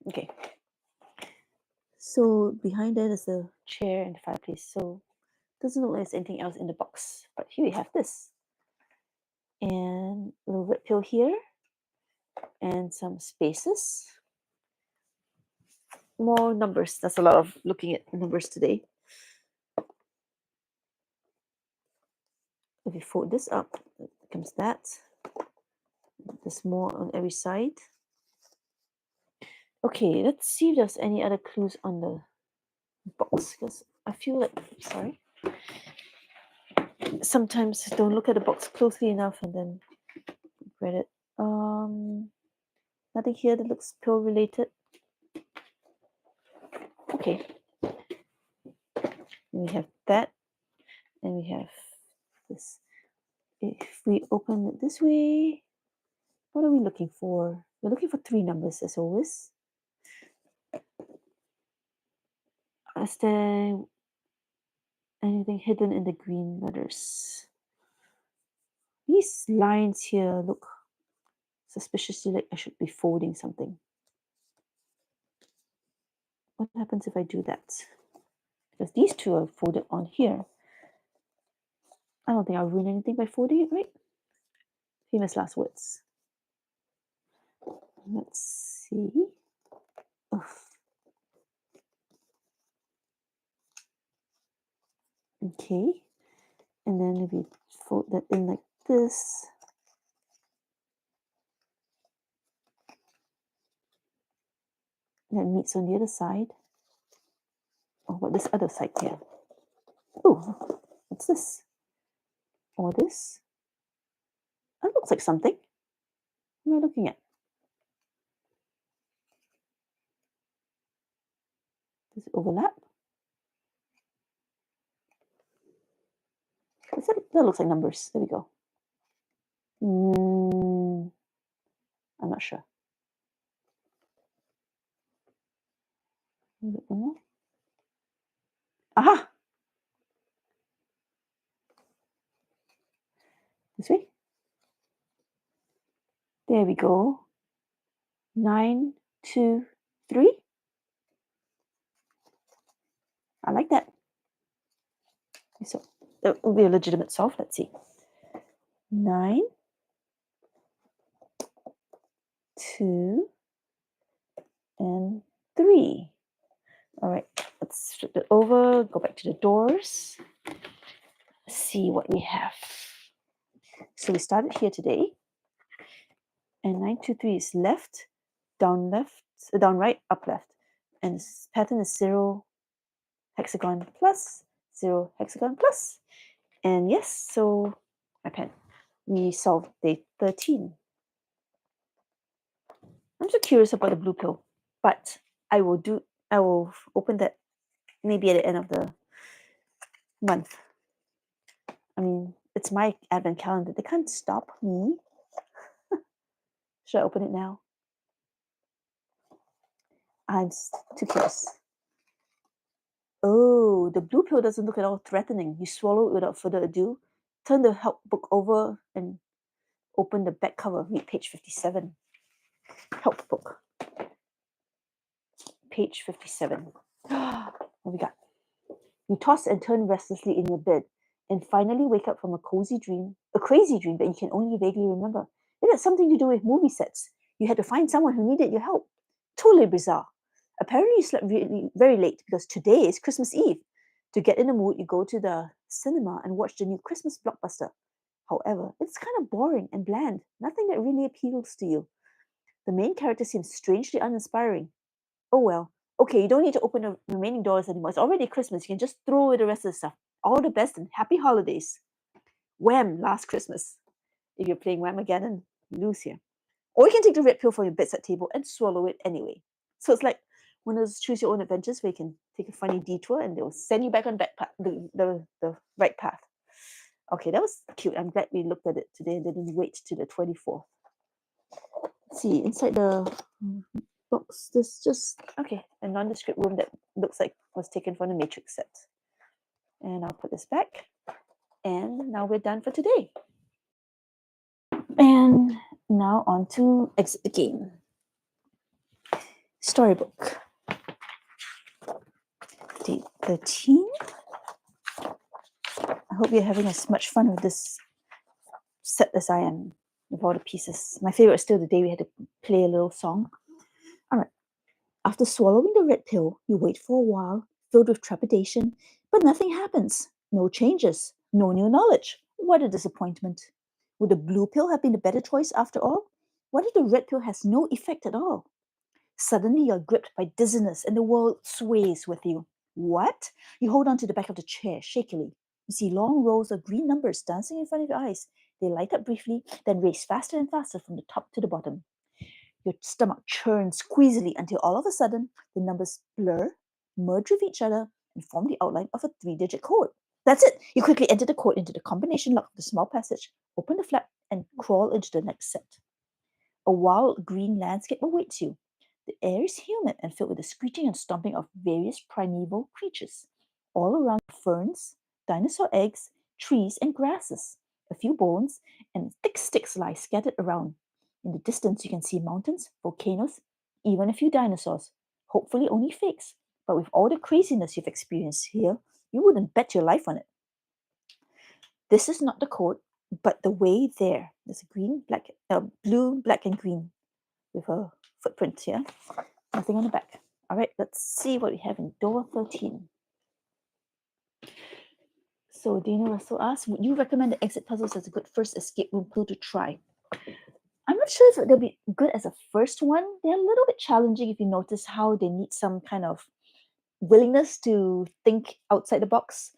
Okay. So behind that is the chair and the fireplace. So it doesn't look like there's anything else in the box. But here we have this. And a little red pill here. And some spaces. More numbers. That's a lot of looking at numbers today. If you fold this up, comes that. There's more on every side. Okay, let's see if there's any other clues on the box, because I feel like, sorry, sometimes don't look at the box closely enough and then read it. Nothing here that looks pill related. Okay. We have that, and we have this. If we open it this way, what are we looking for? We're looking for 3 numbers as always. Is there anything hidden in the green letters? These lines here look suspiciously like I should be folding something. What happens if I do that? Because these 2 are folded on here. I don't think I'll ruin anything by folding it, right? Famous last words. Let's see. Oof. Okay. And then if we fold that in like this, that meets on the other side. Oh, what this other side here? Oh, what's this? Or this? That looks like something. What am I looking at? Does it overlap? That looks like numbers. There we go. I'm not sure. A little bit more. Aha! This way. There we go. 9, 2, 3. I like that. So that will be a legitimate solve. Let's see. 9, 2, and 3. All right, let's flip it over, go back to the doors, see what we have. So we started here today, and 9, 2, 3 is left, down right, up left. And this pattern is 0 hexagon plus, 0 hexagon plus. And yes, so my pen, we solved day 13. I'm so curious about the blue pill, but I will open that maybe at the end of the month. I mean, it's my advent calendar. They can't stop me. Should I open it now? I'm too curious. Oh, the blue pill doesn't look at all threatening. You swallow it without further ado. Turn the help book over and open the back cover. Read page 57. Help book. Page 57. What we got? You toss and turn restlessly in your bed and finally wake up from a crazy dream that you can only vaguely remember. It had something to do with movie sets. You had to find someone who needed your help. Totally bizarre. Apparently, you slept really, very late because today is Christmas Eve. To get in the mood, you go to the cinema and watch the new Christmas blockbuster. However, it's kind of boring and bland, nothing that really appeals to you. The main character seems strangely uninspiring. Oh well. Okay, you don't need to open the remaining doors anymore. It's already Christmas. You can just throw away the rest of the stuff. All the best and happy holidays. Wham! Last Christmas. If you're playing Wham again and you lose here. Or you can take the red pill from your bedside table and swallow it anyway. So it's like one of those choose your own adventures where you can take a funny detour and they'll send you back on the right path. Okay, that was cute. I'm glad we looked at it today and didn't wait to the 24th. Let's see, inside the box, there's just, okay, a nondescript room that looks like was taken from the Matrix set. And I'll put this back. And now we're done for today. And now on to exit the game. Storybook. Day 13. I hope you're having as much fun with this set as I am with all the pieces. My favorite is still the day we had to play a little song. All right. After swallowing the red pill, you wait for a while, filled with trepidation, but nothing happens. No changes, no new knowledge. What a disappointment. Would the blue pill have been the better choice after all? What if the red pill has no effect at all? Suddenly, you're gripped by dizziness and the world sways with you. What? You hold on to the back of the chair shakily. You see long rows of green numbers dancing in front of your eyes. They light up briefly, then race faster and faster from the top to the bottom. Your stomach churns squeezily until all of a sudden the numbers blur, merge with each other, and form the outline of a 3-digit code. That's it. You quickly enter the code into the combination lock of the small passage, open the flap, and crawl into the next set. A wild green landscape awaits you. The air is humid and filled with the screeching and stomping of various primeval creatures. All around ferns, dinosaur eggs, trees, and grasses. A few bones and thick sticks lie scattered around. In the distance, you can see mountains, volcanoes, even a few dinosaurs. Hopefully, only fakes. But with all the craziness you've experienced here, you wouldn't bet your life on it. This is not the code, but the way there. There's a blue, black, and green with a footprint here. Nothing on the back. All right, let's see what we have in door 13. So Dana Russell asks, would you recommend the exit puzzles as a good first escape room clue to try? I'm not sure if they'll be good as a first one. They're a little bit challenging if you notice how they need some kind of willingness to think outside the box.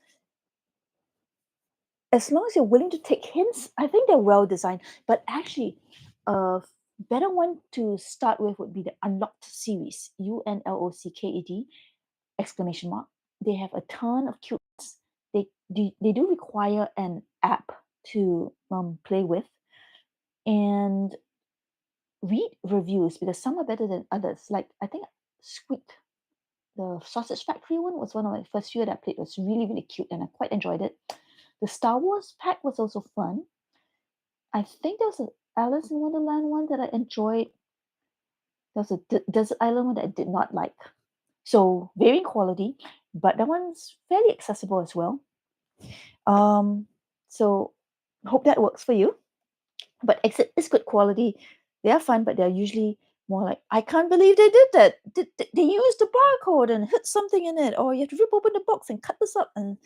As long as you're willing to take hints, I think they're well designed. But actually, a better one to start with would be the Unlocked series, UNLOCKED, exclamation mark. They have a ton of cute ones. They do require an app to play with. and read reviews because some are better than others. Like I think Squeak, the Sausage Factory one, was one of my first few that I played. It was really, really cute and I quite enjoyed it. The Star Wars pack was also fun. I think there was an Alice in Wonderland one that I enjoyed. There was a Desert Island one that I did not like. So varying quality, but that one's fairly accessible as well. So hope that works for you. But Exit is good quality. They are fun, but they're usually more like, I can't believe they did that. They used the barcode and hit something in it, or you have to rip open the box and cut this up. And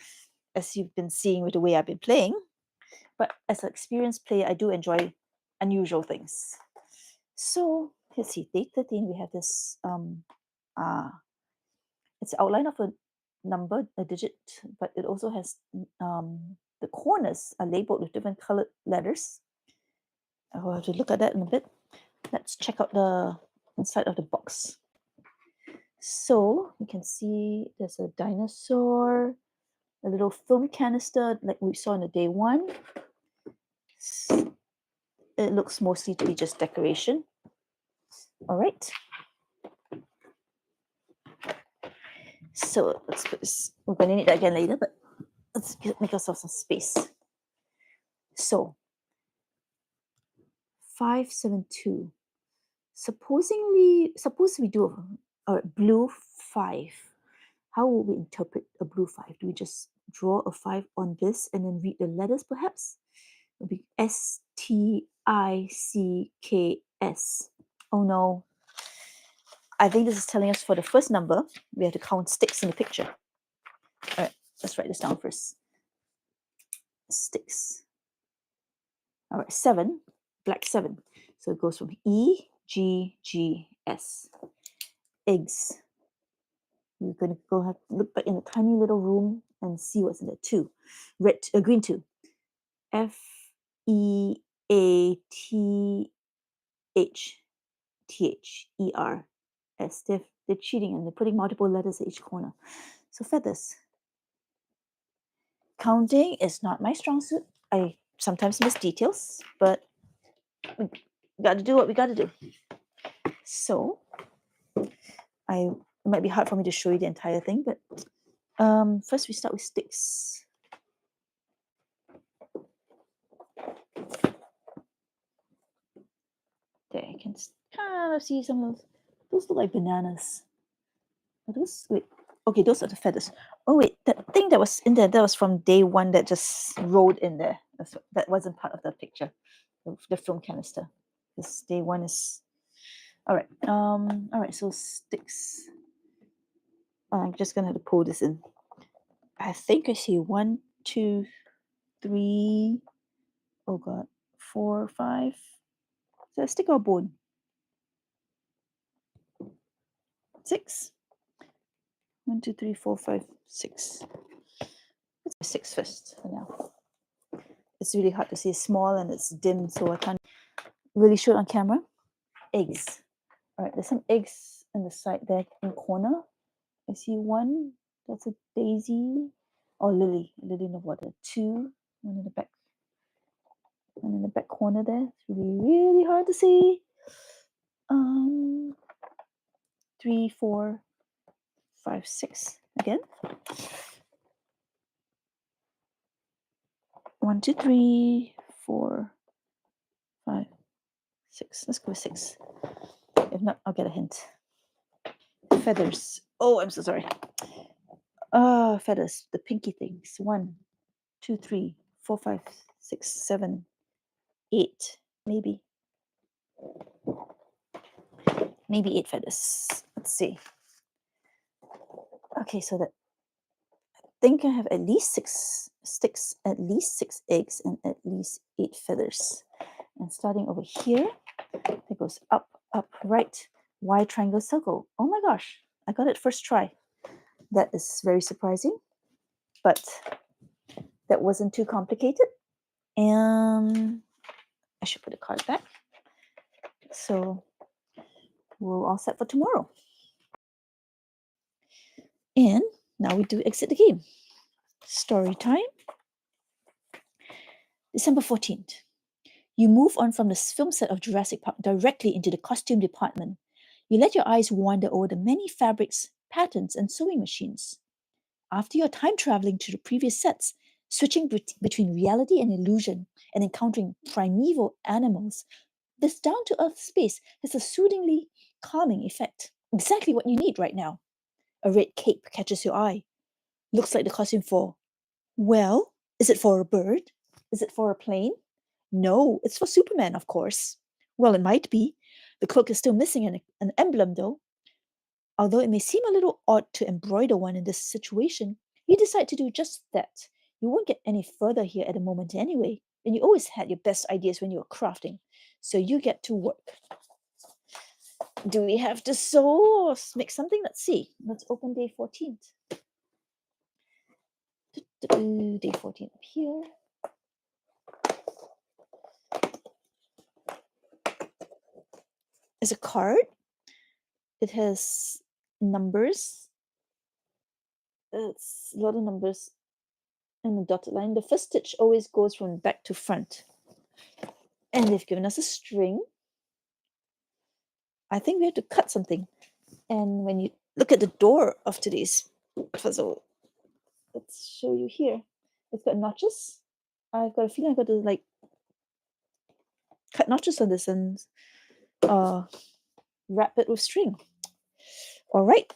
as you've been seeing with the way I've been playing, but as an experienced player, I do enjoy unusual things. So let's see, day 13, we have this it's the outline of a number, a digit, but it also has the corners are labeled with different colored letters. I'll have to look at that in a bit. Let's check out the inside of the box. So you can see there's a dinosaur, a little film canister like we saw in the day one. It looks mostly to be just decoration. All right. So let's put this, we're going to need that again later, but let's make ourselves some space. So 572. Suppose we do a blue 5. How will we interpret a blue 5? Do we just draw a 5 on this and then read the letters perhaps? It'll be STICKS. Oh no. I think this is telling us for the first number, we have to count sticks in the picture. All right, let's write this down first. Sticks. All right, 7, black 7. So it goes from E, G, G, S. Eggs. We're going to go have look back in a tiny little room and see what's in there. 2. Green 2. FEATHERS. They're cheating and they're putting multiple letters at each corner. So feathers. Counting is not my strong suit. I sometimes miss details, but we got to do what we got to do. So it might be hard for me to show you the entire thing, but first we start with sticks. There, you can kind of see some of those look like bananas. Are those, wait, okay, those are the feathers. Oh wait, that thing that was in there, that was from day one that just rolled in there. That wasn't part of the picture, the film canister. This day one is, all right. All right, so sticks. I'm just gonna have to pull this in. I think I see 1, 2, 3, oh god, 4, 5. Is that a stick or a bone? 6. 1, 2, 3, 4, 5, 6. Let's go 6 first for now. It's really hard to see. It's small and it's dim, so I can't really show it on camera. Eggs. All right, there's some eggs on the side there in the corner. I see 1. That's a daisy or lily in the water. 2. 1 in the back. 1 in the back corner there. It's really, really hard to see. 3, 4, 5, 6 again. 1, 2, 3, 4, 5, 6. Let's go with 6. If not, I'll get a hint. Feathers. Oh, I'm so sorry. Feathers. The pinky things. 1, 2, 3, 4, 5, 6, 7, 8. Maybe 8 feathers. Let's see. Okay, so that I think I have at least 6 sticks, at least 6 eggs, and at least 8 feathers. And starting over here, it goes up, up, right, Y triangle circle. Oh my gosh, I got it first try. That is very surprising, but that wasn't too complicated. And I should put the card back. So we're all set for tomorrow. And now we do exit the game. Story time. December 14th. You move on from the film set of Jurassic Park directly into the costume department. You let your eyes wander over the many fabrics, patterns, and sewing machines. After your time traveling to the previous sets, switching between reality and illusion, and encountering primeval animals, this down to earth space has a soothingly calming effect. Exactly what you need right now. A red cape catches your eye. Looks like the costume for, well, is it for a bird? Is it for a plane? No, it's for Superman, of course. Well, it might be. The cloak is still missing an emblem, though. Although it may seem a little odd to embroider one in this situation, you decide to do just that. You won't get any further here at the moment anyway, and you always had your best ideas when you were crafting. So you get to work. Do we have to sew or make something? Let's see. Let's open day 14. Day 14 up here. It's a card. It has numbers. It's a lot of numbers and a dotted line. The first stitch always goes from back to front. And they've given us a string. I think we have to cut something. And when you look at the door of today's puzzle, let's show you here. It's got notches. I've got a feeling I've got to like cut notches on this and wrap it with string. All right.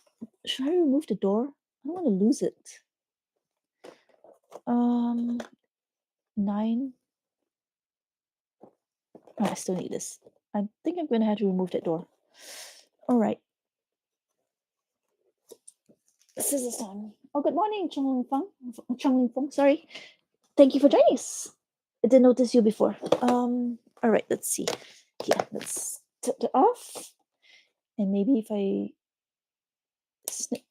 Should I remove the door? I don't want to lose it. 9. Oh, I still need this. I think I'm going to have to remove that door. All right. Scissors time. Oh, good morning, Chong Ling Feng. Sorry. Thank you for joining us. I didn't notice you before. All right. Let's see. Here, let's tip it off. And maybe if I snip.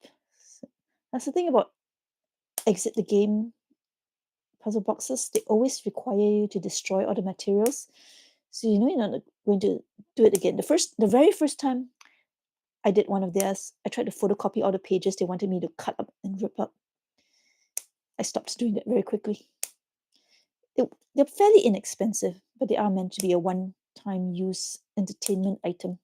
That's the thing about exit the game puzzle boxes. They always require you to destroy all the materials. So you know you're not going to do it again. The very first time I did one of theirs, I tried to photocopy all the pages they wanted me to cut up and rip up. I stopped doing that very quickly. They're fairly inexpensive, but they are meant to be a one-time use entertainment item.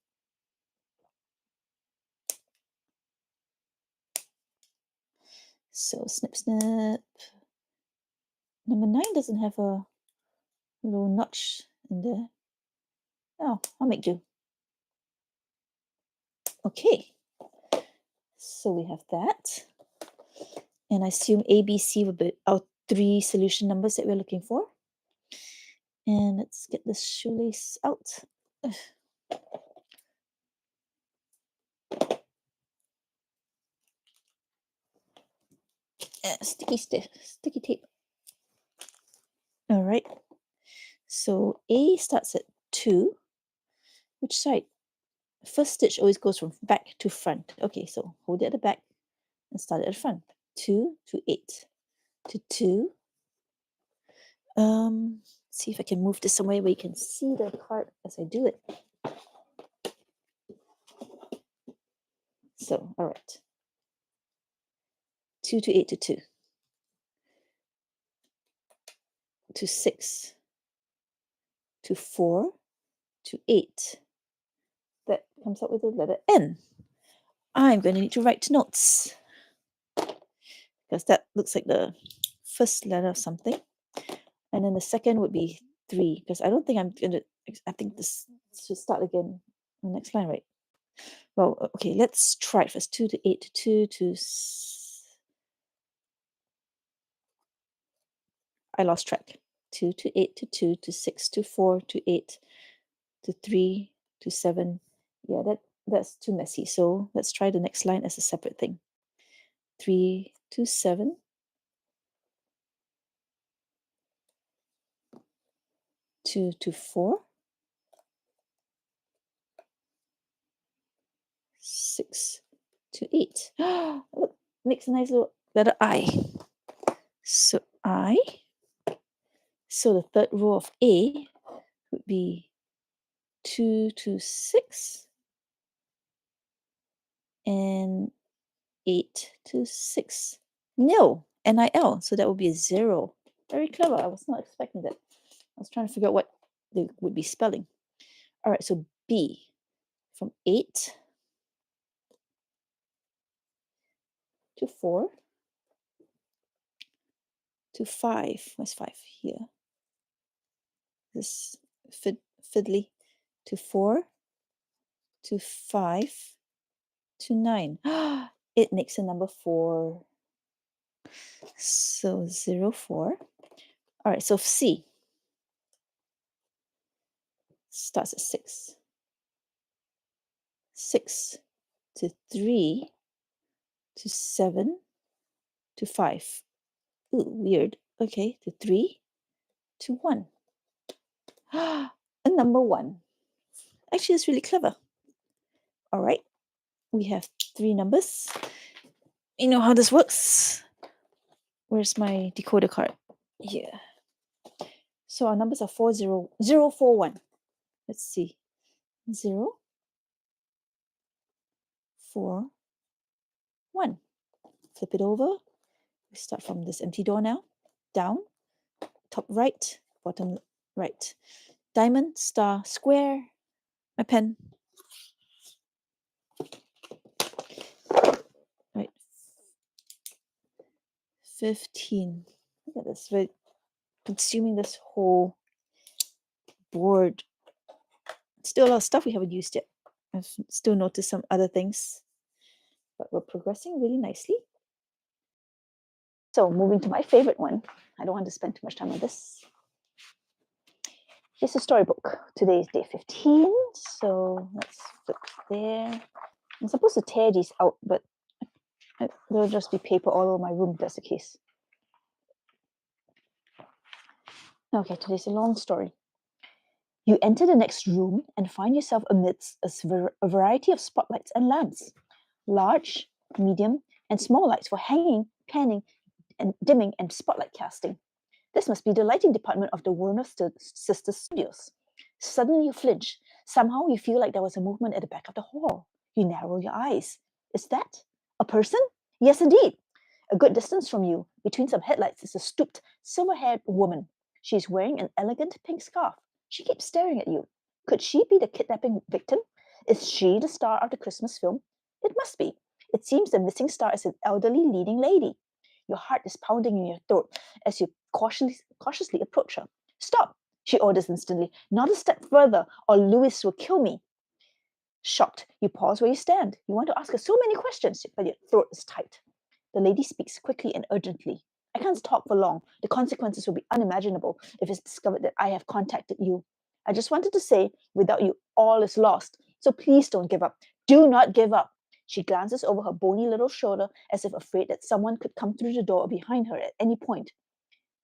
So snip, snip. Number 9 doesn't have a little notch in there. Oh, I'll make do. Okay. So we have that. And I assume A, B, C will be our 3 solution numbers that we're looking for. And let's get this shoelace out. Sticky tape. All right. So A starts at 2. Which side? First stitch always goes from back to front. Okay, so hold it at the back and start it at the front. 2 to 8 to 2. See if I can move this somewhere where you can see the card as I do it. So, all right. 2 to 8 to 2. To 6. To 4. To 8. That comes up with the letter N. I'm going to need to write notes because that looks like the first letter of something. And then the second would be 3 because I don't think I think this should start again on the next line, right? Well, okay, let's try it first. 2 to 8 to 2 to... I lost track. 2 to 8 to 2 to 6 to 4 to 8 to 3 to 7. Yeah, that's too messy. So let's try the next line as a separate thing. 3 to 7. 2 to 4. 6 to 8. Look, makes a nice little letter I. So I. So the third row of A would be 2 to 6 and 8 to 6. Nil, N-I-L. So that would be a 0. Very clever. I was not expecting that. I was trying to figure out what they would be spelling. All right, so B, from 8 to 4 to 5. Where's 5? Here. This fiddly. To 4 to 5 to 9. It makes a number 4. So 0, 4. All right, so C starts at 6. 6 to 3 to 7 to 5. Ooh, weird. Okay, to 3 to 1. A number 1. Actually, it's really clever. All right, we have 3 numbers. You know how this works. Where's my decoder card? Here. So our numbers are 041. Let's see. 0, 4, 1. Flip it over. We start from this empty door now. Down, top right, bottom right. Diamond, star, square. My pen. Right. 15. Look at this. We're consuming this whole board. Still a lot of stuff we haven't used yet. I've still noticed some other things. But we're progressing really nicely. So moving to my favorite one. I don't want to spend too much time on this. Here's a storybook. Today is day 15. So let's flip there. I'm supposed to tear these out, but there'll just be paper all over my room if that's the case. Okay, today's a long story. You enter the next room and find yourself amidst a variety of spotlights and lamps. Large, medium, and small lights for hanging, panning, and dimming and spotlight casting. This must be the lighting department of the Warner Sisters Studios. Suddenly you flinch. Somehow you feel like there was a movement at the back of the hall. You narrow your eyes. Is that a person? Yes, indeed. A good distance from you, between some headlights, is a stooped, silver-haired woman. She is wearing an elegant pink scarf. She keeps staring at you. Could she be the kidnapping victim? Is she the star of the Christmas film? It must be. It seems the missing star is an elderly leading lady. Your heart is pounding in your throat as you cautiously approach her. Stop, she orders instantly. Not a step further, or Louis will kill me. Shocked, you pause where you stand. You want to ask her so many questions, but your throat is tight. The lady speaks quickly and urgently. I can't talk for long. The consequences will be unimaginable if it's discovered that I have contacted you. I just wanted to say, without you, all is lost. So please don't give up. Do not give up. She glances over her bony little shoulder as if afraid that someone could come through the door behind her at any point.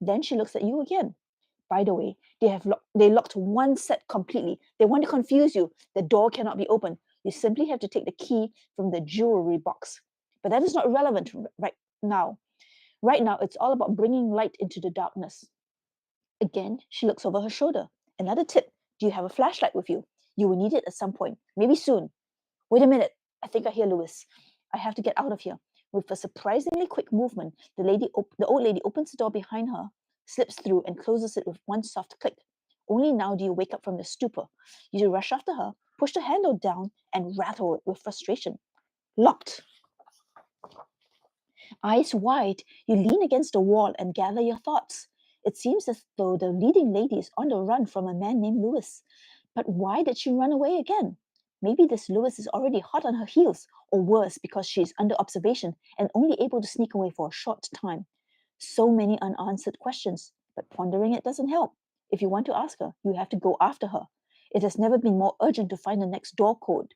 Then she looks at you again. By the way, they locked one set completely. They want to confuse you. The door cannot be opened. You simply have to take the key from the jewelry box. But that is not relevant right now. Right now, it's all about bringing light into the darkness. Again, she looks over her shoulder. Another tip. Do you have a flashlight with you? You will need it at some point. Maybe soon. Wait a minute. I think I hear Louis. I have to get out of here. With a surprisingly quick movement, the old lady opens the door behind her, slips through, and closes it with one soft click. Only now do you wake up from your stupor. You rush after her, push the handle down, and rattle it with frustration. Locked. Eyes wide, you lean against the wall and gather your thoughts. It seems as though the leading lady is on the run from a man named Louis. But why did she run away again? Maybe this Louis is already hot on her heels, or worse, because she is under observation and only able to sneak away for a short time. So many unanswered questions, but pondering it doesn't help. If you want to ask her, you have to go after her. It has never been more urgent to find the next door code.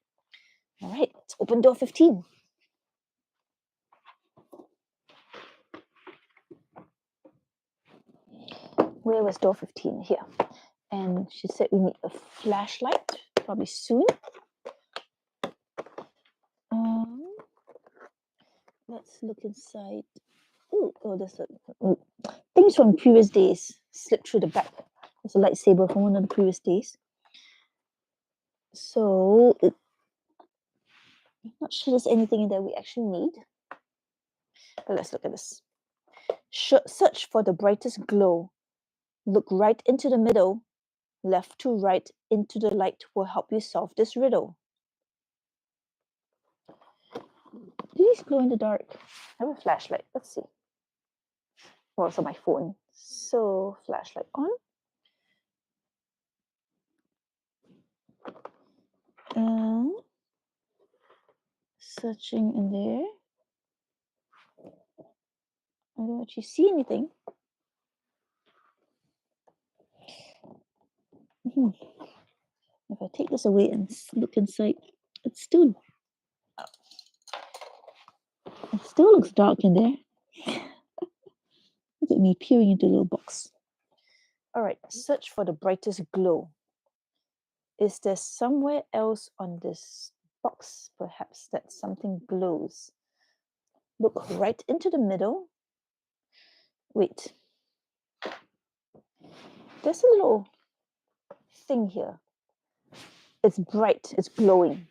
All right, let's open door 15. Where was door 15? Here. And she said we need a flashlight, probably soon. Let's look inside. Oh, there's things from previous days slipped through the back. There's a lightsaber from one of the previous days. So, I'm not sure there's anything in there we actually need. But let's look at this. Search for the brightest glow. Look right into the middle. left to right into the light will help you solve this riddle. Do these glow in the dark? I have a flashlight. Let's see. Well, it's on my phone. So, flashlight on. And searching in there. I don't actually see anything. If I take this away and look inside, it still looks dark in there. Look at me peering into a little box. All right, search for the brightest glow. Is there somewhere else on this box, perhaps, that something glows? Look right into the middle. Wait. There's a little thing here. It's bright, it's glowing.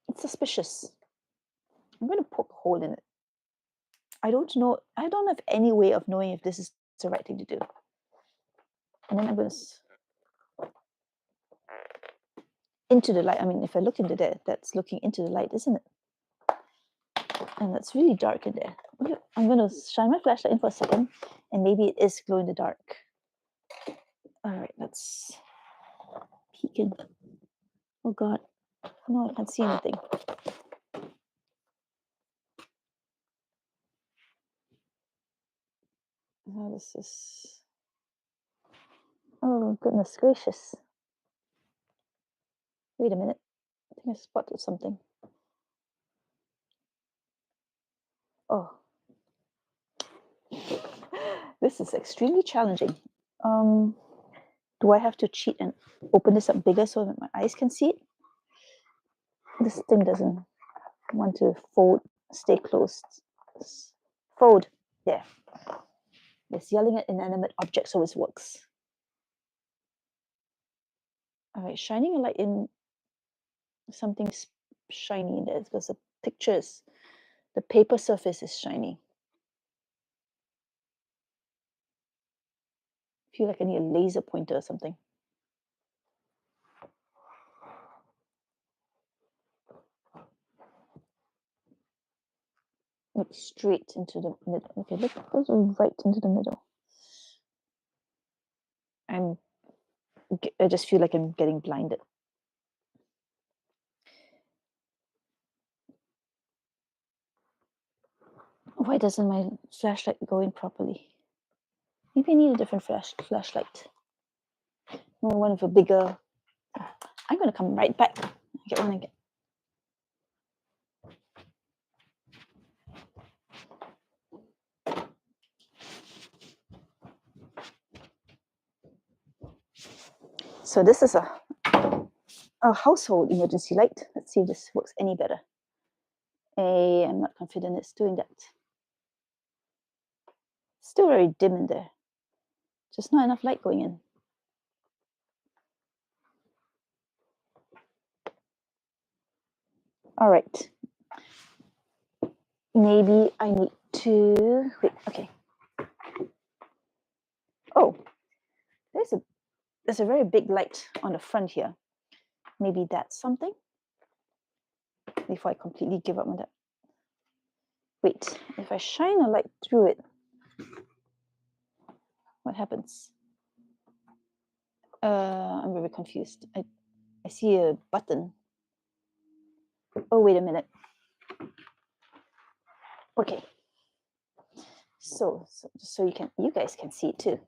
It's suspicious. I'm going to poke a hole in it. I don't know. I don't have any way of knowing if this is the right thing to do. And then I'm going to into the light. I mean, if I look into there, that's looking into the light, isn't it? And it's really dark in there. Okay, I'm going to shine my flashlight in for a second, and maybe it is glow in the dark. All right, let's peek in. Oh God, no, I can't see anything. Oh, this is. Oh goodness gracious! Wait a minute. I think I spotted something. Oh, this is extremely challenging. Do I have to cheat and open this up bigger so that my eyes can see it? This thing doesn't want to fold, stay closed. Fold. There. It's yelling at inanimate objects always works. All right, shining a light in something shiny in there because the pictures, the paper surface is shiny. I feel like I need a laser pointer or something. Look straight into the middle. Okay, look, goes right into the middle. I just feel like I'm getting blinded. Why doesn't my flashlight go in properly? Maybe I need a different flashlight. One with a bigger. I'm going to come right back. Get one again. So this is a household emergency light. Let's see if this works any better. I'm not confident it's doing that. Still very dim in there. Just not enough light going in. All right. Maybe I need to wait. Okay. Oh, there's a very big light on the front here. Maybe that's something. Before I completely give up on that. Wait, if I shine a light through it, what happens? I'm very confused. I see a button. Oh, wait a minute. Okay. So you guys can see it too.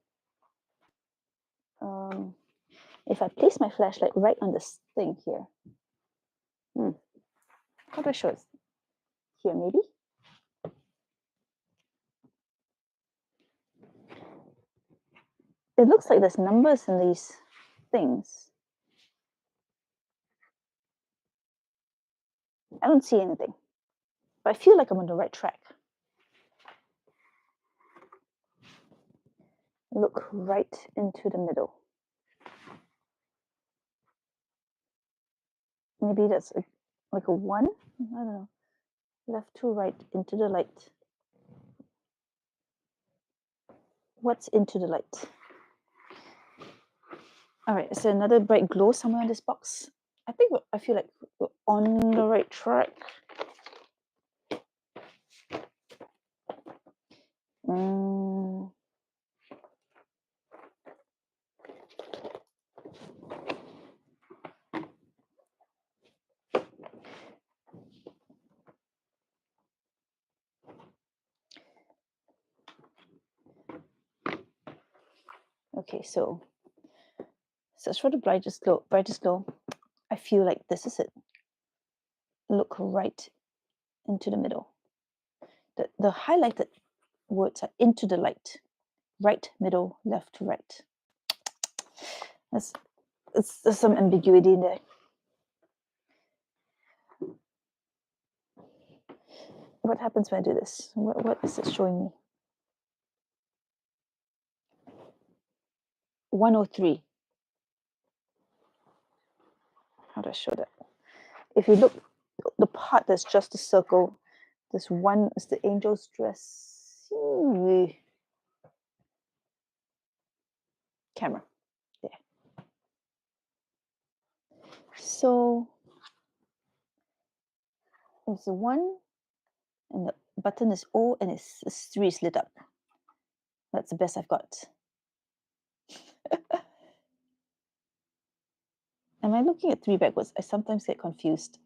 If I place my flashlight right on this thing here, how do I show it? Here, maybe. It looks like there's numbers in these things. I don't see anything, but I feel like I'm on the right track. Look right into the middle. Maybe that's like a 1. I don't know. Left to right into the light. What's into the light? All right, is there another bright glow somewhere on this box? I feel like we're on the right track. Okay, so search for the brightest glow. I feel like this is it. Look right into the middle. The highlighted words are into the light. Right, middle, left, right. There's some ambiguity in there. What happens when I do this? What is it showing me? 103. How do I show that? If you look, the part that's just a circle, this one is the angel's dress. Camera. There. So it's a 1, and the button is O, and it's 3 is lit up. That's the best I've got. Am I looking at 3 backwards? I sometimes get confused.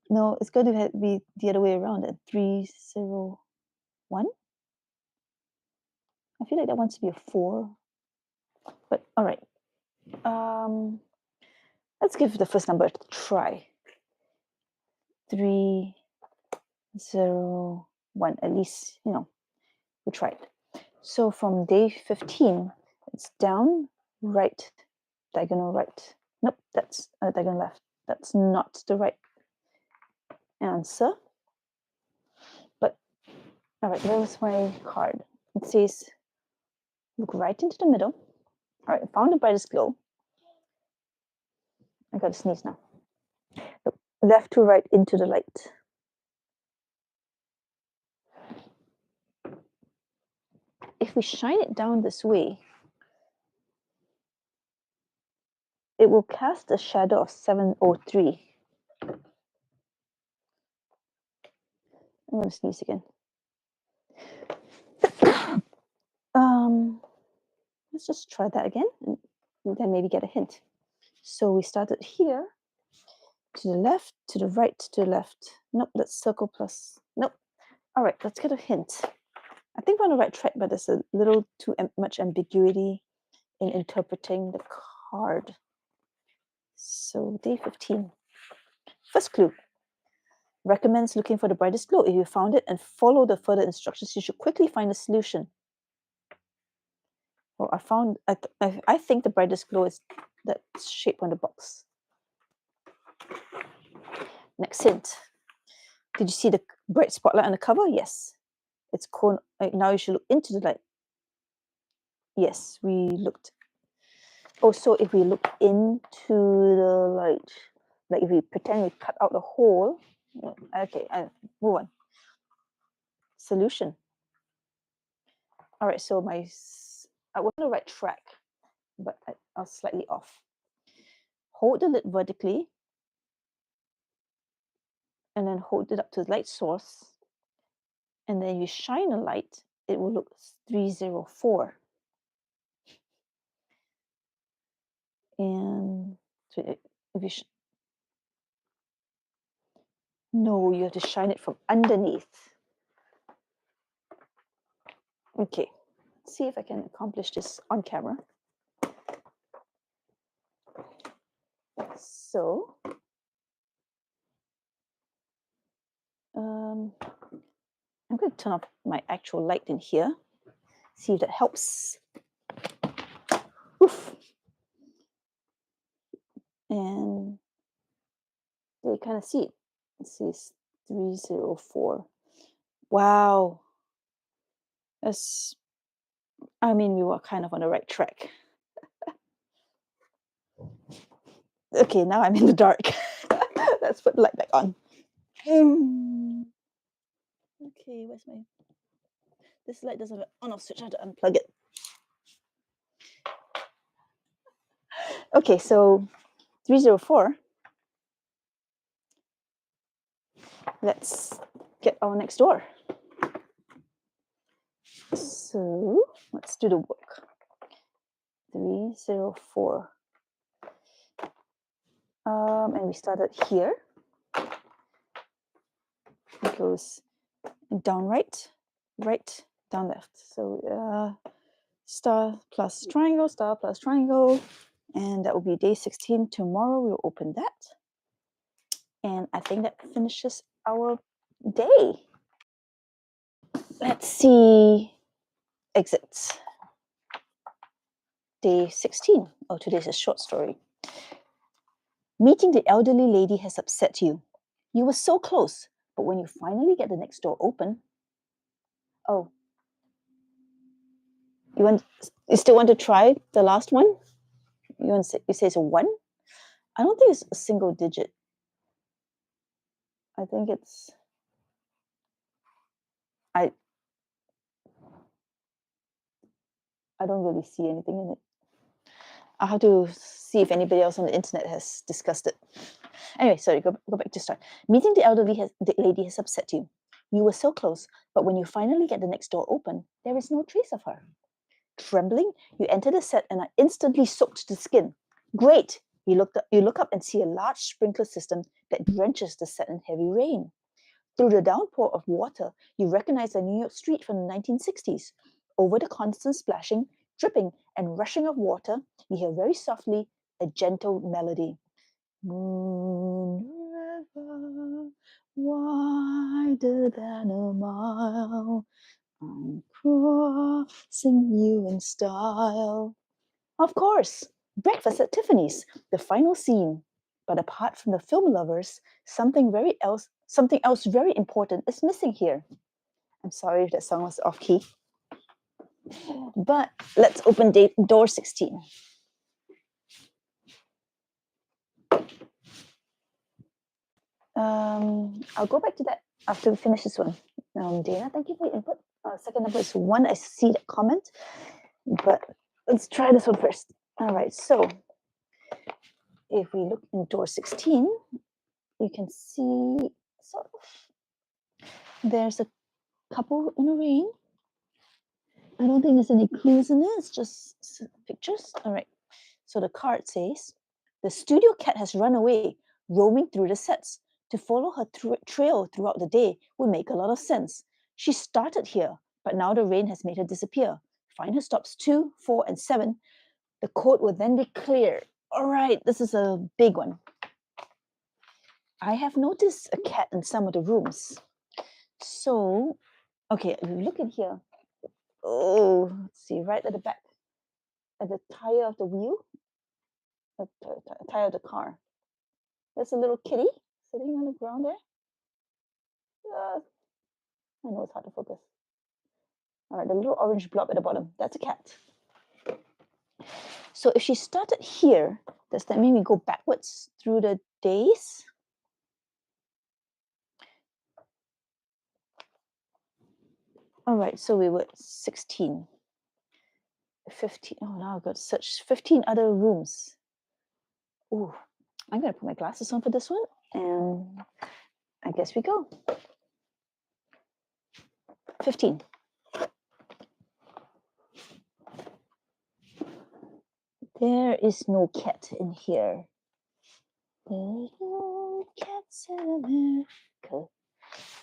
No, it's going to be the other way around at 301. I feel like that wants to be a 4. But all right. Let's give the first number a try. 301. At least, we tried. So from day 15, it's down, right, diagonal right. Nope, that's diagonal left. That's not the right answer. But all right, there's my card. It says, look right into the middle. All right, found the brightest glow. I gotta sneeze now. Look left to right into the light. If we shine it down this way, it will cast a shadow of 703. I'm gonna sneeze again. Let's just try that again and then maybe get a hint. So we started here, to the left, to the right, to the left. Nope, that's circle plus. Nope. All right, let's get a hint. I think we're on the right track, but there's a little too much ambiguity in interpreting the card. So day 15. First clue. Recommends looking for the brightest glow. If you found it and follow the further instructions, you should quickly find a solution. Well, I think the brightest glow is that shape on the box. Next hint. Did you see the bright spotlight on the cover? Yes. It's cone. Now you should look into the light. Yes, we looked. Also, if we look into the light, like if we pretend we cut out the hole. Okay, move on. Solution. All right, so I was on the right track, but I was slightly off. Hold the lid vertically, and then hold it up to the light source, and then you shine a light, it will look 304. And so if you no, you have to shine it from underneath. Okay, let's see if I can accomplish this on camera. So, I'm going to turn off my actual light in here. See if that helps. Oof. And you kind of see it. It says 304. Wow. We were kind of on the right track. Okay, now I'm in the dark. Let's put the light back on. Okay, where's my... This light doesn't have an on-off switch. I have to unplug it. Okay, so 304. Let's get our next door. So let's do the work. 304. And we started here. It goes down right, down left. So star plus triangle, and that will be day 16. Tomorrow we'll open that. And I think that finishes our day. Let's see. Exits. Day 16. Oh, today's a short story. Meeting the elderly lady has upset you. You were so close, but when you finally get the next door open, oh, you still want to try the last one? You say it's a 1? I don't think it's a single digit. I think it's I don't really see anything in it. I'll have to see if anybody else on the internet has discussed it. Anyway, sorry, go back to start. Meeting the lady has upset you. You were so close, but when you finally get the next door open, there is no trace of her. Trembling, you enter the set and are instantly soaked to the skin. Great! You look up and see a large sprinkler system that drenches the set in heavy rain. Through the downpour of water, you recognize a New York street from the 1960s. Over the constant splashing, dripping, and rushing of water, you hear very softly a gentle melody. Moon River, wider than a mile, I'm crossing you in style. Of course, breakfast at Tiffany's, the final scene. But apart from the film lovers, something else very important is missing here. I'm sorry if that song was off key. But let's open door 16. I'll go back to that after we finish this one. Dana, thank you for your input. Second number is 1. I see that comment. But let's try this one first. All right, so if we look in door 16, you can see sort of there's a couple in a rain. I don't think there's any clues in there. It's just pictures. All right. So the card says, the studio cat has run away, roaming through the sets. To follow her trail throughout the day would make a lot of sense. She started here, but now the rain has made her disappear. Find her stops 2, 4, and 7. The code will then be clear. All right, this is a big one. I have noticed a cat in some of the rooms. So, okay, look in here. Oh, let's see, right at the back, at the tire of the wheel, at the tire of the car. There's a little kitty sitting on the ground there. I know it's hard to focus. All right, the little orange blob at the bottom, that's a cat. So if she started here, does that mean we go backwards through the days? All right, so we were 16. 15. Oh, now I've got such 15 other rooms. Oh, I'm going to put my glasses on for this one. And I guess we go. 15. There is no cat in here. There's no cats in America.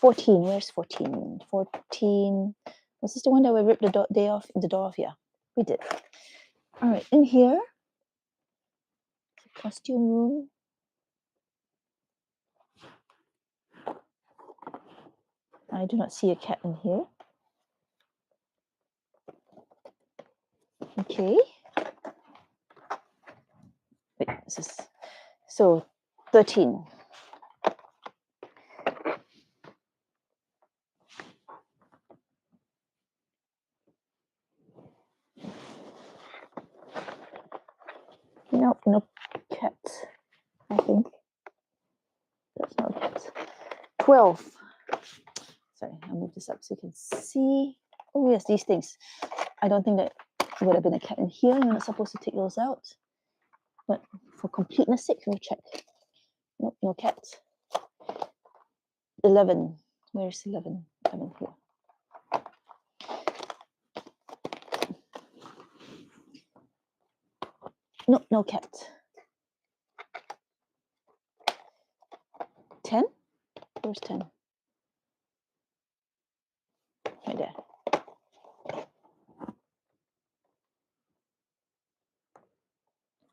14. Where's 14? 14. Was this the one that we ripped the door off? Yeah, we did. All right, in here, costume room. I do not see a cat in here. Okay. Wait, this is so 13. Nope, no cat. I think that's not a cat. 12. Sorry, I'll move this up so you can see. Oh yes, these things. I don't think that would have been a cat in here. You're not supposed to take those out. But for completeness sake, we'll check. Nope, no cat. 11. Where's 11? 11 here. Nope, no cat. 10? Where's 10? Right there.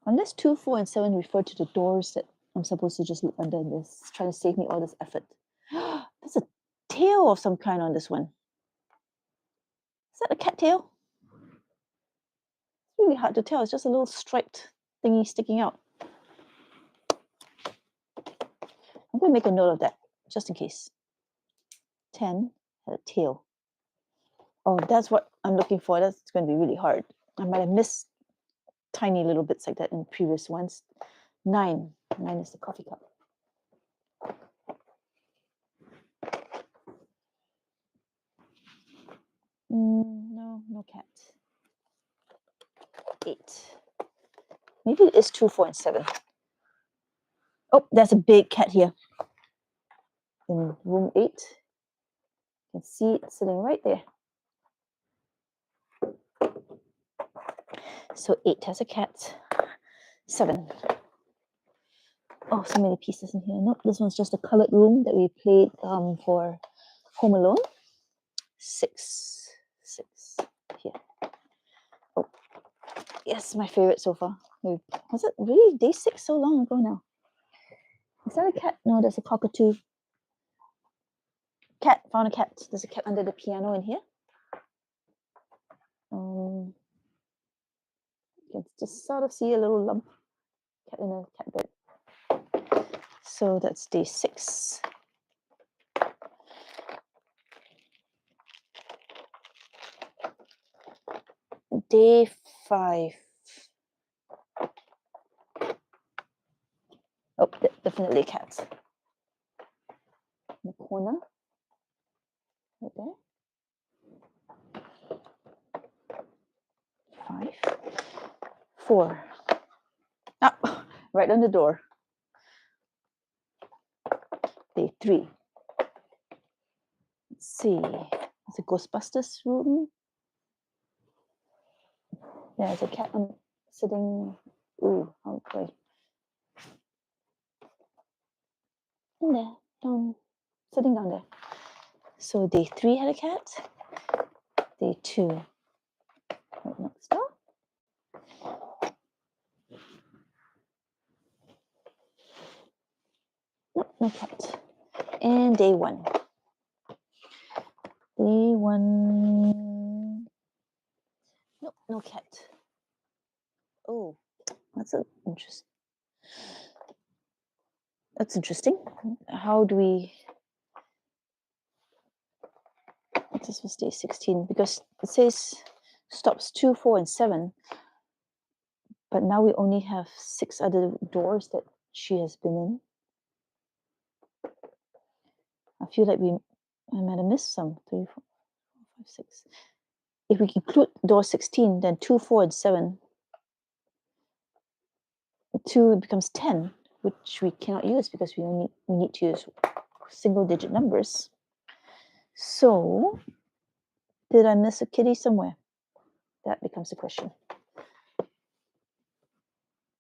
Unless 2, 4, and 7 refer to the doors that I'm supposed to just look under this, trying to save me all this effort. There's a tail of some kind on this one. Is that a cat tail? It's really hard to tell. It's just a little striped thingy sticking out. I'm going to make a note of that, just in case. 10 had a tail. Oh, that's what I'm looking for. That's going to be really hard. I might have missed tiny little bits like that in previous ones. 9. 9 is the coffee cup. No, no cat. 8. Maybe it is 2, 4, and 7. Oh, there's a big cat here. In room 8. You can see it sitting right there. So 8 has a cat. 7. Oh, so many pieces in here. Nope, this one's just a colored room that we played for Home Alone. 6. 6 here. Oh, yes, my favorite so far. Was it really day 6 so long ago now? Is that a cat? No, there's a cockatoo. Cat, found a cat. There's a cat under the piano in here. You can just sort of see a little lump. Cat in a cat bed. So that's day 6. Day 5. Oh, definitely a cat. In the corner. Right there. 5. 4. Ah, right on the door. Day 3. Let's see. It's a Ghostbusters room. Yeah, there's a cat sitting. Ooh, how do I? In there, down, sitting down there. So day 3 had a cat. Day 2. Right next door. Nope, no cat. And day 1. Day 1. Nope, no cat. Oh, that's interesting. That's interesting. How do we? This was day 16 because it says stops 2, 4, and 7. But now we only have 6 other doors that she has been in. I feel like I might have missed some. 3, 4, 5, 6. If we include door 16, then 2, 4, and 7. 2 becomes 10, which we cannot use because we need to use single-digit numbers. So, did I miss a kitty somewhere? That becomes the question.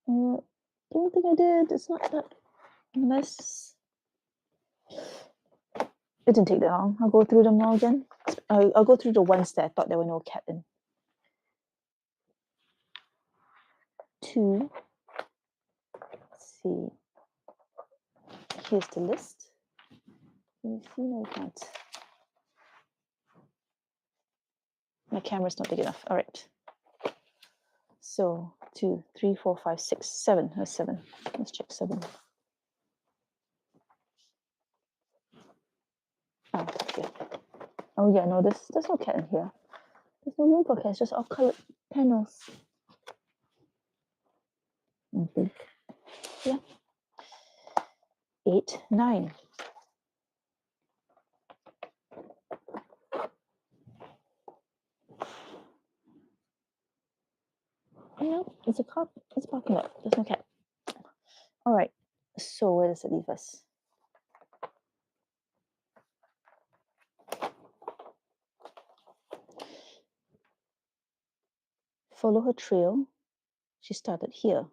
Don't think I did. It's not that unless it didn't take that long. I'll go through them all again. I'll go through the ones that I thought there were no cat in. 2. Let's see. Here's the list. Can you see? No, you can't. My camera's not big enough. All right. So 2, 3, 4, 5, 6, 7. There's 7. Let's check 7. Oh, yeah. Oh yeah, no, there's no cat in here. There's no room for cats, just all colored panels. I think. Yeah. 8, 9. It's a car. It's a parking lot. There's no cat. All right. So where does it leave us? Follow her trail. She started here.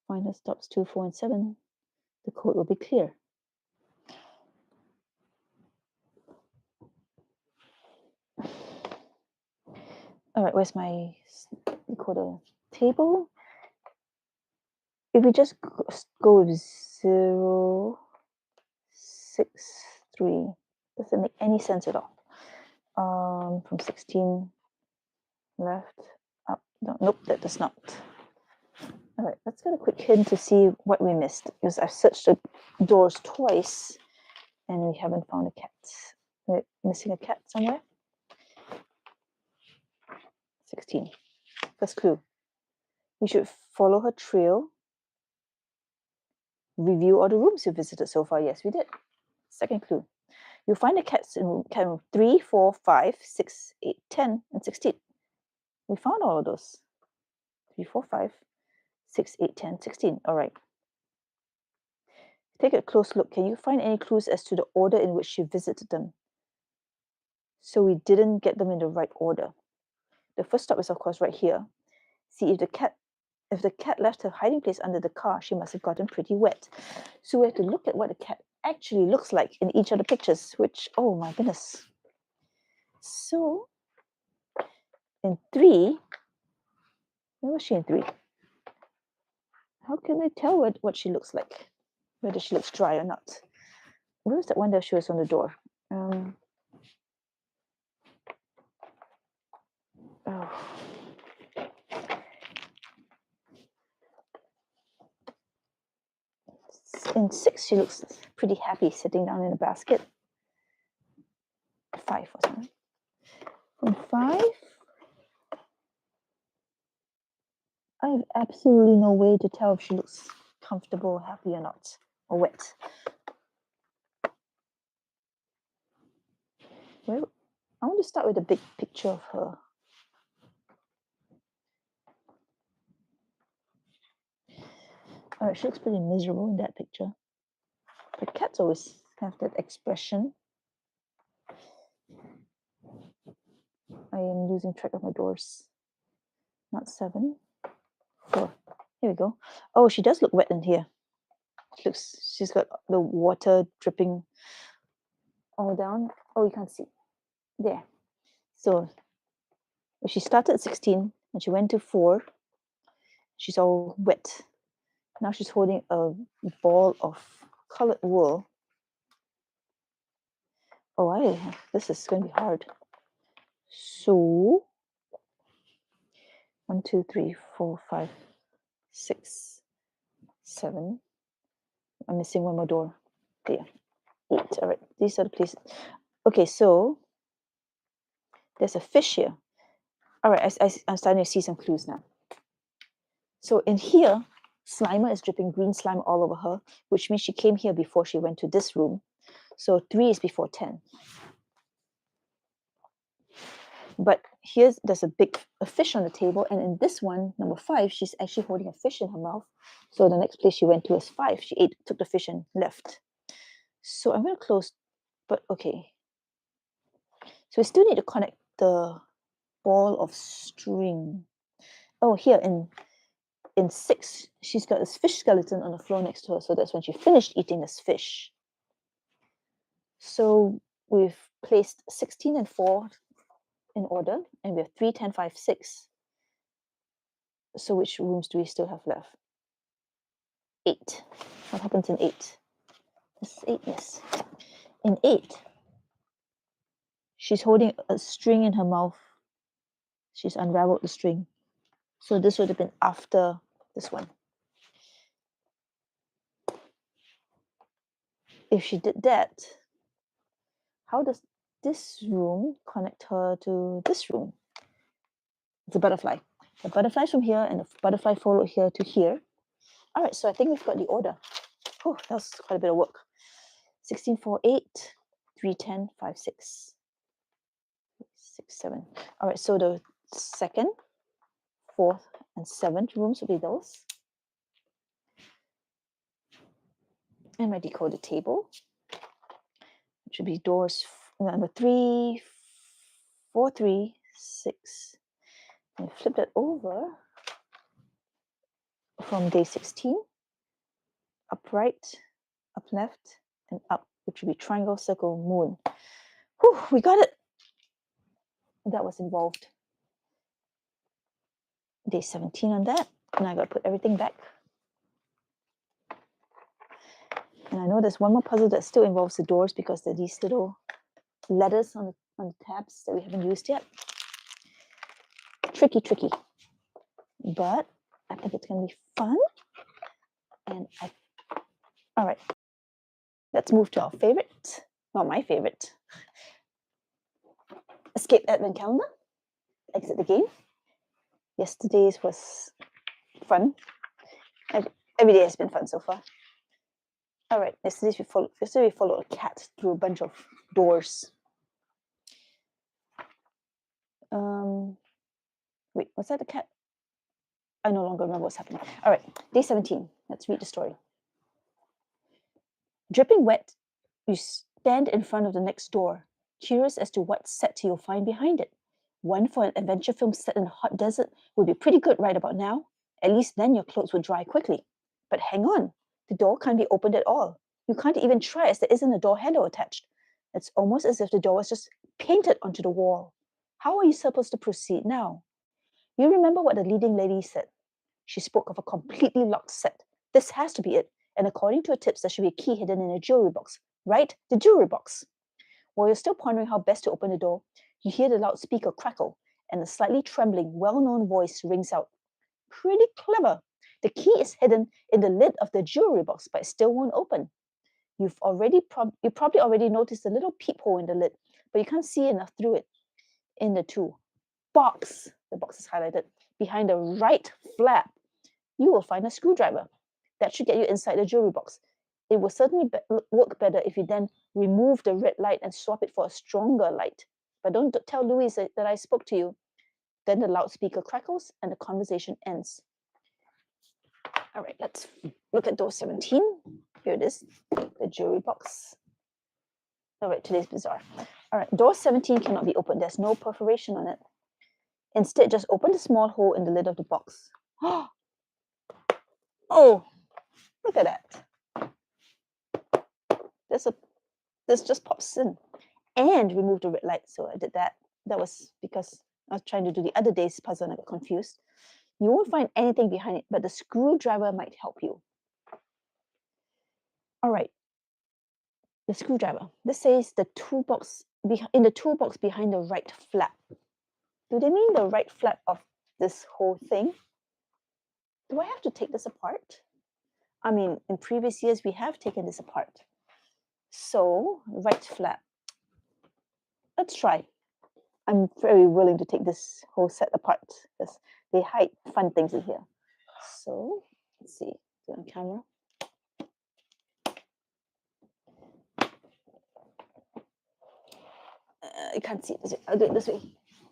Find her stops 2, 4, and 7. The code will be clear. All right, where's my decoder table? If we just go with 0, 6, 3, doesn't make any sense at all. From 16 left, up, no, nope, that does not. All right, let's get a quick hint to see what we missed, because I've searched the doors twice and we haven't found a cat. We're missing a cat somewhere. 16. First clue. You should follow her trail. Review all the rooms you visited so far. Yes, we did. Second clue. You'll find the cats in cat room 3, 4, 5, 6, 8, 10, and 16. We found all of those. 3, 4, 5, 6, 8, 10, 16. All right. Take a close look. Can you find any clues as to the order in which she visited them? So we didn't get them in the right order. The first stop is, of course, right here. See, if the cat left her hiding place under the car, she must have gotten pretty wet. So we have to look at what the cat actually looks like in each of the pictures, which, oh my goodness. So in 3, where was she in 3? How can I tell what she looks like? Whether she looks dry or not? Where was that one that she was on the door? Oh. In 6, she looks pretty happy sitting down in a basket. 5 or something. In 5, I have absolutely no way to tell if she looks comfortable, happy or not, or wet. Well, I want to start with a big picture of her. All right, she looks pretty miserable in that picture. But cats always have that expression. I am losing track of my doors. Not 7, 4. Here we go. Oh, she does look wet in here. She's got the water dripping all down. Oh, you can't see. There. So if she started at 16 and she went to 4, she's all wet. Now she's holding a ball of colored wool. Oh, this is going to be hard. So 1, 2, 3, 4, 5, 6, 7. I'm missing one more door. There. 8. All right. These are the places. Okay, so there's a fish here. All right, I'm starting to see some clues now. So in here, Slimer is dripping green slime all over her, which means she came here before she went to this room. So 3 is before 10. But there's a fish on the table, and in this one, number 5, she's actually holding a fish in her mouth. So the next place she went to is 5. She took the fish and left. So I'm going to close, but okay. So we still need to connect the ball of string. Oh, here in 6, she's got this fish skeleton on the floor next to her. So that's when she finished eating this fish. So we've placed 16 and 4 in order, and we have 3, 10, 5, 6. So which rooms do we still have left? 8. What happens in 8? This is 8, yes. In 8, she's holding a string in her mouth. She's unraveled the string. So this would have been after this one. If she did that, how does this room connect her to this room? It's a butterfly. The butterfly's from here, and the butterfly followed here to here. All right, so I think we've got the order. Oh, that was quite a bit of work. 16, 4, 8, 3, 10, 5, 6. 6, 7. All right, so the 2nd, 4th, and 7 rooms will be those. And my decoder table, which would be doors number 3, 4, 3, 6. And flip it over from day 16, up right, up left, and up, which would be triangle, circle, moon. Whew, we got it. That was involved. Day 17 on that. And I got to put everything back. And I know there's one more puzzle that still involves the doors because there are these little letters on the tabs that we haven't used yet. Tricky. But I think it's going to be fun. And all right. Let's move to our favorite. Not my favorite. Escape Advent Calendar. Exit the game. Yesterday's was fun. Every day has been fun so far. All right, yesterday we followed a cat through a bunch of doors. Wait, was that a cat? I no longer remember what's happening. All right, day 17. Let's read the story. Dripping wet, you stand in front of the next door, curious as to what set you'll find behind it. One for an adventure film set in a hot desert would be pretty good right about now. At least then your clothes would dry quickly. But hang on, the door can't be opened at all. You can't even try as there isn't a door handle attached. It's almost as if the door was just painted onto the wall. How are you supposed to proceed now? You remember what the leading lady said. She spoke of a completely locked set. This has to be it. And according to her tips, there should be a key hidden in a jewelry box. Right? The jewelry box. While you're still pondering how best to open the door, you hear the loudspeaker crackle, and a slightly trembling, well-known voice rings out. Pretty clever. The key is hidden in the lid of the jewelry box, but it still won't open. You probably already noticed the little peephole in the lid, but you can't see enough through it. In the box, the box is highlighted, behind the right flap, you will find a screwdriver. That should get you inside the jewelry box. It will certainly work better if you then remove the red light and swap it for a stronger light. But don't tell Louise that I spoke to you. Then the loudspeaker crackles and the conversation ends. All right, let's look at door 17. Here it is, the jewelry box. All right, today's bizarre. All right, door 17 cannot be opened. There's no perforation on it. Instead, just open the small hole in the lid of the box. Oh, look at that. This just pops in. And remove the red light. So I did that. That was because I was trying to do the other day's puzzle and I got confused. You won't find anything behind it, but the screwdriver might help you. All right. The screwdriver. This says the toolbox in the toolbox behind the right flap. Do they mean the right flap of this whole thing? Do I have to take this apart? I mean, in previous years, we have taken this apart. So, right flap. Let's try. I'm very willing to take this whole set apart because they hide fun things in here. So, let's see. Do it on camera. I can't see it this way. I'll do it this way.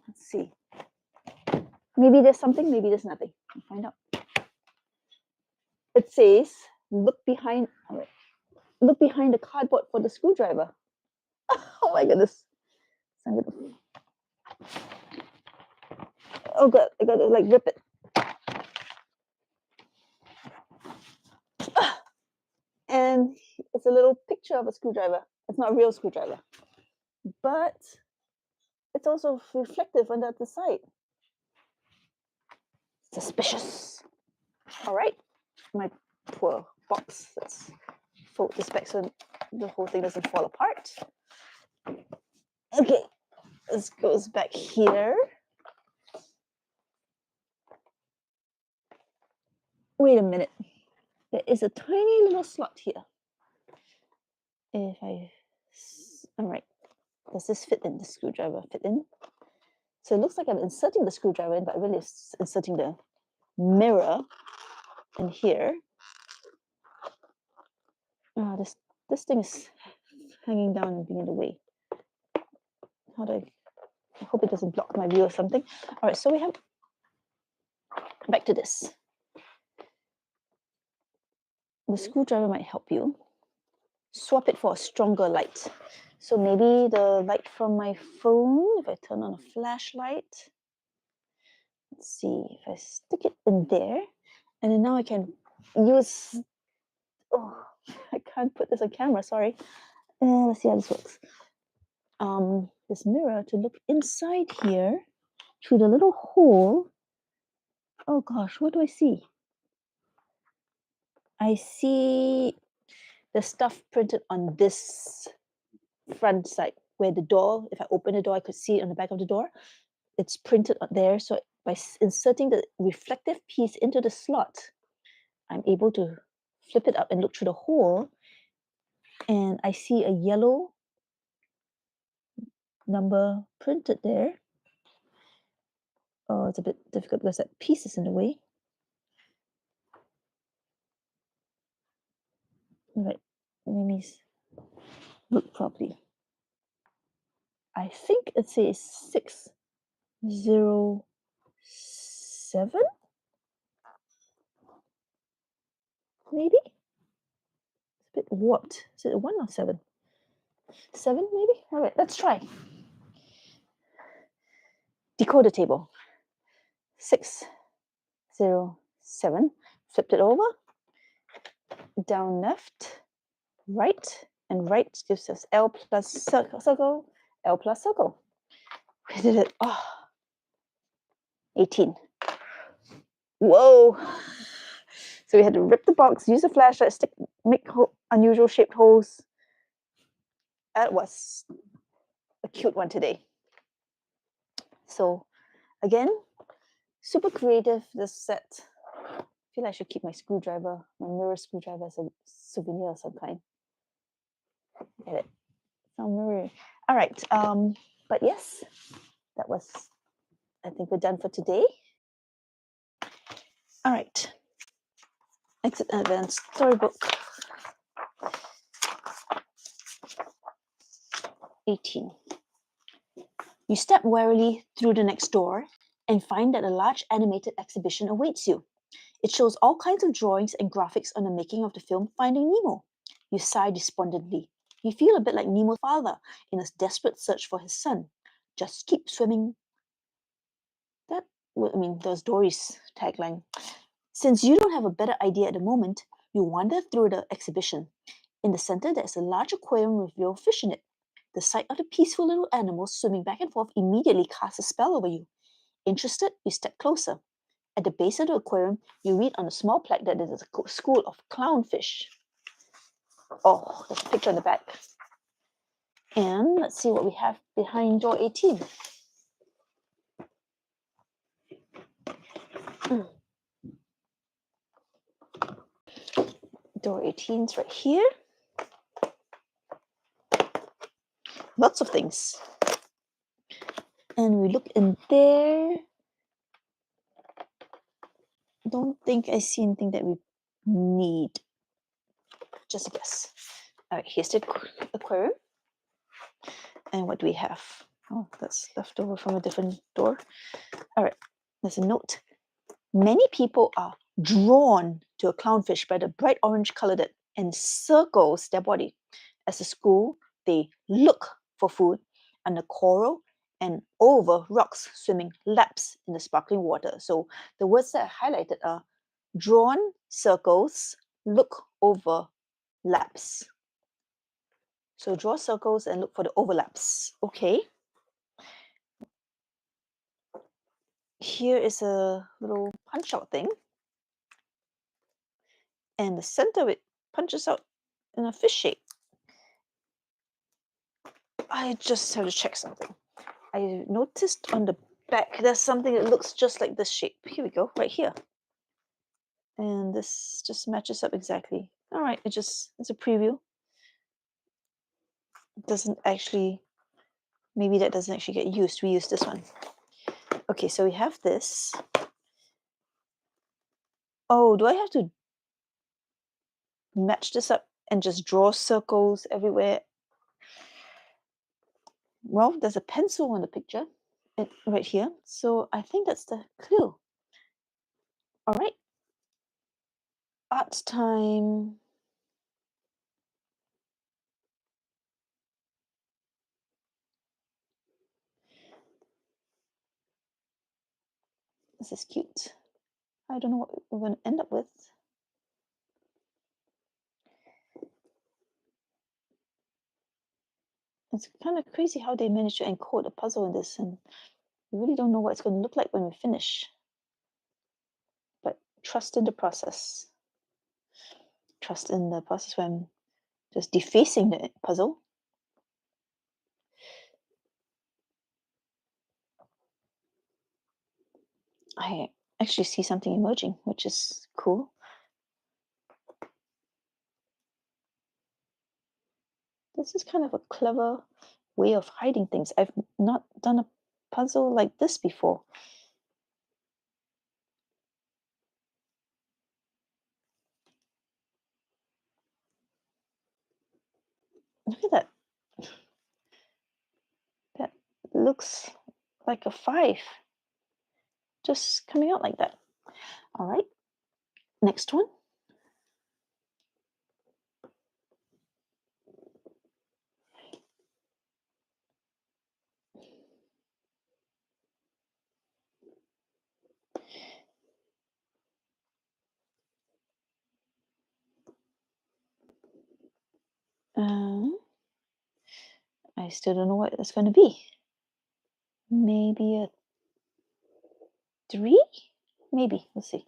Let's see. Maybe there's something, maybe there's nothing. I'll find out. It says, look behind the cardboard for the screwdriver. Oh my goodness. Oh god, I gotta like rip it. And it's a little picture of a screwdriver. It's not a real screwdriver. But it's also reflective on the other side. Suspicious. All right, my poor box. Let's fold this back so the whole thing doesn't fall apart. Okay, this goes back here. Wait a minute. There is a tiny little slot here. All right. Does this fit in? The screwdriver fit in? So it looks like I'm inserting the screwdriver in, but really it's inserting the mirror in here. This thing is hanging down and being in the way. I hope it doesn't block my view or something. All right, so we have back to this. The screwdriver might help you. Swap it for a stronger light. So maybe the light from my phone, if I turn on a flashlight, let's see, if I stick it in there, and then now I can use, oh, I can't put this on camera, sorry. Let's see how this works. This mirror to look inside here through the little hole. Oh gosh, what do I see? I see the stuff printed on this front side where the door, if I open the door, I could see it on the back of the door. It's printed there. So by inserting the reflective piece into the slot, I'm able to flip it up and look through the hole. And I see a yellow number printed there. Oh, it's a bit difficult because that piece is in the way. Right, let me look properly. I think it says 607, maybe? It's a bit warped. Is it a 1 or 7? 7, maybe? All right, let's try. Decoder table. 607. Flipped it over. Down left, right, and right gives us L plus circle, L plus circle. We did it. Oh, 18. Whoa. So we had to rip the box, use a flashlight, make unusual shaped holes. That was a cute one today. So again, super creative, this set. I feel like I should keep my screwdriver, my mirror screwdriver, as a souvenir of some kind. Get it? Some mirror. All right. But yes, that was, I think we're done for today. All right. Exit Advanced Storybook 18. You step warily through the next door and find that a large animated exhibition awaits you. It shows all kinds of drawings and graphics on the making of the film Finding Nemo. You sigh despondently. You feel a bit like Nemo's father in a desperate search for his son. Just keep swimming. There's Dory's tagline. Since you don't have a better idea at the moment, you wander through the exhibition. In the center, there's a large aquarium with real fish in it. The sight of the peaceful little animals swimming back and forth immediately casts a spell over you. Interested, you step closer. At the base of the aquarium, you read on a small plaque that there's a school of clownfish. Oh, there's a picture on the back. And let's see what we have behind door 18. Door 18 is right here. Lots of things. And we look in there. Don't think I see anything that we need. Just a guess. All right, here's the aquarium. And what do we have? Oh, that's left over from a different door. All right, there's a note. Many people are drawn to a clownfish by the bright orange color that encircles their body. As a school, they look for food under coral and over rocks, swimming laps in the sparkling water. So the words that I highlighted are drawn, circles, look, over, laps. So draw circles and look for the overlaps. Okay. Here is a little punch out thing. And the center of it punches out in a fish shape. I just have to check something. I noticed on the back there's something that looks just like this shape. Here we go, right here. And this just matches up exactly. All right, it's a preview. It doesn't actually, maybe that doesn't actually get used. We use this one. Okay, so we have this. Oh, do I have to match this up and just draw circles everywhere? Well, there's a pencil on the picture right here. So I think that's the clue. All right. Art time. This is cute. I don't know what we're going to end up with. It's kind of crazy how they managed to encode a puzzle in this, and we really don't know what it's going to look like when we finish. But trust in the process. Trust in the process when just defacing the puzzle. I actually see something emerging, which is cool. This is kind of a clever way of hiding things. I've not done a puzzle like this before. Look at that. That looks like a 5. Just coming out like that. All right. Next one. I still don't know what it's going to be. Maybe a 3? Maybe. We'll see.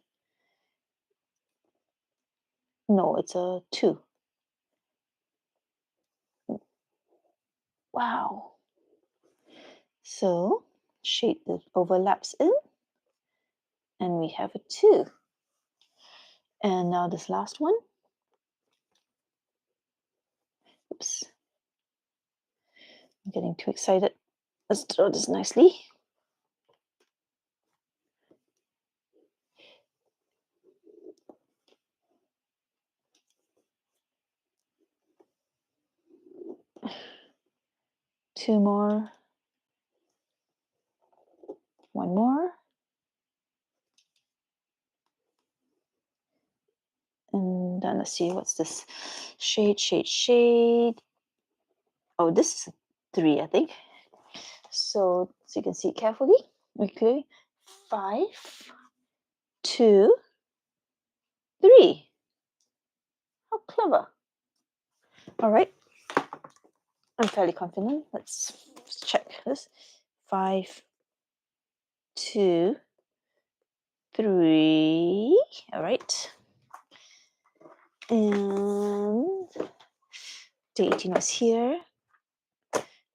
No, it's a 2. Wow. So, shade the overlaps in. And we have a 2. And now this last one. Oops. I'm getting too excited. Let's draw this nicely. Two more. One more. And then let's see, what's this? Shade, shade, shade. Oh, this is a 3, I think. So you can see it carefully. Okay. 5, 2, 3. How clever. All right. I'm fairly confident. Let's check this. 5, 2, 3. All right. And day 18 was here.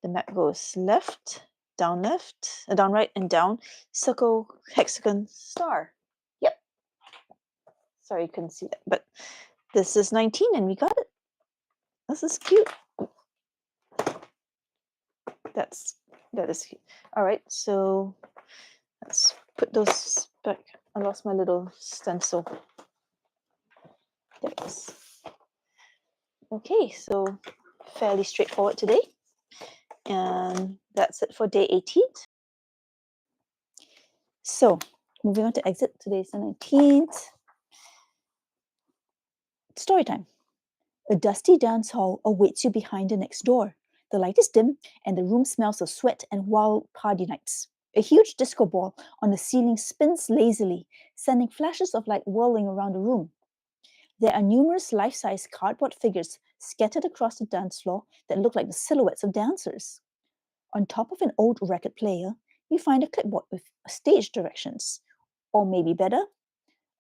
The map goes left, down, right, and down. Circle, hexagon, star. Yep. Sorry you couldn't see that, but this is 19 and we got it. This is cute. That is cute. All right, so let's put those back. I lost my little stencil. There it is. Okay, so fairly straightforward today. And that's it for day 18. So moving on to exit. Today is the 19th. Story time. A dusty dance hall awaits you behind the next door. The light is dim, and the room smells of sweat and wild party nights. A huge disco ball on the ceiling spins lazily, sending flashes of light whirling around the room. There are numerous life-size cardboard figures scattered across the dance floor that look like the silhouettes of dancers. On top of an old record player, you find a clipboard with stage directions. Or maybe better,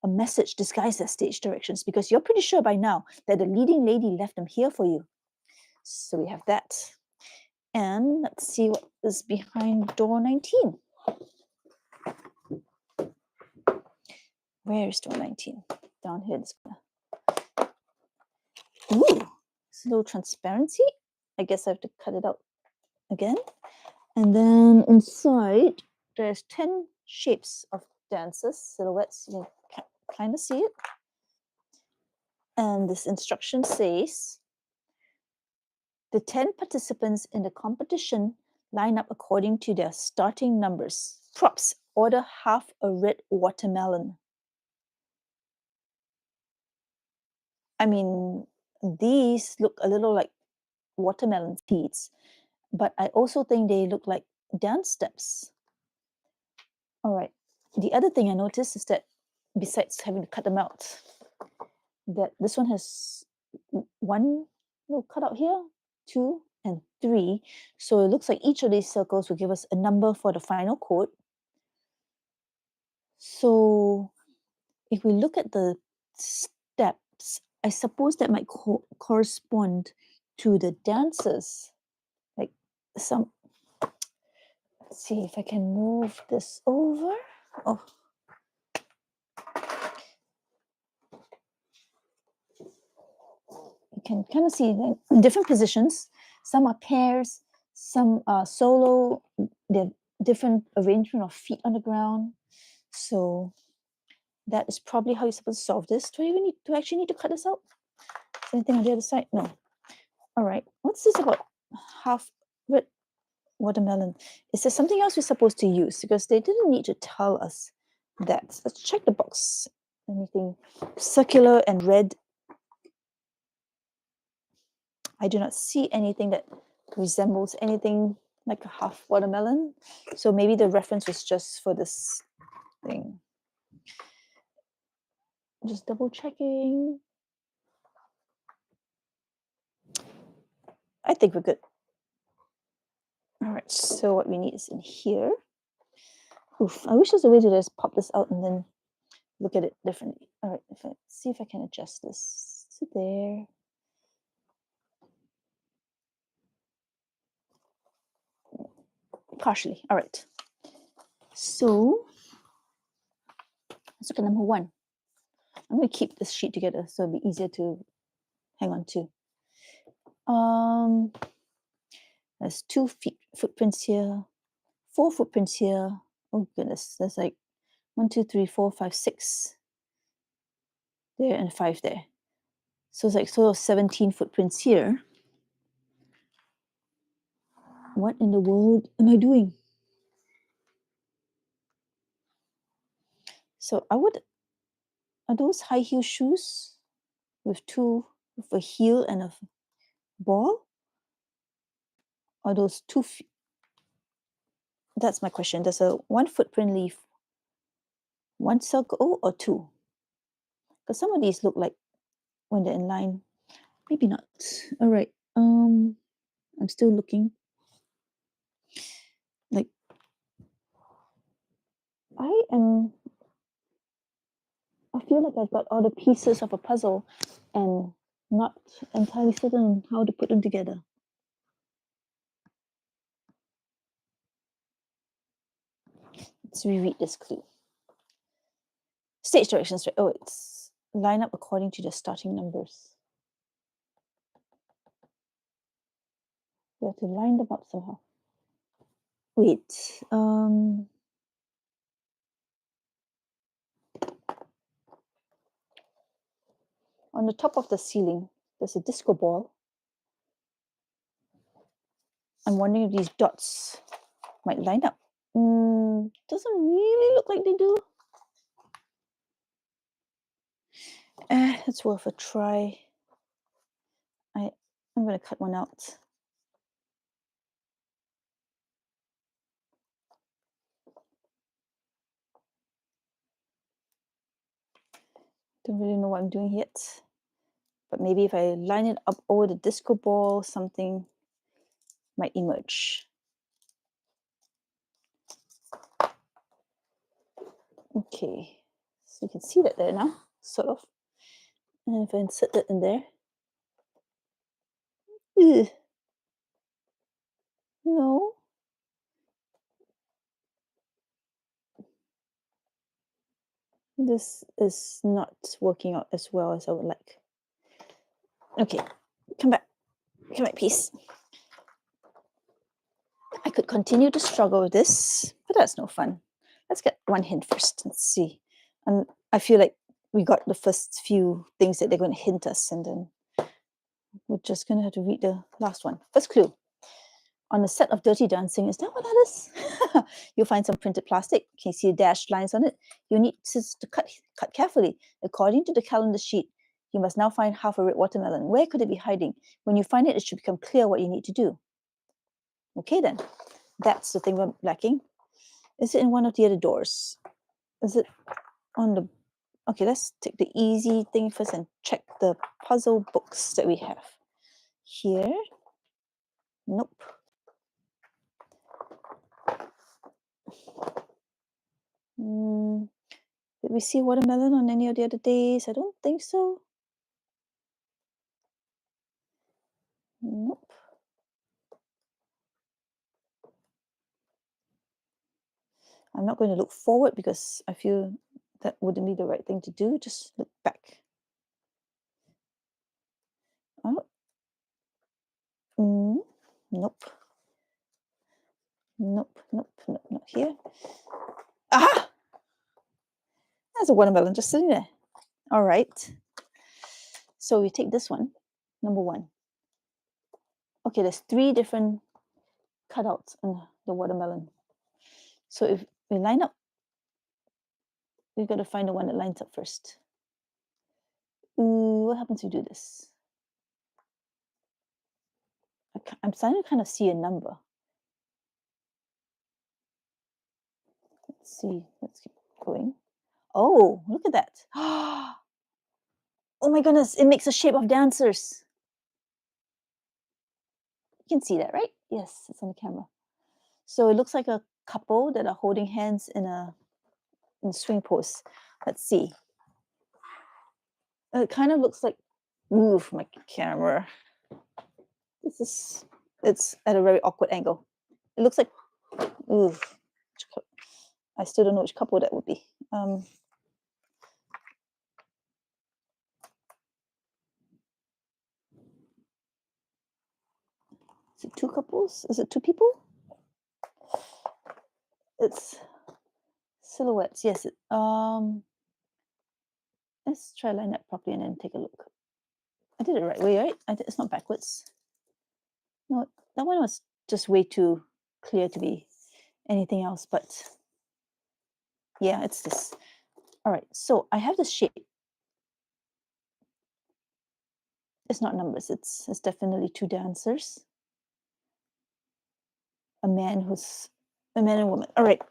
a message disguised as stage directions, because you're pretty sure by now that the leading lady left them here for you. So we have that. And let's see what is behind door 19. Where is door 19? Down here. Ooh, it's a little transparency. I guess I have to cut it out again. And then inside, there's 10 shapes of dancers, silhouettes. You can kind of see it. And this instruction says, the 10 participants in the competition line up according to their starting numbers. Props, order half a red watermelon. I mean, these look a little like watermelon seeds, but I also think they look like dance steps. All right. The other thing I noticed is that besides having to cut them out, that this one has one little cutout here, 2, and 3. So it looks like each of these circles will give us a number for the final code. So if we look at the steps, I suppose that might correspond to the dances. Like some, let's see if I can move this over. Oh, you can kind of see in different positions. Some are pairs, some are solo. They're different arrangement of feet on the ground. So that is probably how you're supposed to solve this. Do I actually need to cut this out? Is there anything on the other side? No. All right. What's this about half red watermelon? Is there something else we're supposed to use? Because they didn't need to tell us that. Let's check the box. Anything circular and red? I do not see anything that resembles anything like a half watermelon. So maybe the reference was just for this thing. Just double checking. I think we're good. All right, so what we need is in here. Oof, I wish there's a way to just pop this out and then look at it differently. All right, see if I can adjust this to there. Partially, all right. So let's look at number 1. I'm going to keep this sheet together so it'll be easier to hang on to. There's 2 footprints here, 4 footprints here. Oh goodness, there's like 1, 2, 3, 4, 5, 6 there and 5 there. So it's like sort of 17 footprints here. What in the world am I doing? So are those high heel shoes with a heel and a ball? Are those 2 feet? That's my question. Does a 1 footprint leave 1 circle or 2? Because some of these look like when they're in line, maybe not. All right. I'm still looking. Like I feel like I've got all the pieces of a puzzle and not entirely certain on how to put them together. Let's reread this clue. Stage directions. Oh, it's line up according to the starting numbers. We have to line them up somehow. Wait. On the top of the ceiling, there's a disco ball. I'm wondering if these dots might line up. Doesn't really look like they do. It's worth a try. I'm going to cut one out. Don't really know what I'm doing yet. But maybe if I line it up over the disco ball, something might emerge. Okay, so you can see that there now, sort of. And if I insert that in there, no. This is not working out as well as I would like. Okay, come back, please. I could continue to struggle with this, but that's no fun. Let's get one hint first. Let's see. And I feel like we got the first few things that they're going to hint us, and then we're just going to have to read the last one. First clue. On a set of Dirty Dancing, is that what that is? You'll find some printed plastic. Can you see dashed lines on it? You need to cut carefully. According to the calendar sheet, You must now find half a red watermelon. Where could it be hiding? When you find it, it should become clear what you need to do. Okay, then. That's the thing we're lacking. Is it in one of the other doors? Is it on the... Okay, let's take the easy thing first and check the puzzle books that we have. Here. Nope. Did we see watermelon on any of the other days? I don't think so. Nope. I'm not going to look forward because I feel that wouldn't be the right thing to do. Just look back. Oh. Nope. Nope, nope, nope, not here. Aha! There's a watermelon just sitting there. All right. So we take this one, number 1. Okay, there's 3 different cutouts on the watermelon. So if we line up, we've got to find the one that lines up first. What happens if we do this? I'm starting to kind of see a number. Let's see. Let's keep going. Oh, look at that. Oh my goodness, it makes a shape of dancers. You can see that, right? Yes, it's on the camera. So it looks like a couple that are holding hands in a swing pose. Let's see. It kind of looks like... Move my camera. It's at a very awkward angle. It looks like... I still don't know which couple that would be. Is it 2 couples? Is it 2 people? It's silhouettes. Yes. Let's try line that properly and then take a look. I did it the right way, right? It's not backwards. No, that one was just way too clear to be anything else. But yeah, it's this. All right. So I have this shape. It's not numbers. It's definitely 2 dancers. A man and a woman. All right.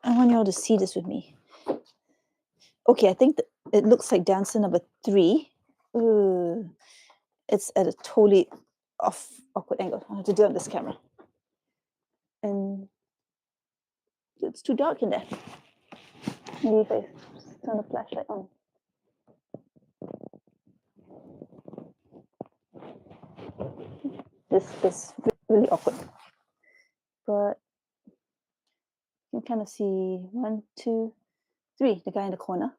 I want you all to see this with me. Okay, I think that it looks like dancer number 3. It's at a totally awkward angle. I have to do it on this camera. And it's too dark in there. Maybe if I turn the flashlight on. This is really awkward. But you can kind of see 1, 2, 3, the guy in the corner.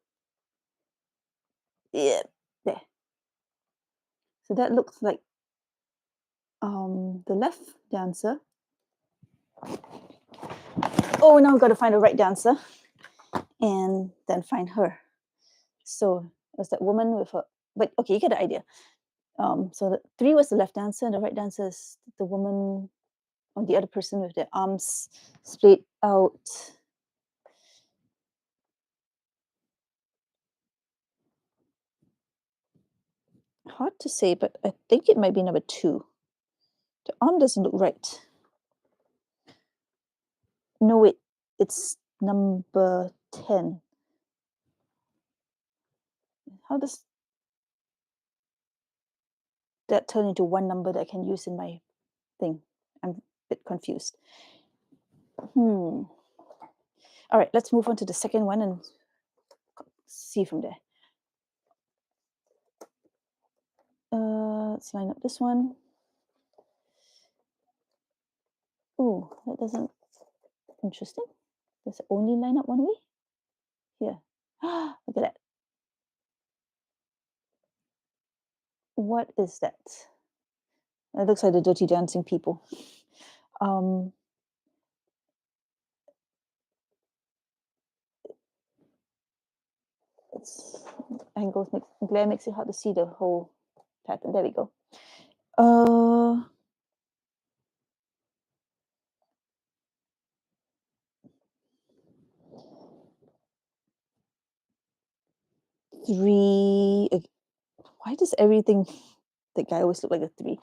Yeah, there. So that looks like the left dancer. Oh, now we've got to find the right dancer and then find her. So it was that woman with her... But okay, you get the idea. So the 3 was the left dancer, and the right dancer is the woman, or the other person with their arms splayed out. Hard to say, but I think it might be number 2. The arm doesn't look right. No, wait, it's number 10. How does that turn into one number that I can use in my thing? I'm a bit confused. All right, let's move on to the second one and see from there. Let's line up this one. Oh, that doesn't... Interesting. Does it only line up one way? Here. Look at that. What is that? It looks like the Dirty Dancing people. It's angles glare makes it hard to see the whole pattern. There we go. 3. Why does everything, that guy always look like a 3?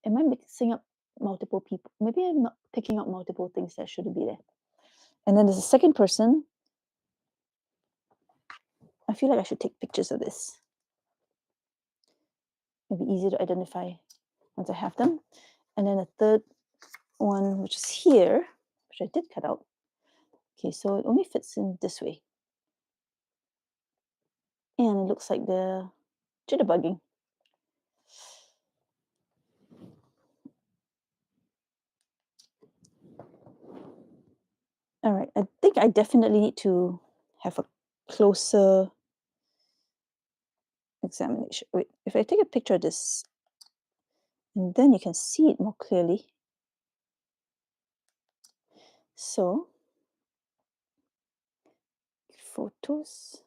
Am I mixing up multiple people? Maybe I'm not picking up multiple things that shouldn't be there. And then there's a second person. I feel like I should take pictures of this. It'll be easier to identify once I have them. And then a third one, which is here, which I did cut out. Okay, so it only fits in this way. And it looks like the jitterbugging. All right, I think I definitely need to have a closer examination. Wait, if I take a picture of this, and then you can see it more clearly. So, photos.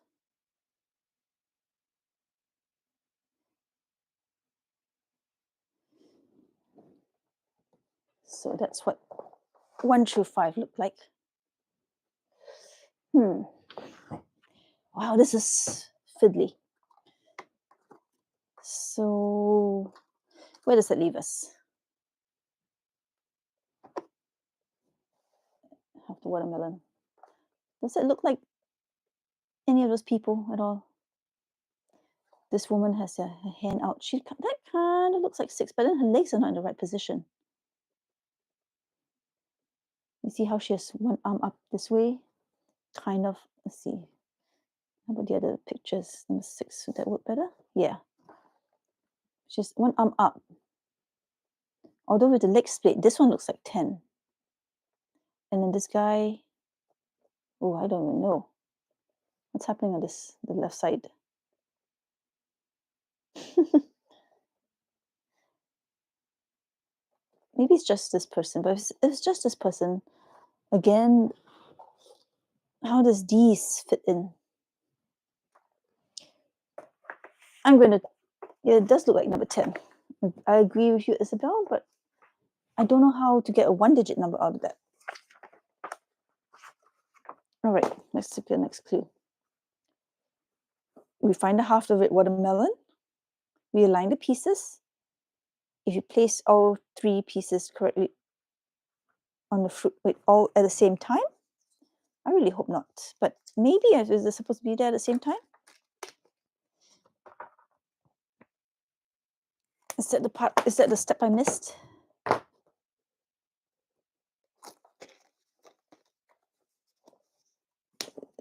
So that's what 1 through 5 look like. Wow, this is fiddly. So, where does that leave us? Have the watermelon. Does it look like any of those people at all? This woman has her hand out. That kind of looks like 6, but then her legs are not in the right position. You see how she has one arm up this way? Kind of. Let's see. How about the other pictures? Number 6, would that work better? Yeah. She's one arm up. Although with the leg split, this one looks like 10. And then this guy, oh, I don't even know. What's happening on the left side? Maybe it's just this person, but if it's just this person, again, how does these fit in? Yeah, it does look like number 10. I agree with you, Isabel, but I don't know how to get a 1-digit number out of that. All right, let's take the next clue. We find the half of the red watermelon. We align the pieces. If you place all 3 pieces correctly on the fruit, all at the same time, I really hope not, but maybe is it supposed to be there at the same time? Is that the step I missed?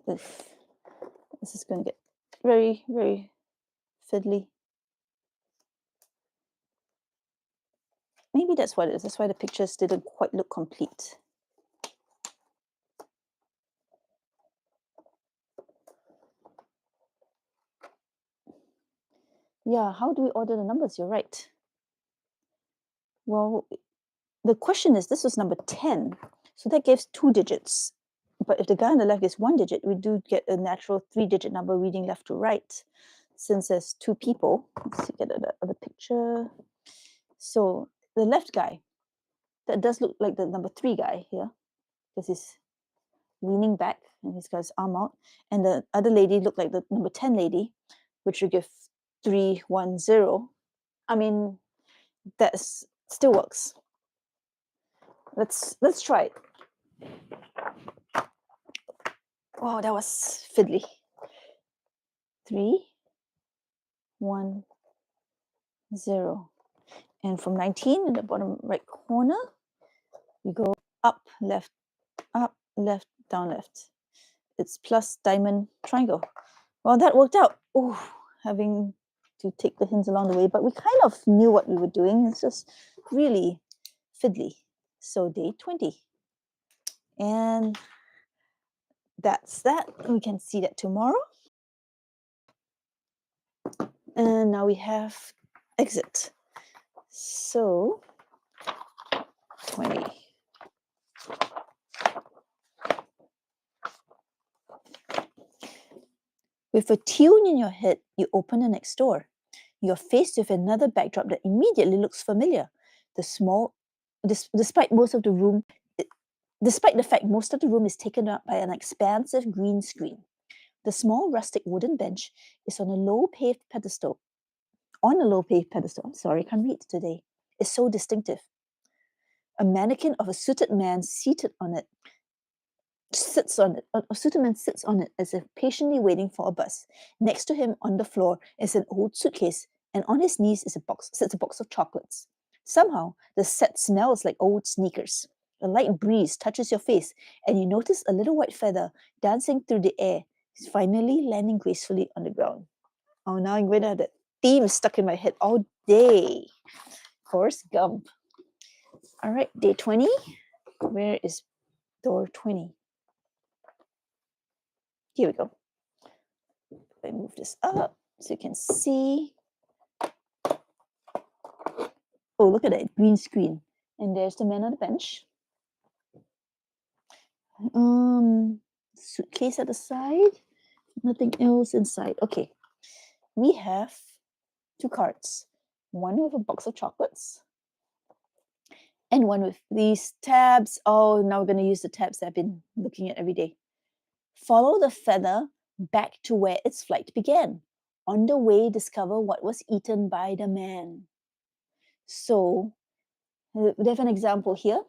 This is going to get very, very fiddly. Maybe that's what it is. That's why the pictures didn't quite look complete. Yeah, how do we order the numbers? You're right. Well, the question is, this was number 10, so that gives 2 digits. But if the guy on the left is 1 digit, we do get a natural 3-digit number reading left to right. Since there's 2 people, let's get the other picture. So the left guy, that does look like the number 3 guy here, because he's leaning back and he's got his arm out. And the other lady looked like the number 10 lady, which would give 310. I mean, that still works. Let's try it. Wow, that was fiddly. 3, 1, 0. And from 19 in the bottom right corner, we go up, left, down, left. It's plus diamond triangle. Well, that worked out. Oh, having to take the hints along the way, but we kind of knew what we were doing. It's just really fiddly. So day 20. And that's that. We can see that tomorrow. And now we have exit. So 20. With a tune in your head, you open the next door. You're faced with another backdrop that immediately looks familiar. Despite the fact most of the room is taken up by an expansive green screen. The small rustic wooden bench is on a low paved pedestal. On a low paved pedestal. I'm sorry, I can't read today. It's so distinctive. A mannequin of a suited man seated on it sits on it. A suited man sits on it as if patiently waiting for a bus. Next to him on the floor is an old suitcase, and on his knees sits a box of chocolates. Somehow, the set smells like old sneakers. A light breeze touches your face, and you notice a little white feather dancing through the air, finally landing gracefully on the ground. Oh, now I'm going to have that theme stuck in my head all day. Forrest Gump. All right, day 20. Where is door 20? Here we go. I move this up so you can see. Oh, look at that green screen. And there's the man on the bench. Suitcase at the side. Nothing else inside. Okay. We have 2 cards. One with a box of chocolates. And one with these tabs. Oh, now we're going to use the tabs that I've been looking at every day. Follow the feather back to where its flight began. On the way, discover what was eaten by the man. So, we have an example here.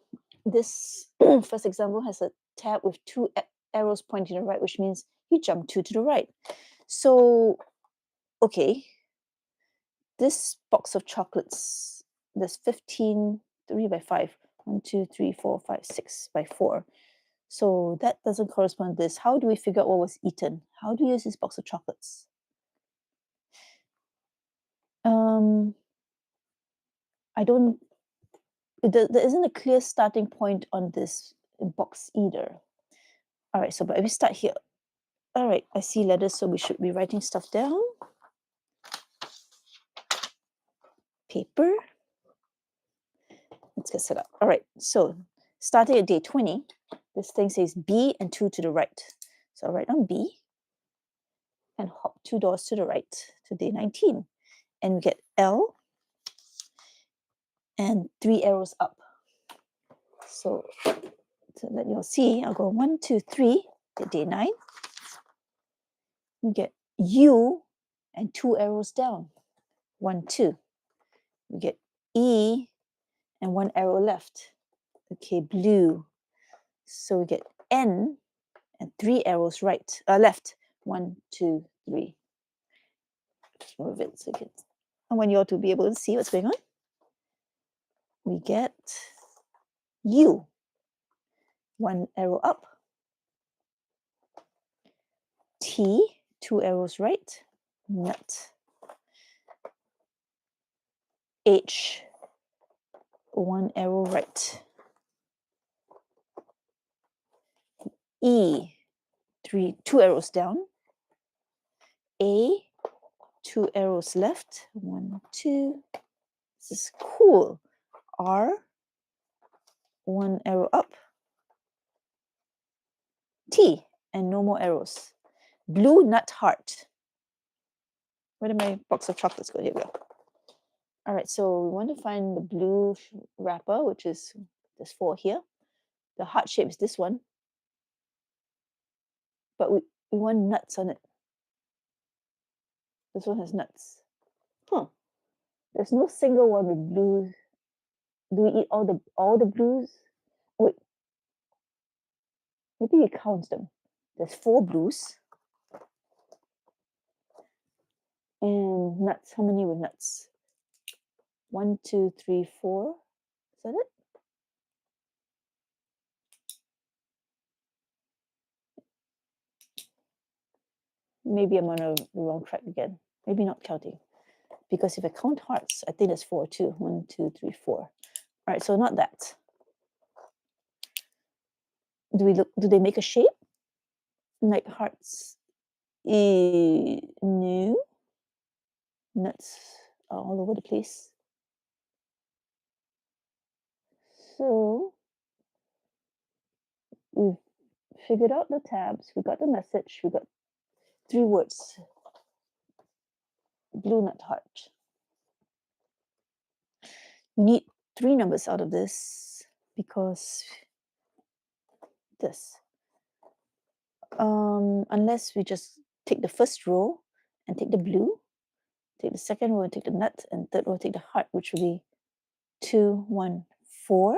This first example has a tab with 2 arrows pointing to the right, which means you jump 2 to the right. So, okay, this box of chocolates, there's 15, 3 by 5, 1, 2, 3, 4, 5, 6 by 4. So that doesn't correspond to this. How do we figure out what was eaten? How do we use this box of chocolates? There isn't a clear starting point on this box either. All right, so but if we start here. All right, I see letters, so we should be writing stuff down. Paper. Let's get set up. All right, so starting at day 20, this thing says B and 2 to the right. So I'll write on B and hop 2 doors to the right to day 19. And we get L and 3 arrows up. So that you'll see, I'll go 1, 2, 3, get day 9. We get U and 2 arrows down. 1, 2. We get E and 1 arrow left. Okay, blue. So we get N and 3 arrows left. 1, 2, 3. Just move it so I want you all to be able to see what's going on. We get U. 1 arrow up. T, 2 arrows right. Nut. H, 1 arrow right. E, 2 arrows down. A, 2 arrows left. 1, 2. This is cool. R, 1 arrow up. T, and no more arrows. Blue nut heart. Where did my box of chocolates go? Here we go. All right, so we want to find the blue wrapper, which is, there's 4 here. The heart shape is this one. But we want nuts on it. This one has nuts. There's no single one with blues. Do we eat all the blues? Wait. Maybe we count them. There's 4 blues. And nuts. How many with nuts? 1, 2, 3, 4. Is that it? Maybe I'm on the wrong track again. Maybe not counting. Because if I count hearts, I think there's 4 too. 1, 2, 3, 4. All right, so not that. Do they make a shape? Like hearts? No. Nuts are all over the place. So we've figured out the tabs. We got the message. We got 3 words. Blue nut heart. We need 3 numbers out of this because this. Unless we just take the first row and take the blue, take the second row and take the nut, and third row take the heart, which will be 2, 1, 4.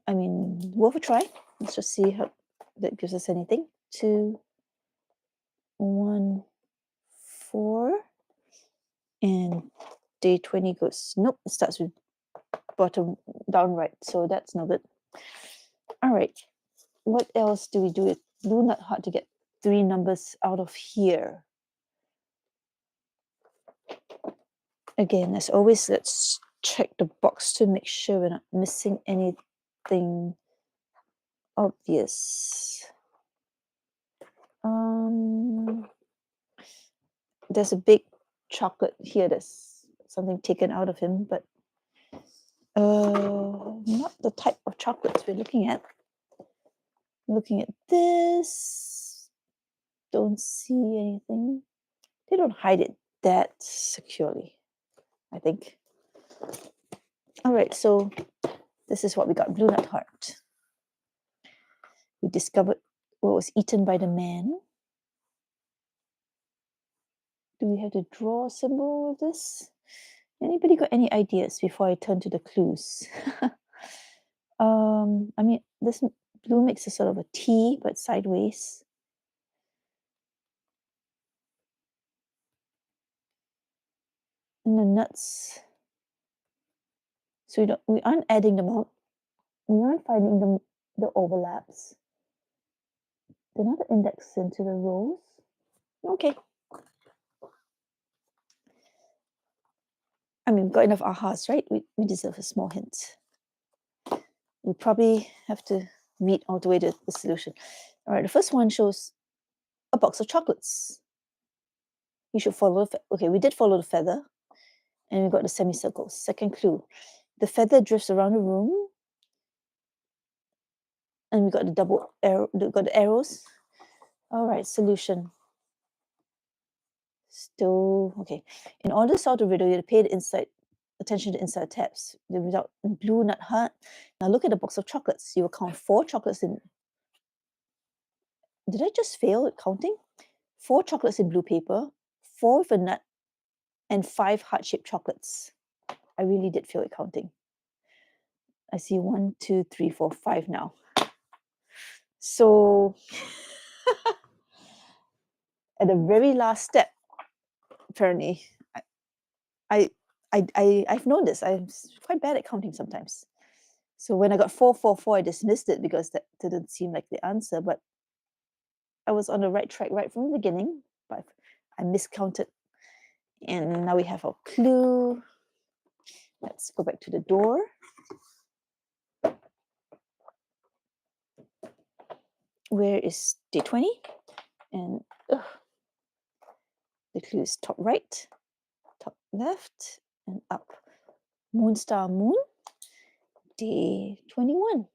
I mean, worth a try. Let's just see how that gives us anything. 2, 1, 4. And day 20 goes, nope, it starts with bottom down right. So that's no good. All right. What else do we do with blue nut heart to get 3 numbers out of here? Again, as always, let's check the box to make sure we're not missing anything obvious. There's a big chocolate here. There's something taken out of him, but not the type of chocolates we're looking at. Looking at this, don't see anything. They don't hide it that securely, I think. All right, so this is what we got, blue nut heart. We discovered what was eaten by the man. Do we have to draw a symbol of this? Anybody got any ideas before I turn to the clues? I mean, this blue makes a sort of a T, but sideways. And the nuts. So we aren't adding them up. We aren't finding the overlaps. They're not indexed into the rows. Okay. I mean, we've got enough ahas, right? We deserve a small hint. We probably have to read all the way to the solution. All right, the first one shows a box of chocolates. You should follow, okay, we did follow the feather, and we got the semicircles. Second clue, the feather drifts around the room, and we got the double arrow, got the arrows. All right, solution. Still, okay. In order to solve the riddle, you have to pay attention to inside tabs. The result, blue nut heart. Now look at the box of chocolates. You will count 4 chocolates in. Did I just fail at counting? 4 chocolates in blue paper, 4 with a nut, and 5 heart-shaped chocolates. I really did fail at counting. I see 1, 2, 3, 4, 5 now. So at the very last step, apparently, I've known this. I'm quite bad at counting sometimes. So when I got 4, 4, 4, I dismissed it because that didn't seem like the answer. But I was on the right track right from the beginning, but I miscounted. And now we have our clue. Let's go back to the door. Where is day 20? And the clue is top right, top left, and up. Moon, star, moon. Day 21.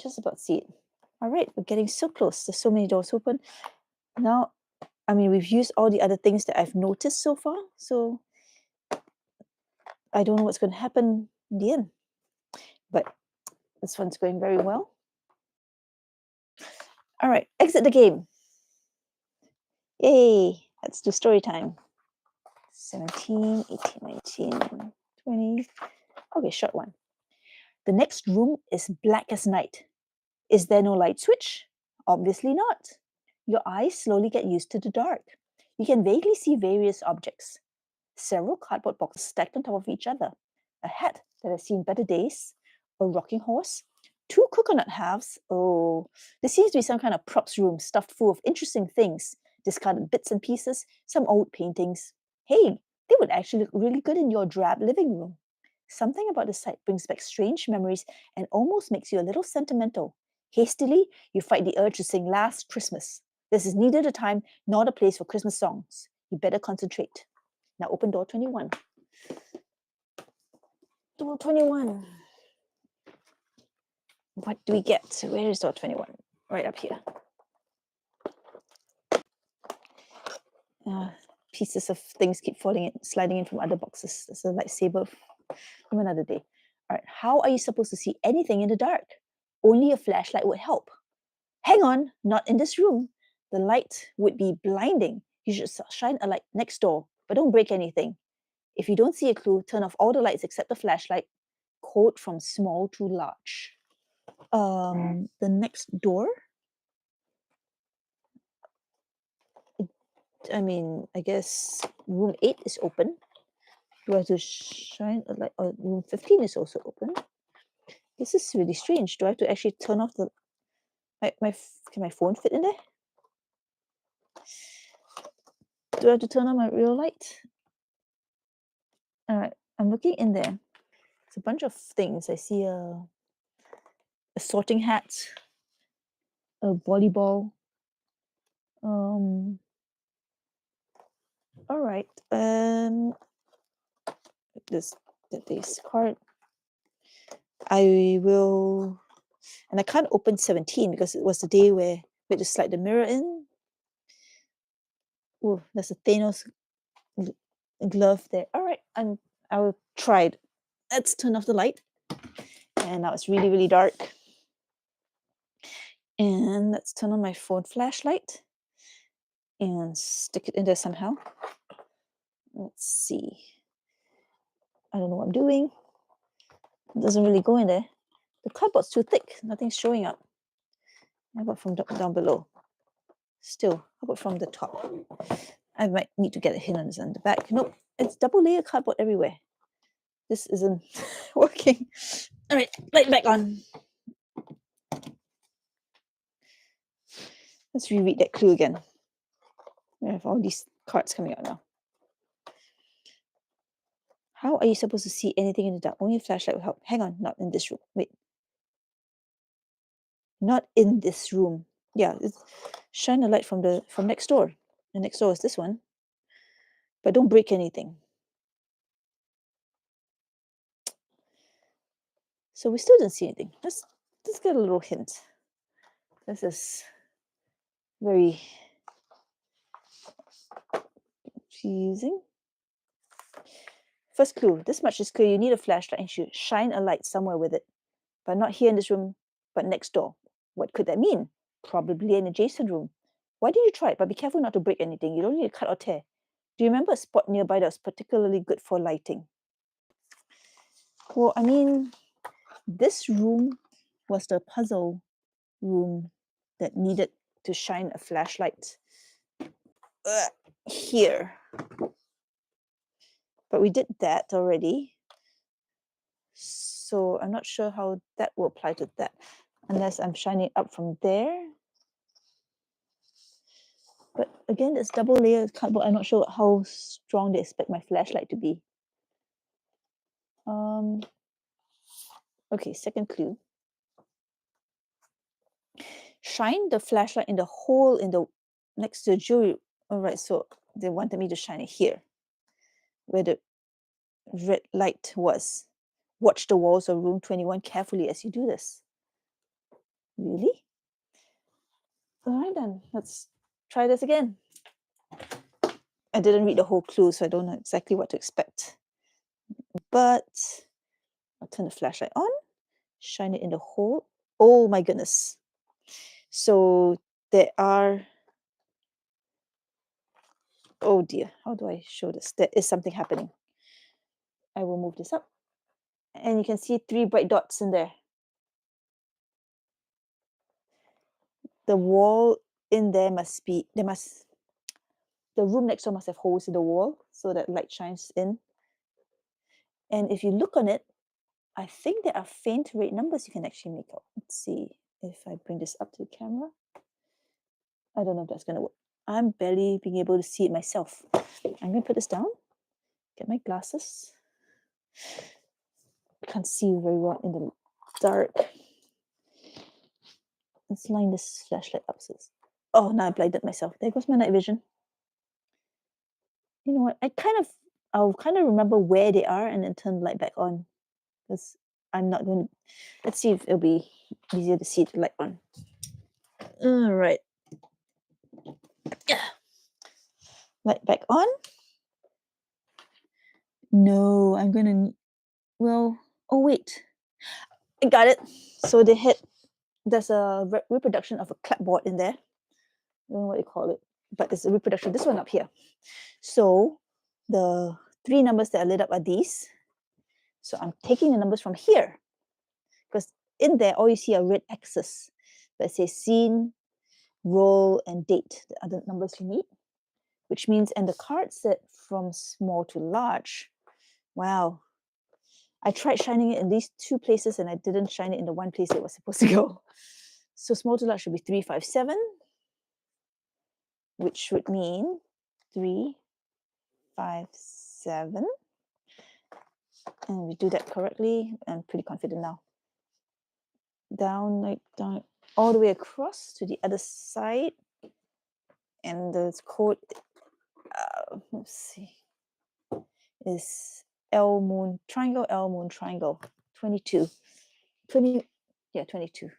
Just about see it. All right, we're getting so close. There's so many doors open. Now, I mean, we've used all the other things that I've noticed so far. So I don't know what's going to happen in the end. But this one's going very well. All right, exit the game. Yay, let's do story time. 17, 18, 19, 20. Okay, short one. The next room is black as night. Is there no light switch? Obviously not. Your eyes slowly get used to the dark. You can vaguely see various objects. Several cardboard boxes stacked on top of each other. A hat that has seen better days. A rocking horse. 2 coconut halves. Oh, this seems to be some kind of props room stuffed full of interesting things. Discarded bits and pieces. Some old paintings. Hey, they would actually look really good in your drab living room. Something about the sight brings back strange memories and almost makes you a little sentimental. Hastily, you fight the urge to sing Last Christmas. This is neither the time nor the place for Christmas songs. You better concentrate. Now open door 21. Door 21. What do we get? Where is door 21? Right up here. Pieces of things keep sliding in from other boxes. There's a lightsaber from another day. All right, how are you supposed to see anything in the dark? Only a flashlight would help. Hang on, not in this room. The light would be blinding. You should shine a light next door, but don't break anything. If you don't see a clue, turn off all the lights except the flashlight. Code from small to large. The next door? I mean, I guess room 8 is open. Do I have to shine a light? Room 15 is also open. This is really strange. Do I have to actually turn off the... Can my phone fit in there? Do I have to turn on my real light? All right, I'm looking in there. It's a bunch of things. I see a sorting hat, a volleyball. All right. This card. I will, and I can't open 17 because it was the day where we had to slide the mirror in. Oh, there's a Thanos glove there. All right, I will try it. Let's turn off the light. And now it's really, really dark. And let's turn on my phone flashlight and stick it in there somehow. Let's see. I don't know what I'm doing. It doesn't really go in there. The cardboard's too thick. Nothing's showing up. How about from down below? Still, how about from the top? I might need to get a hint on this on the back. Nope, it's double layer cardboard everywhere. This isn't working. All right, light back on. Let's reread that clue again. We have all these cards coming out now. How are you supposed to see anything in the dark? Only a flashlight will help. Hang on, not in this room. Wait. Not in this room. Yeah, shine a light from next door. The next door is this one. But don't break anything. So we still didn't see anything. Let's get a little hint. This is very confusing. First clue. This much is clear. You need a flashlight and you shine a light somewhere with it. But not here in this room, but next door. What could that mean? Probably an adjacent room. Why did you try it? But be careful not to break anything. You don't need to cut or tear. Do you remember a spot nearby that was particularly good for lighting? Well, I mean, this room was the puzzle room that needed to shine a flashlight here. But we did that already. So I'm not sure how that will apply to that, unless I'm shining up from there. But again, it's double layer cardboard. I'm not sure how strong they expect my flashlight to be. Okay, second clue. Shine the flashlight in the hole in the next to the jewelry. All right, so they wanted me to shine it here, where the red light was. Watch the walls of room 21 carefully as you do this. Really? All right then, let's try this again. I didn't read the whole clue, so I don't know exactly what to expect. But I'll turn the flashlight on, shine it in the hole. Oh my goodness. So there are, oh dear, how do I show this? There is something happening. I will move this up. And you can see 3 bright dots in there. The wall in there the room next door must have holes in the wall so that light shines in. And if you look on it, I think there are faint red numbers you can actually make out. Let's see if I bring this up to the camera. I don't know if that's going to work. I'm barely being able to see it myself. I'm going to put this down, get my glasses. I can't see very well in the dark. Let's line this flashlight up. Oh, now I blinded myself. There goes my night vision. You know what? I'll kind of remember where they are and then turn the light back on. Because I'm not going to... Let's see if it'll be easier to see the light on. All right. Light back on. No, I'm going to... Well, Oh, wait. I got it. So there's a reproduction of a clapboard in there. I don't know what you call it, but there's a reproduction. This one up here. So the three numbers that are lit up are these. So I'm taking the numbers from here because in there, all you see are red X's that say scene, roll, and date. The other numbers you need, which means, and the card said from small to large. Wow. I tried shining it in these two places and I didn't shine it in the one place it was supposed to go. So small to large should be 357, which would mean 357. And we do that correctly. I'm pretty confident now. Down, like down, all the way across to the other side. And the code, let's see, is L moon triangle, L moon triangle, 22. 20, yeah, 22.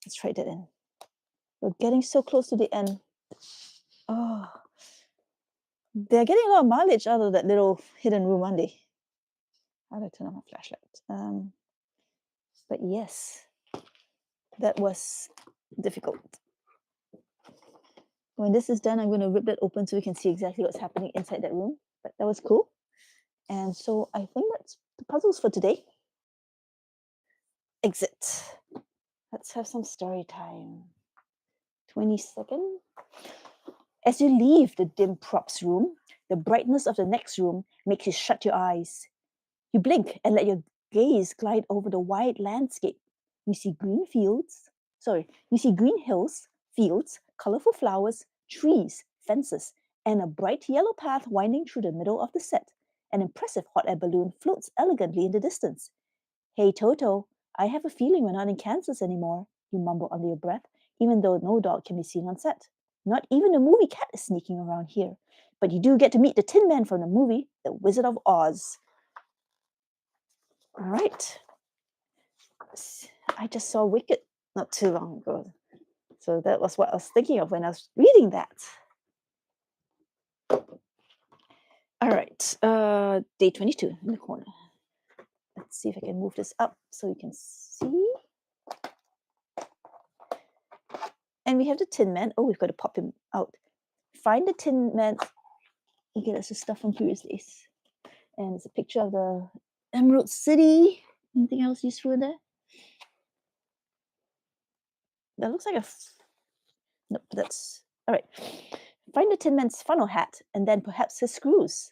Let's try that in. We're getting so close to the end. Oh, they're getting a lot of mileage out of that little hidden room, aren't they? How do I turn on my flashlight? But yes, that was difficult. When this is done, I'm going to rip that open so we can see exactly what's happening inside that room. But that was cool. And so I think that's the puzzles for today. Exit. Let's have some story time. 22nd. As you leave the dim props room, the brightness of the next room makes you shut your eyes. You blink and let your gaze glide over the wide landscape. You see green hills, fields, colorful flowers, trees, fences, and a bright yellow path winding through the middle of the set. An impressive hot air balloon floats elegantly in the distance. Hey Toto, I have a feeling we're not in Kansas anymore, you mumble under your breath, even though no dog can be seen on set. Not even a movie cat is sneaking around here. But you do get to meet the Tin Man from the movie, The Wizard of Oz. All right. I just saw Wicked not too long ago. So that was what I was thinking of when I was reading that. All right. Day 22 in the corner. Let's see if I can move this up so you can see. And we have the Tin Man. Oh, we've got to pop him out. Find the Tin Man. Okay, that's the stuff from previous days. And it's a picture of the Emerald City. Anything else useful in there? That looks like a... Nope, that's... All right. Find the Tin Man's funnel hat and then perhaps his screws.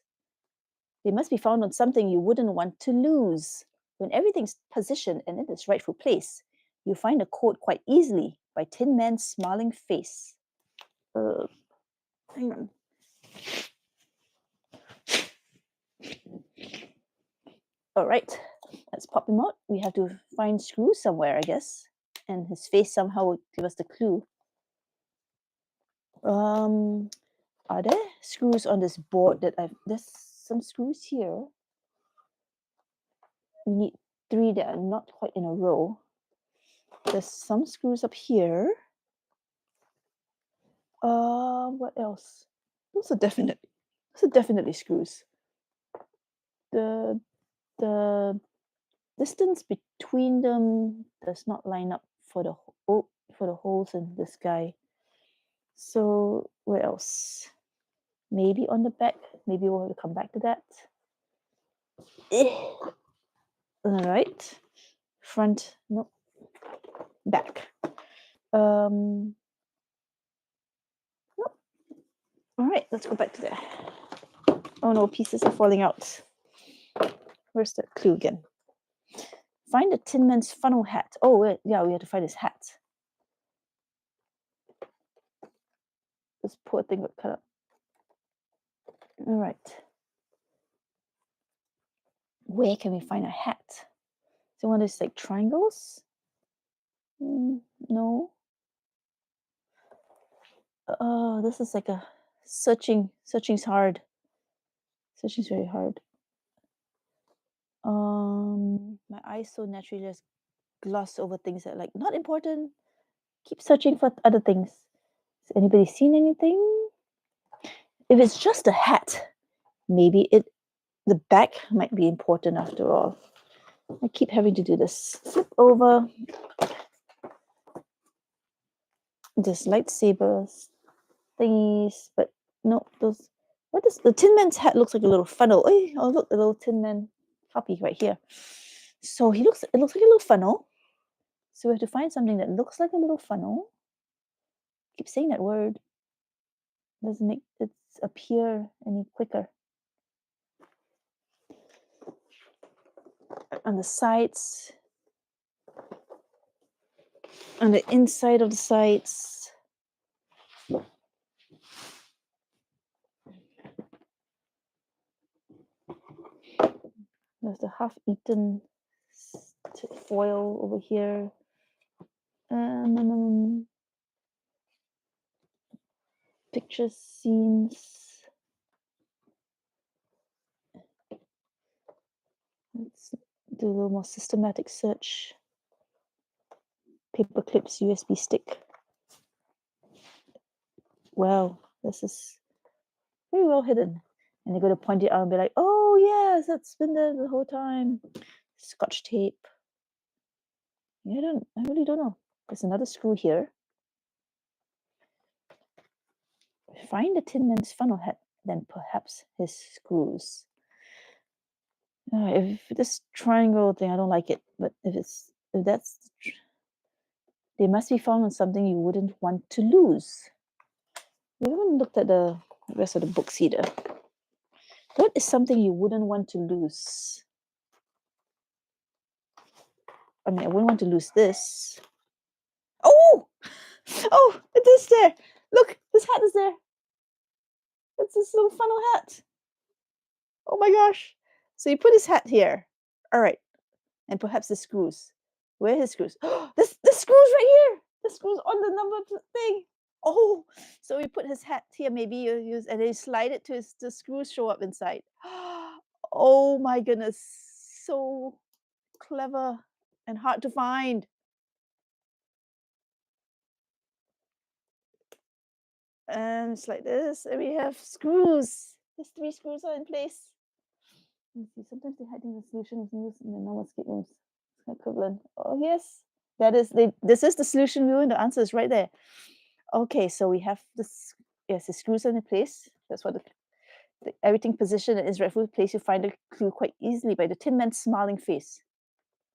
They must be found on something you wouldn't want to lose. When everything's positioned and in its rightful place, you find a quote quite easily by Tin Man's smiling face. Hang on. All right, let's pop him out. We have to find screws somewhere, I guess. And his face somehow will give us the clue. Are there screws on this board that there's some screws here. We need 3 that are not quite in a row. There's some screws up here. What else? Those are definitely screws. The distance between them does not line up for the holes in this guy. So where else? Maybe on the back. Maybe we'll have to come back to that. All right. Front. Nope. Back. Nope. All right. Let's go back to there. Oh no, pieces are falling out. Where's the clue again? Find the Tin Man's funnel hat. Oh, yeah, we have to find his hat. This poor thing got cut up. All right. Where can we find a hat? So one of those like triangles? No. Oh, this is like a searching. Searching's hard. Searching's very hard. My eyes so naturally just gloss over things that are like not important. Keep searching for other things. Has anybody seen anything? If it's just a hat, maybe the back might be important after all. I keep having to do this. Flip over this lightsabers thingies, but no, those. What is the Tin Man's hat? Looks like a little funnel. Oh, look, a little Tin Man puppy right here. So it looks like a little funnel. So we have to find something that looks like a little funnel. Keep saying that word. Doesn't make it appear any quicker. On the sides, on the inside of the sides. There's the half-eaten foil over here. Picture scenes. Let's do a little more systematic search. Paper clips, USB stick. Wow, this is very well hidden. And they're going to point it out and be like, oh yes, that's been there the whole time. Scotch tape. Yeah, I really don't know. There's another screw here. Find the Tin Man's funnel head, then perhaps his screws. If this triangle thing, I don't like it. But if that's, they must be found on something you wouldn't want to lose. We haven't looked at the rest of the books either. What is something you wouldn't want to lose? I mean, I wouldn't want to lose this. Oh, it is there. Look, his hat is there. It's this little funnel hat. Oh my gosh. So you put his hat here. All right. And perhaps the screws. Where are his screws? The screws right here. The screws on the number thing. Oh, so we put his hat here. Maybe you use, and then you slide it to the screws show up inside. Oh my goodness. So clever and hard to find. And it's like this. And we have screws. These 3 screws are in place. Let's see, sometimes they hide in the solution used in the normal escape rooms. Equivalent. Oh yes, this is the solution wheel, and the answer is right there. Okay, so we have this. Yes, the screws are in place. That's what everything positioned in its rightful place. You find the clue quite easily by the Tin Man's smiling face.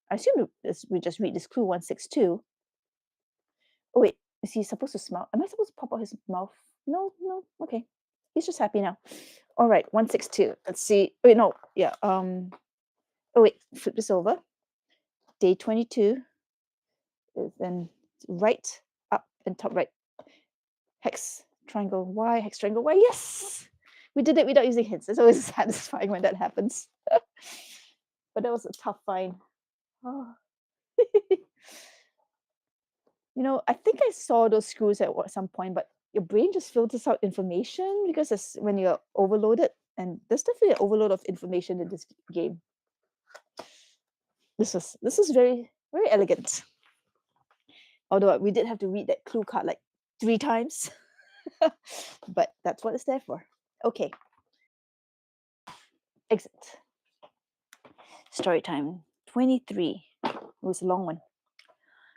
I assume we just read this clue 162. Oh wait, is he supposed to smile? Am I supposed to pop out his mouth? No. Okay, he's just happy now. All right, 162. Let's see. Wait, no. Yeah. Oh wait, flip this over. Day 22 is then right, up, and top right. Hex, triangle, Y, hex, triangle, Y. Yes! We did it without using hints. It's always satisfying when that happens. But that was a tough find. Oh. I think I saw those screws at some point, but your brain just filters out information because it's when you're overloaded. And there's definitely an overload of information in this game. This is very, very elegant. Although we did have to read that clue card like 3 times. But that's what it's there for. Okay. Exit. Story time 23. It was a long one.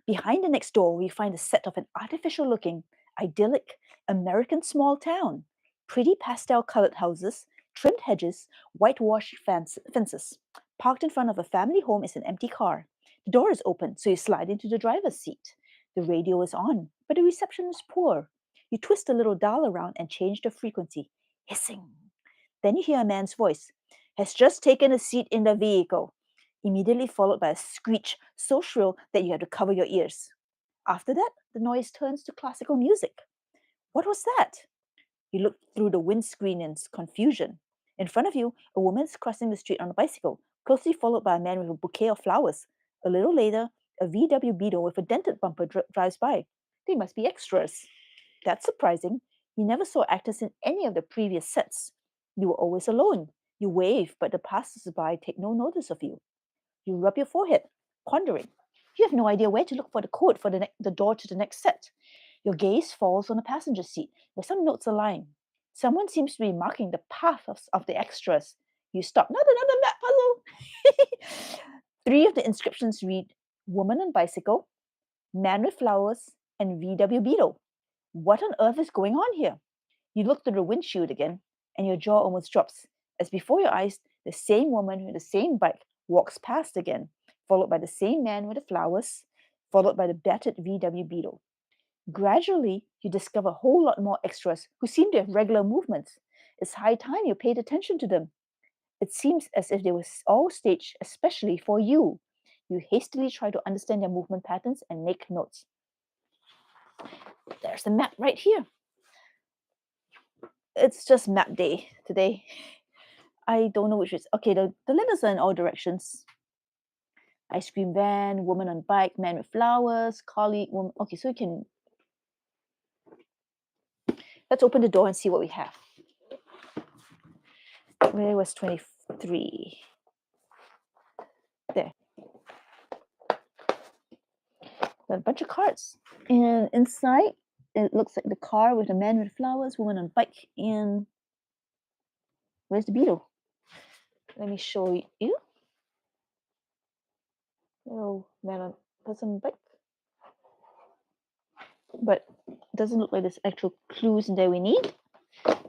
Behind the next door, we find a set of an artificial-looking, idyllic American small town. Pretty pastel-colored houses, trimmed hedges, whitewashed fences. Parked in front of a family home is an empty car. The door is open, so you slide into the driver's seat. The radio is on, but the reception is poor. You twist the little dial around and change the frequency. Hissing. Then you hear a man's voice. Has just taken a seat in the vehicle. Immediately followed by a screech so shrill that you have to cover your ears. After that, the noise turns to classical music. What was that? You look through the windscreen in confusion. In front of you, a woman is crossing the street on a bicycle, closely followed by a man with a bouquet of flowers. A little later, a VW Beetle with a dented bumper drives by. They must be extras. That's surprising. You never saw actors in any of the previous sets. You were always alone. You wave, but the passers-by take no notice of you. You rub your forehead, pondering. You have no idea where to look for the code for the door to the next set. Your gaze falls on the passenger seat, where some notes are lying. Someone seems to be marking the path of the extras. You stop. Not another map puzzle. 3 of the inscriptions read woman on bicycle, man with flowers, and VW Beetle. What on earth is going on here? You look through the windshield again, and your jaw almost drops, as before your eyes, the same woman with the same bike walks past again, followed by the same man with the flowers, followed by the battered VW Beetle. Gradually, you discover a whole lot more extras who seem to have regular movements. It's high time you paid attention to them. It seems as if they were all staged especially for you. You hastily try to understand their movement patterns and make notes. There's the map right here. It's just map day today. I don't know which is. Okay, the letters are in all directions. Ice cream van, woman on bike, man with flowers, colleague, woman. Okay, so you can. Let's open the door and see what we have. Where was 23? There. Got a bunch of cards. And inside, it looks like the car with a man with flowers, woman on bike, and where's the beetle? Let me show you. Oh, man on person on bike. But it doesn't look like there's actual clues in there we need.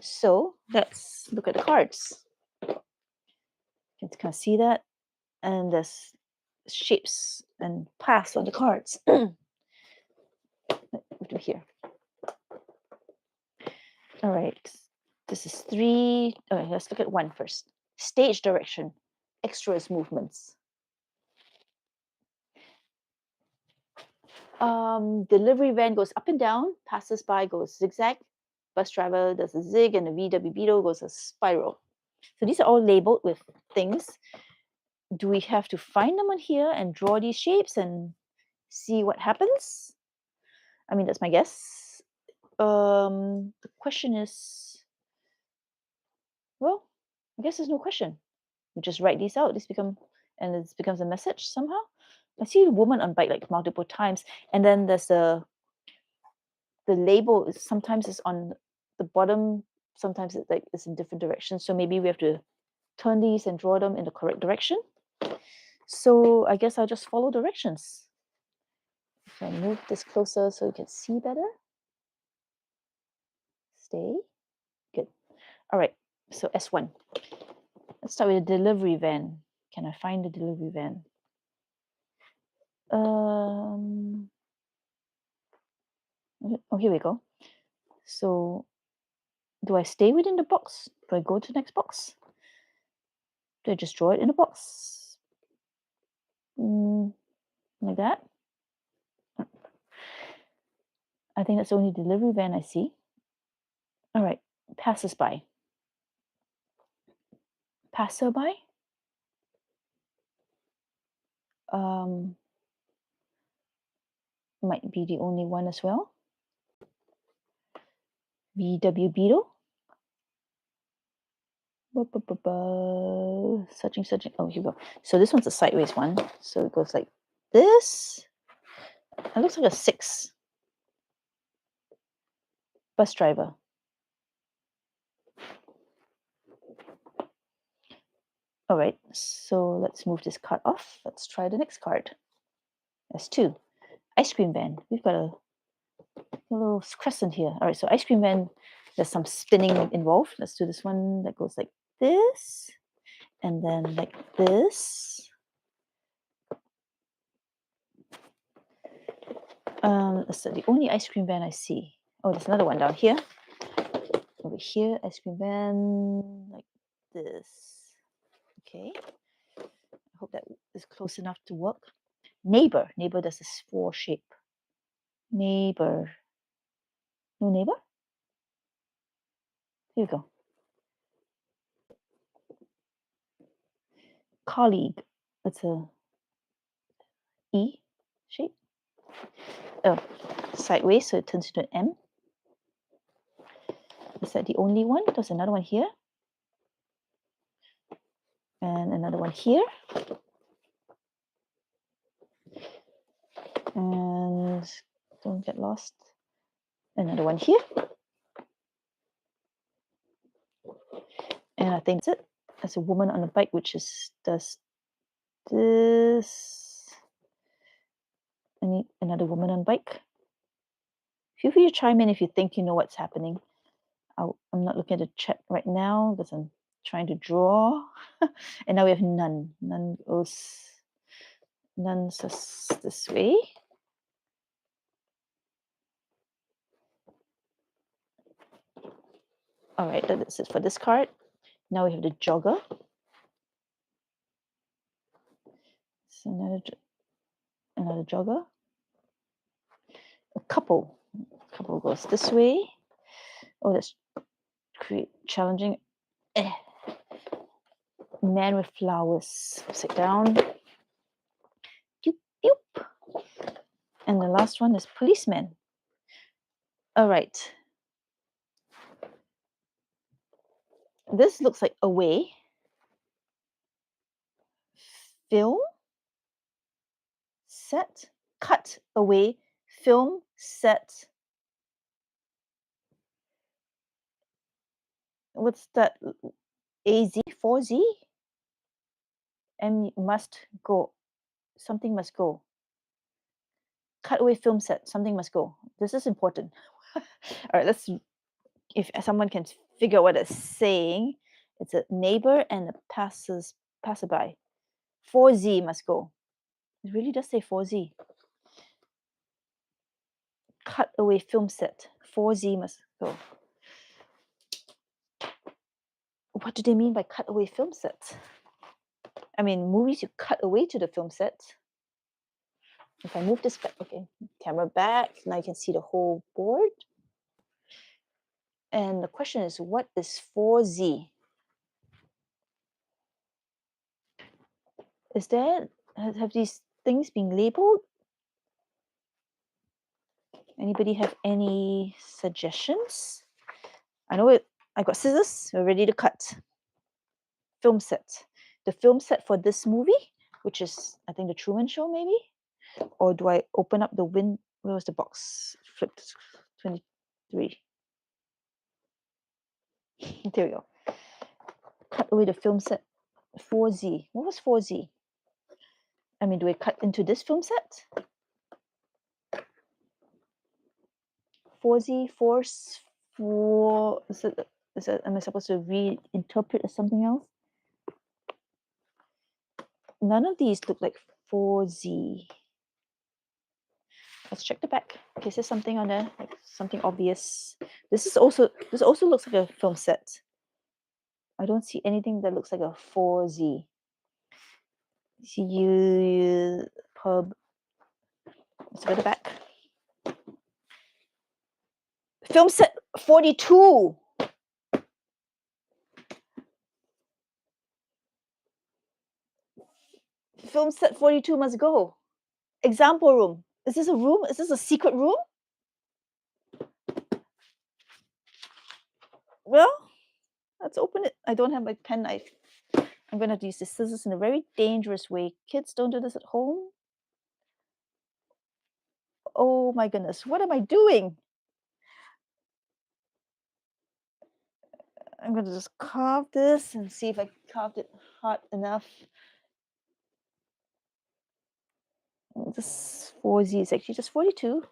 So let's look at the cards. You can kind of see that. And there's shapes and paths on the cards. What do here? All right. This is 3. Okay, let's look at 1 first. Stage direction, extras movements. Delivery van goes up and down, passes by goes zigzag, bus driver does a zig, and the VW Beetle goes a spiral. So these are all labeled with things. Do we have to find them on here and draw these shapes and see what happens? I mean, that's my guess. The question is, well, I guess there's no question. We just write these out. This becomes a message somehow. I see a woman on bike like multiple times, and then there's the label is sometimes it's on the bottom, sometimes it's in different directions. So maybe we have to turn these and draw them in the correct direction. So I guess I'll just follow directions. If I move this closer so you can see better. Stay. Good. All right. So S1. Let's start with the delivery van. Can I find the delivery van? Oh, here we go. So do I stay within the box? Do I go to the next box? Do I just draw it in a box? Like that? I think that's the only delivery van I see. All right, passersby. Passerby? Might be the only one as well. VW Beetle. Searching. Oh, here we go. So this one's a sideways one. So it goes like this. It looks like a 6. Bus driver. All right, so let's move this card off. Let's try the next card. That's 2. Ice cream van. We've got a little crescent here. All right, so ice cream van, there's some spinning involved. Let's do this one that goes like this, and then like this. So the only ice cream van I see. Oh, there's another one down here. Over here, ice cream van like this. Okay. I hope that is close enough to work. Neighbor. Neighbor does a 4 shape. Neighbor. No neighbor? Here we go. Colleague. That's a E shape. Oh, sideways, so it turns into an M. Is that the only one? There's another one here. And another one here. And don't get lost. Another one here. And I think that's it. There's a woman on a bike, which does this. I need another woman on bike. Feel free to chime in if you think you know what's happening. I'm not looking at the chat right now because I'm trying to draw. And now we have none. None goes this way. All right, that's it for this card. Now we have the jogger. So another jogger. A couple goes this way. Oh, that's challenging. Man with flowers. Sit down. Doop, doop. And the last one is policeman. All right. This looks like away. Film. Set. Cut away. Film. Set. What's that? AZ? 4Z? And must go. Something must go. Cut away film set. Something must go. This is important. All right, let's. If someone can figure out what it's saying, it's a neighbor and a passerby. 4Z must go. It really does say 4Z. Cut away film set. 4Z must go. What do they mean by cut away film set? I mean, movies you cut away to the film set. If I move this back, okay, camera back, now you can see the whole board. And the question is, what is 4Z? Is there, have these things been labeled? Anybody have any suggestions? I know it. I got scissors. We're ready to cut. Film set. The film set for this movie, which is, I think, the Truman Show, maybe? Or do I open up the where was the box? Flipped 23. There we go. Cut away the film set. 4Z. What was 4Z? I mean, do I cut into this film set? 4Z, force, 4. Am I supposed to reinterpret as something else? None of these look like 4Z. Let's check the back. Okay, is there something on there? Like something obvious. This also looks like a film set. I don't see anything that looks like a 4Z. See pub. Let's go to the back. Film set 42. Film set 42 must go. Example room. Is this a room? Is this a secret room? Well, let's open it. I don't have my pen knife. I'm going to have to use the scissors in a very dangerous way. Kids, don't do this at home. Oh my goodness, what am I doing? I'm going to just carve this and see if I carved it hard enough. This 4Z is actually just 42.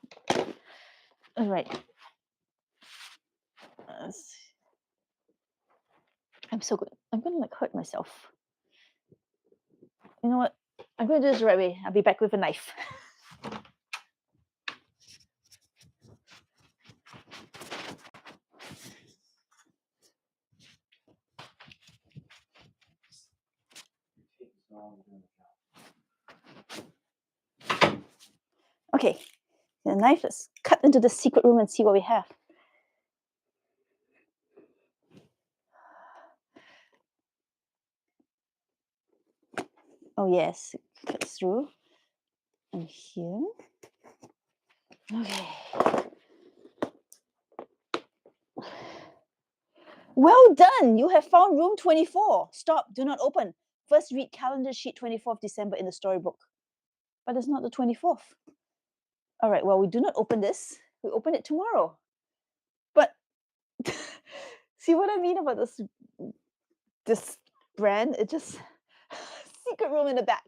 All right. I'm so good. I'm going to like hurt myself. You know what? I'm going to do this the right way. I'll be back with a knife. Okay, the knife, let's cut into the secret room and see what we have. Oh yes, it cuts through. And here. Okay. Well done! You have found room 24. Stop, do not open. First read calendar sheet 24th December in the storybook. But it's not the 24th. All right, well, we do not open this. We open it tomorrow. But see what I mean about this brand? It just, secret room in the back.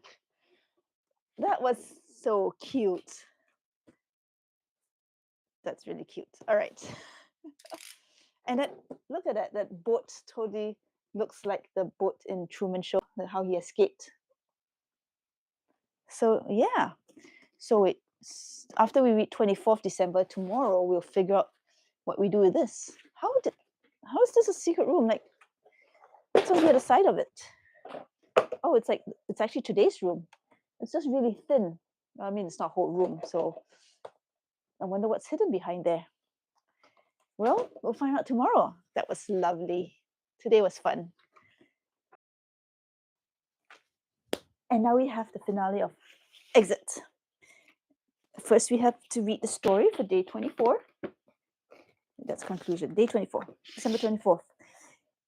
That was so cute. That's really cute. All right. And then look at that. That boat totally looks like the boat in Truman Show, how he escaped. So yeah. So after we read 24th December, tomorrow we'll figure out what we do with this. How is this a secret room? Like, what's on the other side of it? Oh, it's actually today's room. It's just really thin. I mean, it's not a whole room, so I wonder what's hidden behind there. Well, we'll find out tomorrow. That was lovely. Today was fun. And now we have the finale of Exit. First, we have to read the story for day 24. That's conclusion. Day 24, December 24th.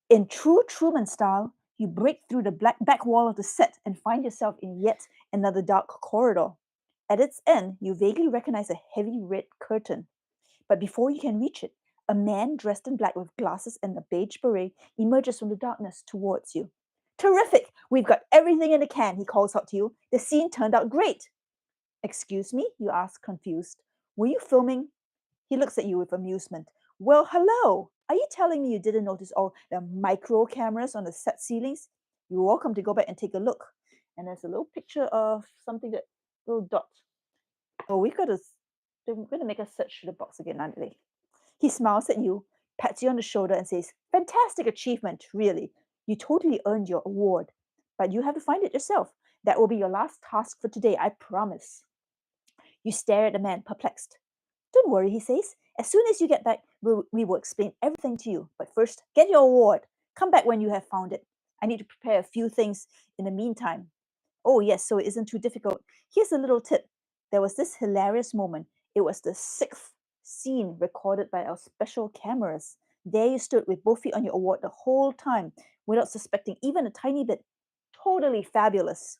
In true Truman style, you break through the back wall of the set and find yourself in yet another dark corridor. At its end, you vaguely recognize a heavy red curtain. But before you can reach it, a man dressed in black with glasses and a beige beret emerges from the darkness towards you. Terrific! We've got everything in the can, he calls out to you. The scene turned out great. Excuse me? You ask, confused. Were you filming? He looks at you with amusement. Well, hello! Are you telling me you didn't notice all the micro cameras on the set ceilings? You're welcome to go back and take a look. And there's a little picture of something that little dot. Oh, they're going to make us search through the box again, aren't they? He smiles at you, pats you on the shoulder, and says, Fantastic achievement, really. You totally earned your award. But you have to find it yourself. That will be your last task for today, I promise. You stare at the man, perplexed. Don't worry, he says. As soon as you get back, we will explain everything to you. But first, get your award. Come back when you have found it. I need to prepare a few things in the meantime. Oh, yes, so it isn't too difficult. Here's a little tip. There was this hilarious moment. It was the 6th scene recorded by our special cameras. There you stood with both feet on your award the whole time without suspecting even a tiny bit. Totally fabulous.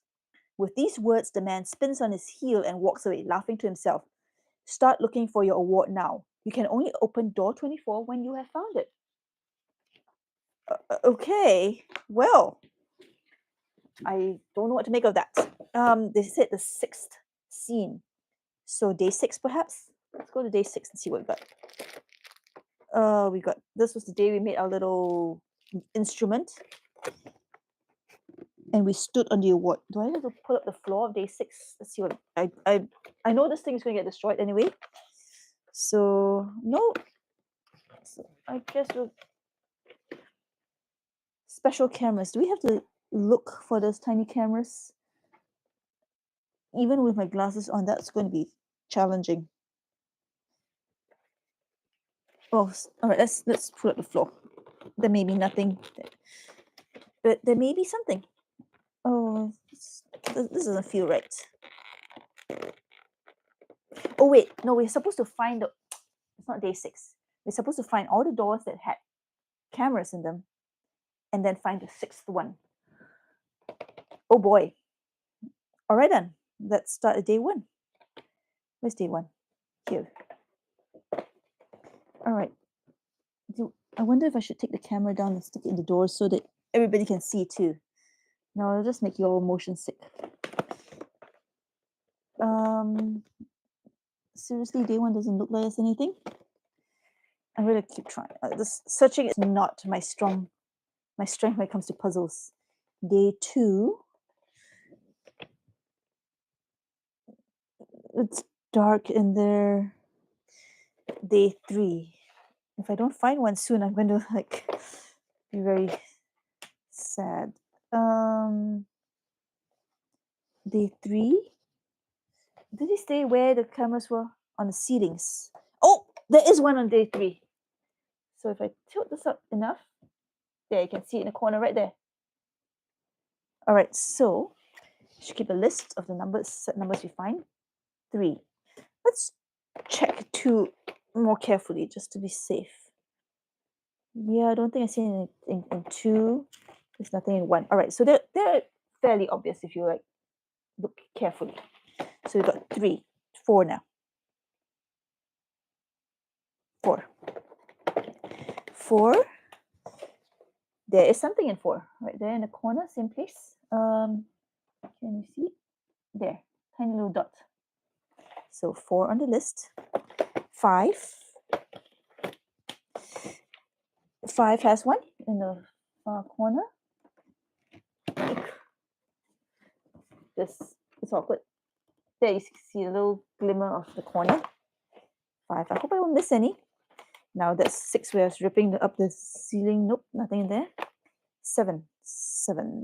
With these words, the man spins on his heel and walks away, laughing to himself. Start looking for your award now. You can only open door 24 when you have found it. Okay, well, I don't know what to make of that. They said the 6th scene. So day 6 perhaps? Let's go to day 6 and see what we got. This was the day we made our little instrument. And we stood on the award. Do I have to pull up the floor of day 6? Let's see what I know this thing is going to get destroyed anyway. So no. So I guess we'll special cameras. Do we have to look for those tiny cameras? Even with my glasses on, that's going to be challenging. Oh, all right. Let's pull up the floor. There may be nothing, but there may be something. Oh, this doesn't feel right. Oh wait, no, we're supposed to find the. It's not day 6. We're supposed to find all the doors that had cameras in them, and then find the 6th one. Oh boy. All right then. Let's start at day 1. Where's day 1? Here. All right. I wonder if I should take the camera down and stick it in the door so that everybody can see too. No, it'll just make you all motion sick. Seriously, day 1 doesn't look like there's anything. I'm gonna keep trying. This searching is not my strength when it comes to puzzles. Day 2. It's dark in there. Day 3. If I don't find one soon, I'm going to be very sad. Day 3. Did he say where the cameras were? On the ceilings. Oh, there is one on day 3. So if I tilt this up enough, there you can see it in the corner right there. All right, so you should keep a list of the set numbers we find. 3. Let's check 2 more carefully just to be safe. Yeah, I don't think I see anything in 2. There's nothing in 1. All right, so they're fairly obvious if you look carefully. So we've got 3, 4 now. 4. There is something in 4, right there in the corner, same place. Can you see? There, tiny little dot. So 4 on the list. 5. 5 has one in the far corner. This is awkward. There you see a little glimmer of the corner. 5. I hope I won't miss any. Now that's 6 where I was ripping up the ceiling. Nope, nothing in there. 7. 7.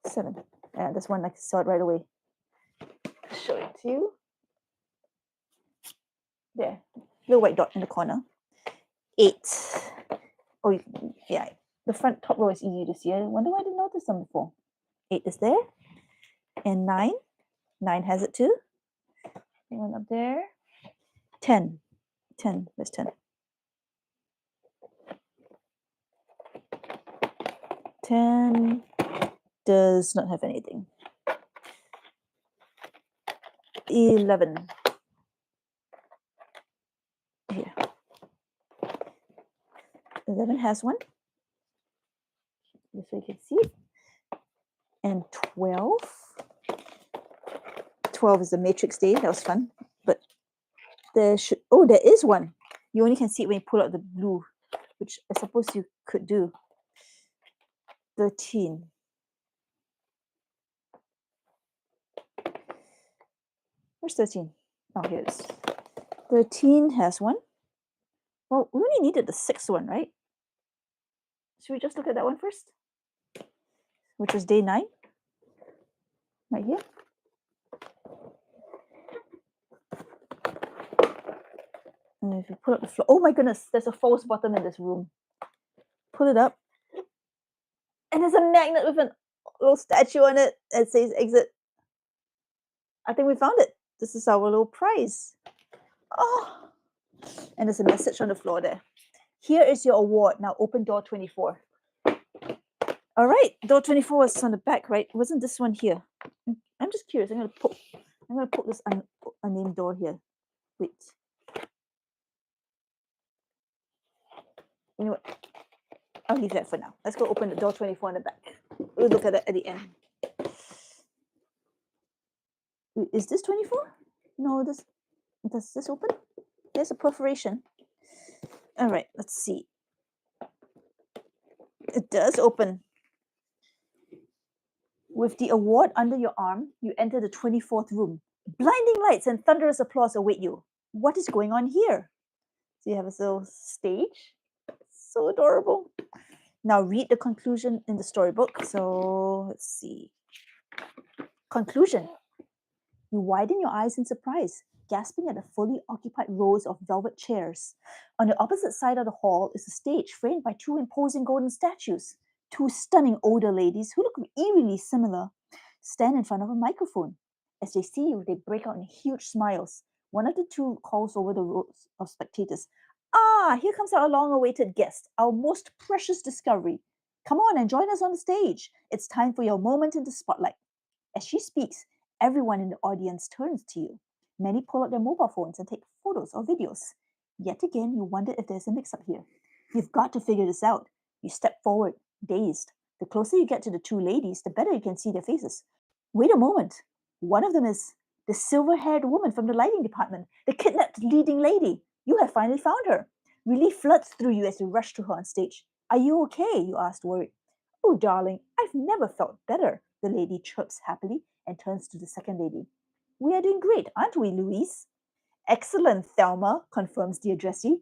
7. Yeah, this one I saw it right away. Show it to you. There, little white dot in the corner. 8. Oh, yeah, the front top row is easy to see. I wonder why I didn't notice them before. 8 is there. And 9. 9 has it too. One up there. 10. 10. Where's 10? 10 does not have anything. 11. Here. 11 has one. This way you can see it. And 12. 12 is the matrix day. That was fun. But there should, oh, there is one. You only can see it when you pull out the blue, which I suppose you could do. 13. Where's 13? Oh, here it is. 13 has one. Well, we only needed the 6th one, right? Should we just look at that one first? Which was day 9. Right here. And if you pull up the floor, oh my goodness, there's a false bottom in this room. Pull it up. And there's a magnet with a little statue on it that says exit. I think we found it. This is our little prize. Oh, and there's a message on the floor there. Here is your award. Now open door 24. All right, door 24 was on the back, right? Wasn't this one here? I'm just curious. I'm gonna put this unnamed door here. Wait. You know what? I'll leave that for now. Let's go open the door 24 on the back. We'll look at it at the end. Wait, is this 24? No, does this open? There's a perforation. All right, let's see. It does open. With the award under your arm, you enter the 24th room. Blinding lights and thunderous applause await you. What is going on here? So you have a little stage. So adorable. Now read the conclusion in the storybook. So let's see. Conclusion. You widen your eyes in surprise, gasping at the fully occupied rows of velvet chairs. On the opposite side of the hall is a stage framed by 2 imposing golden statues. 2 stunning older ladies who look eerily similar stand in front of a microphone. As they see you, they break out in huge smiles. One of the 2 calls over the rows of spectators. Ah, here comes our long-awaited guest, our most precious discovery. Come on and join us on the stage. It's time for your moment in the spotlight. As she speaks, everyone in the audience turns to you. Many pull out their mobile phones and take photos or videos. Yet again, you wonder if there's a mix-up here. You've got to figure this out. You step forward, dazed. The closer you get to the 2 ladies, the better you can see their faces. Wait a moment. One of them is the silver-haired woman from the lighting department, the kidnapped leading lady. You have finally found her. Relief floods through you as you rush to her on stage. Are you okay? You asked, worried. Oh, darling, I've never felt better. The lady chirps happily and turns to the second lady. We are doing great, aren't we, Louise? Excellent, Thelma, confirms the addressee.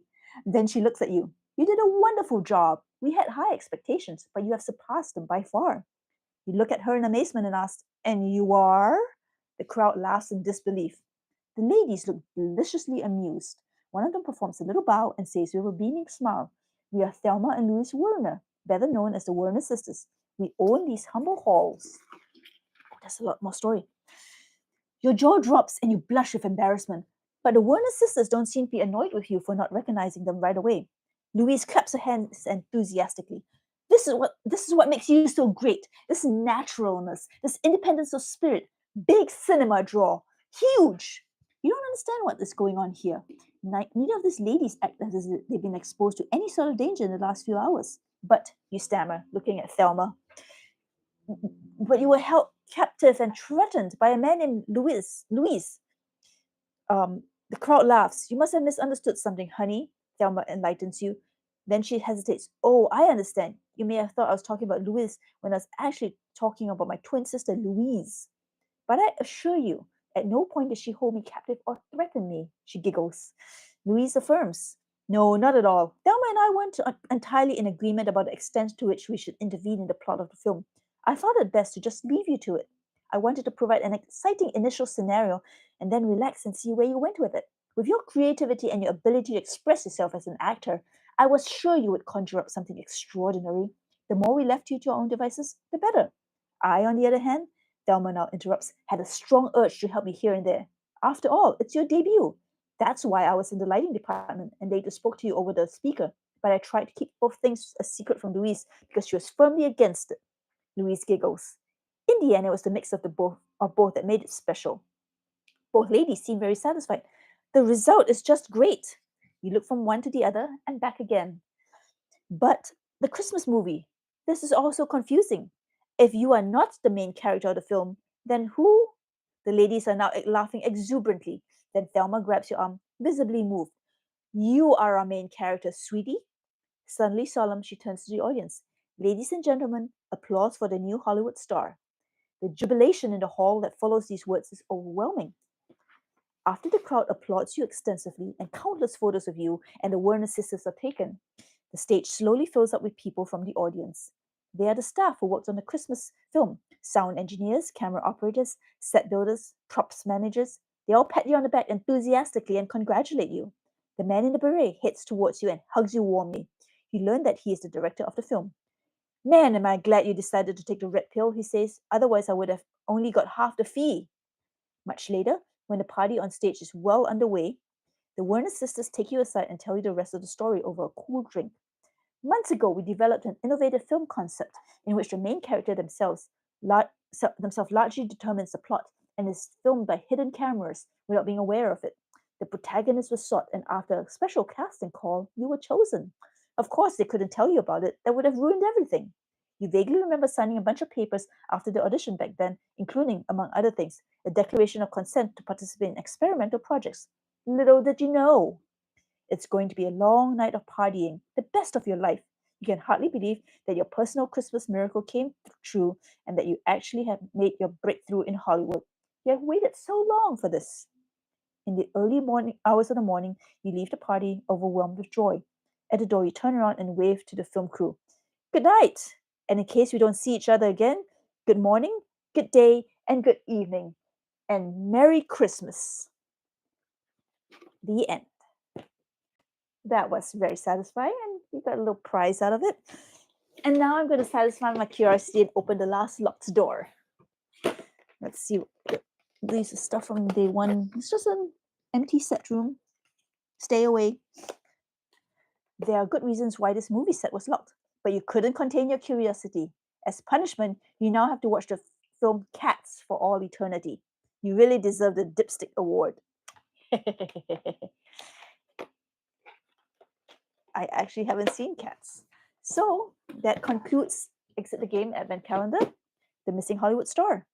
Then she looks at you. You did a wonderful job. We had high expectations, but you have surpassed them by far. You look at her in amazement and ask, and you are? The crowd laughs in disbelief. The ladies look deliciously amused. One of them performs a little bow and says with a beaming smile, we are Thelma and Louise Werner, better known as the Werner sisters. We own these humble halls. Oh, there's a lot more story. Your jaw drops and you blush with embarrassment, but the Werner sisters don't seem to be annoyed with you for not recognizing them right away. Louise claps her hands enthusiastically. This is what makes you so great. This naturalness, this independence of spirit, big cinema draw, huge. You don't understand what is going on here. Neither of these ladies act as if they've been exposed to any sort of danger in the last few hours. But, you stammer, looking at Thelma, but you were captive and threatened by a man named Louis. The crowd laughs. You must have misunderstood something, honey. Thelma enlightens you. Then she hesitates. Oh, I understand. You may have thought I was talking about Louise when I was actually talking about my twin sister, Louise. But I assure you, at no point did she hold me captive or threaten me, she giggles. Louise affirms. No, not at all. Thelma and I weren't entirely in agreement about the extent to which we should intervene in the plot of the film. I thought it best to just leave you to it. I wanted to provide an exciting initial scenario and then relax and see where you went with it. With your creativity and your ability to express yourself as an actor, I was sure you would conjure up something extraordinary. The more we left you to your own devices, the better. I, on the other hand, Thelma now interrupts, had a strong urge to help me here and there. After all, it's your debut. That's why I was in the lighting department and later spoke to you over the speaker. But I tried to keep both things a secret from Louise because she was firmly against it. Louise giggles. In the end, it was the mix of both that made it special. Both ladies seem very satisfied. The result is just great. You look from one to the other and back again. But the Christmas movie, this is also confusing. If you are not the main character of the film, then who? The ladies are now laughing exuberantly. Then Thelma grabs your arm, visibly moved. You are our main character, sweetie. Suddenly solemn, she turns to the audience. Ladies and gentlemen, applause for the new Hollywood star. The jubilation in the hall that follows these words is overwhelming. After the crowd applauds you extensively and countless photos of you and the Warner sisters are taken, the stage slowly fills up with people from the audience. They are the staff who worked on the Christmas film, sound engineers, camera operators, set builders, props managers. They all pat you on the back enthusiastically and congratulate you. The man in the beret heads towards you and hugs you warmly. You learn that he is the director of the film. Man, am I glad you decided to take the red pill, he says. Otherwise, I would have only got half the fee. Much later, when the party on stage is well underway, the Warner sisters take you aside and tell you the rest of the story over a cool drink. Months ago, we developed an innovative film concept in which the main character themselves largely determines the plot and is filmed by hidden cameras without being aware of it. The protagonist was sought, and after a special casting call, you were chosen. Of course, they couldn't tell you about it. That would have ruined everything. You vaguely remember signing a bunch of papers after the audition back then, including, among other things, a declaration of consent to participate in experimental projects. Little did you know. It's going to be a long night of partying, the best of your life. You can hardly believe that your personal Christmas miracle came true and that you actually have made your breakthrough in Hollywood. You have waited so long for this. In the early morning hours of the morning, you leave the party overwhelmed with joy. At the door, you turn around and wave to the film crew. Good night! And in case we don't see each other again, good morning, good day, and good evening. And Merry Christmas. The end. That was very satisfying, and we got a little prize out of it. And now I'm going to satisfy my curiosity and open the last locked door. Let's see. These are stuff from day one. It's just an empty set room. Stay away. There are good reasons why this movie set was locked, but you couldn't contain your curiosity. As punishment, you now have to watch the film Cats for all eternity. You really deserve the Dipstick Award. I actually haven't seen Cats. So that concludes Exit the Game Advent Calendar, The Missing Hollywood Star.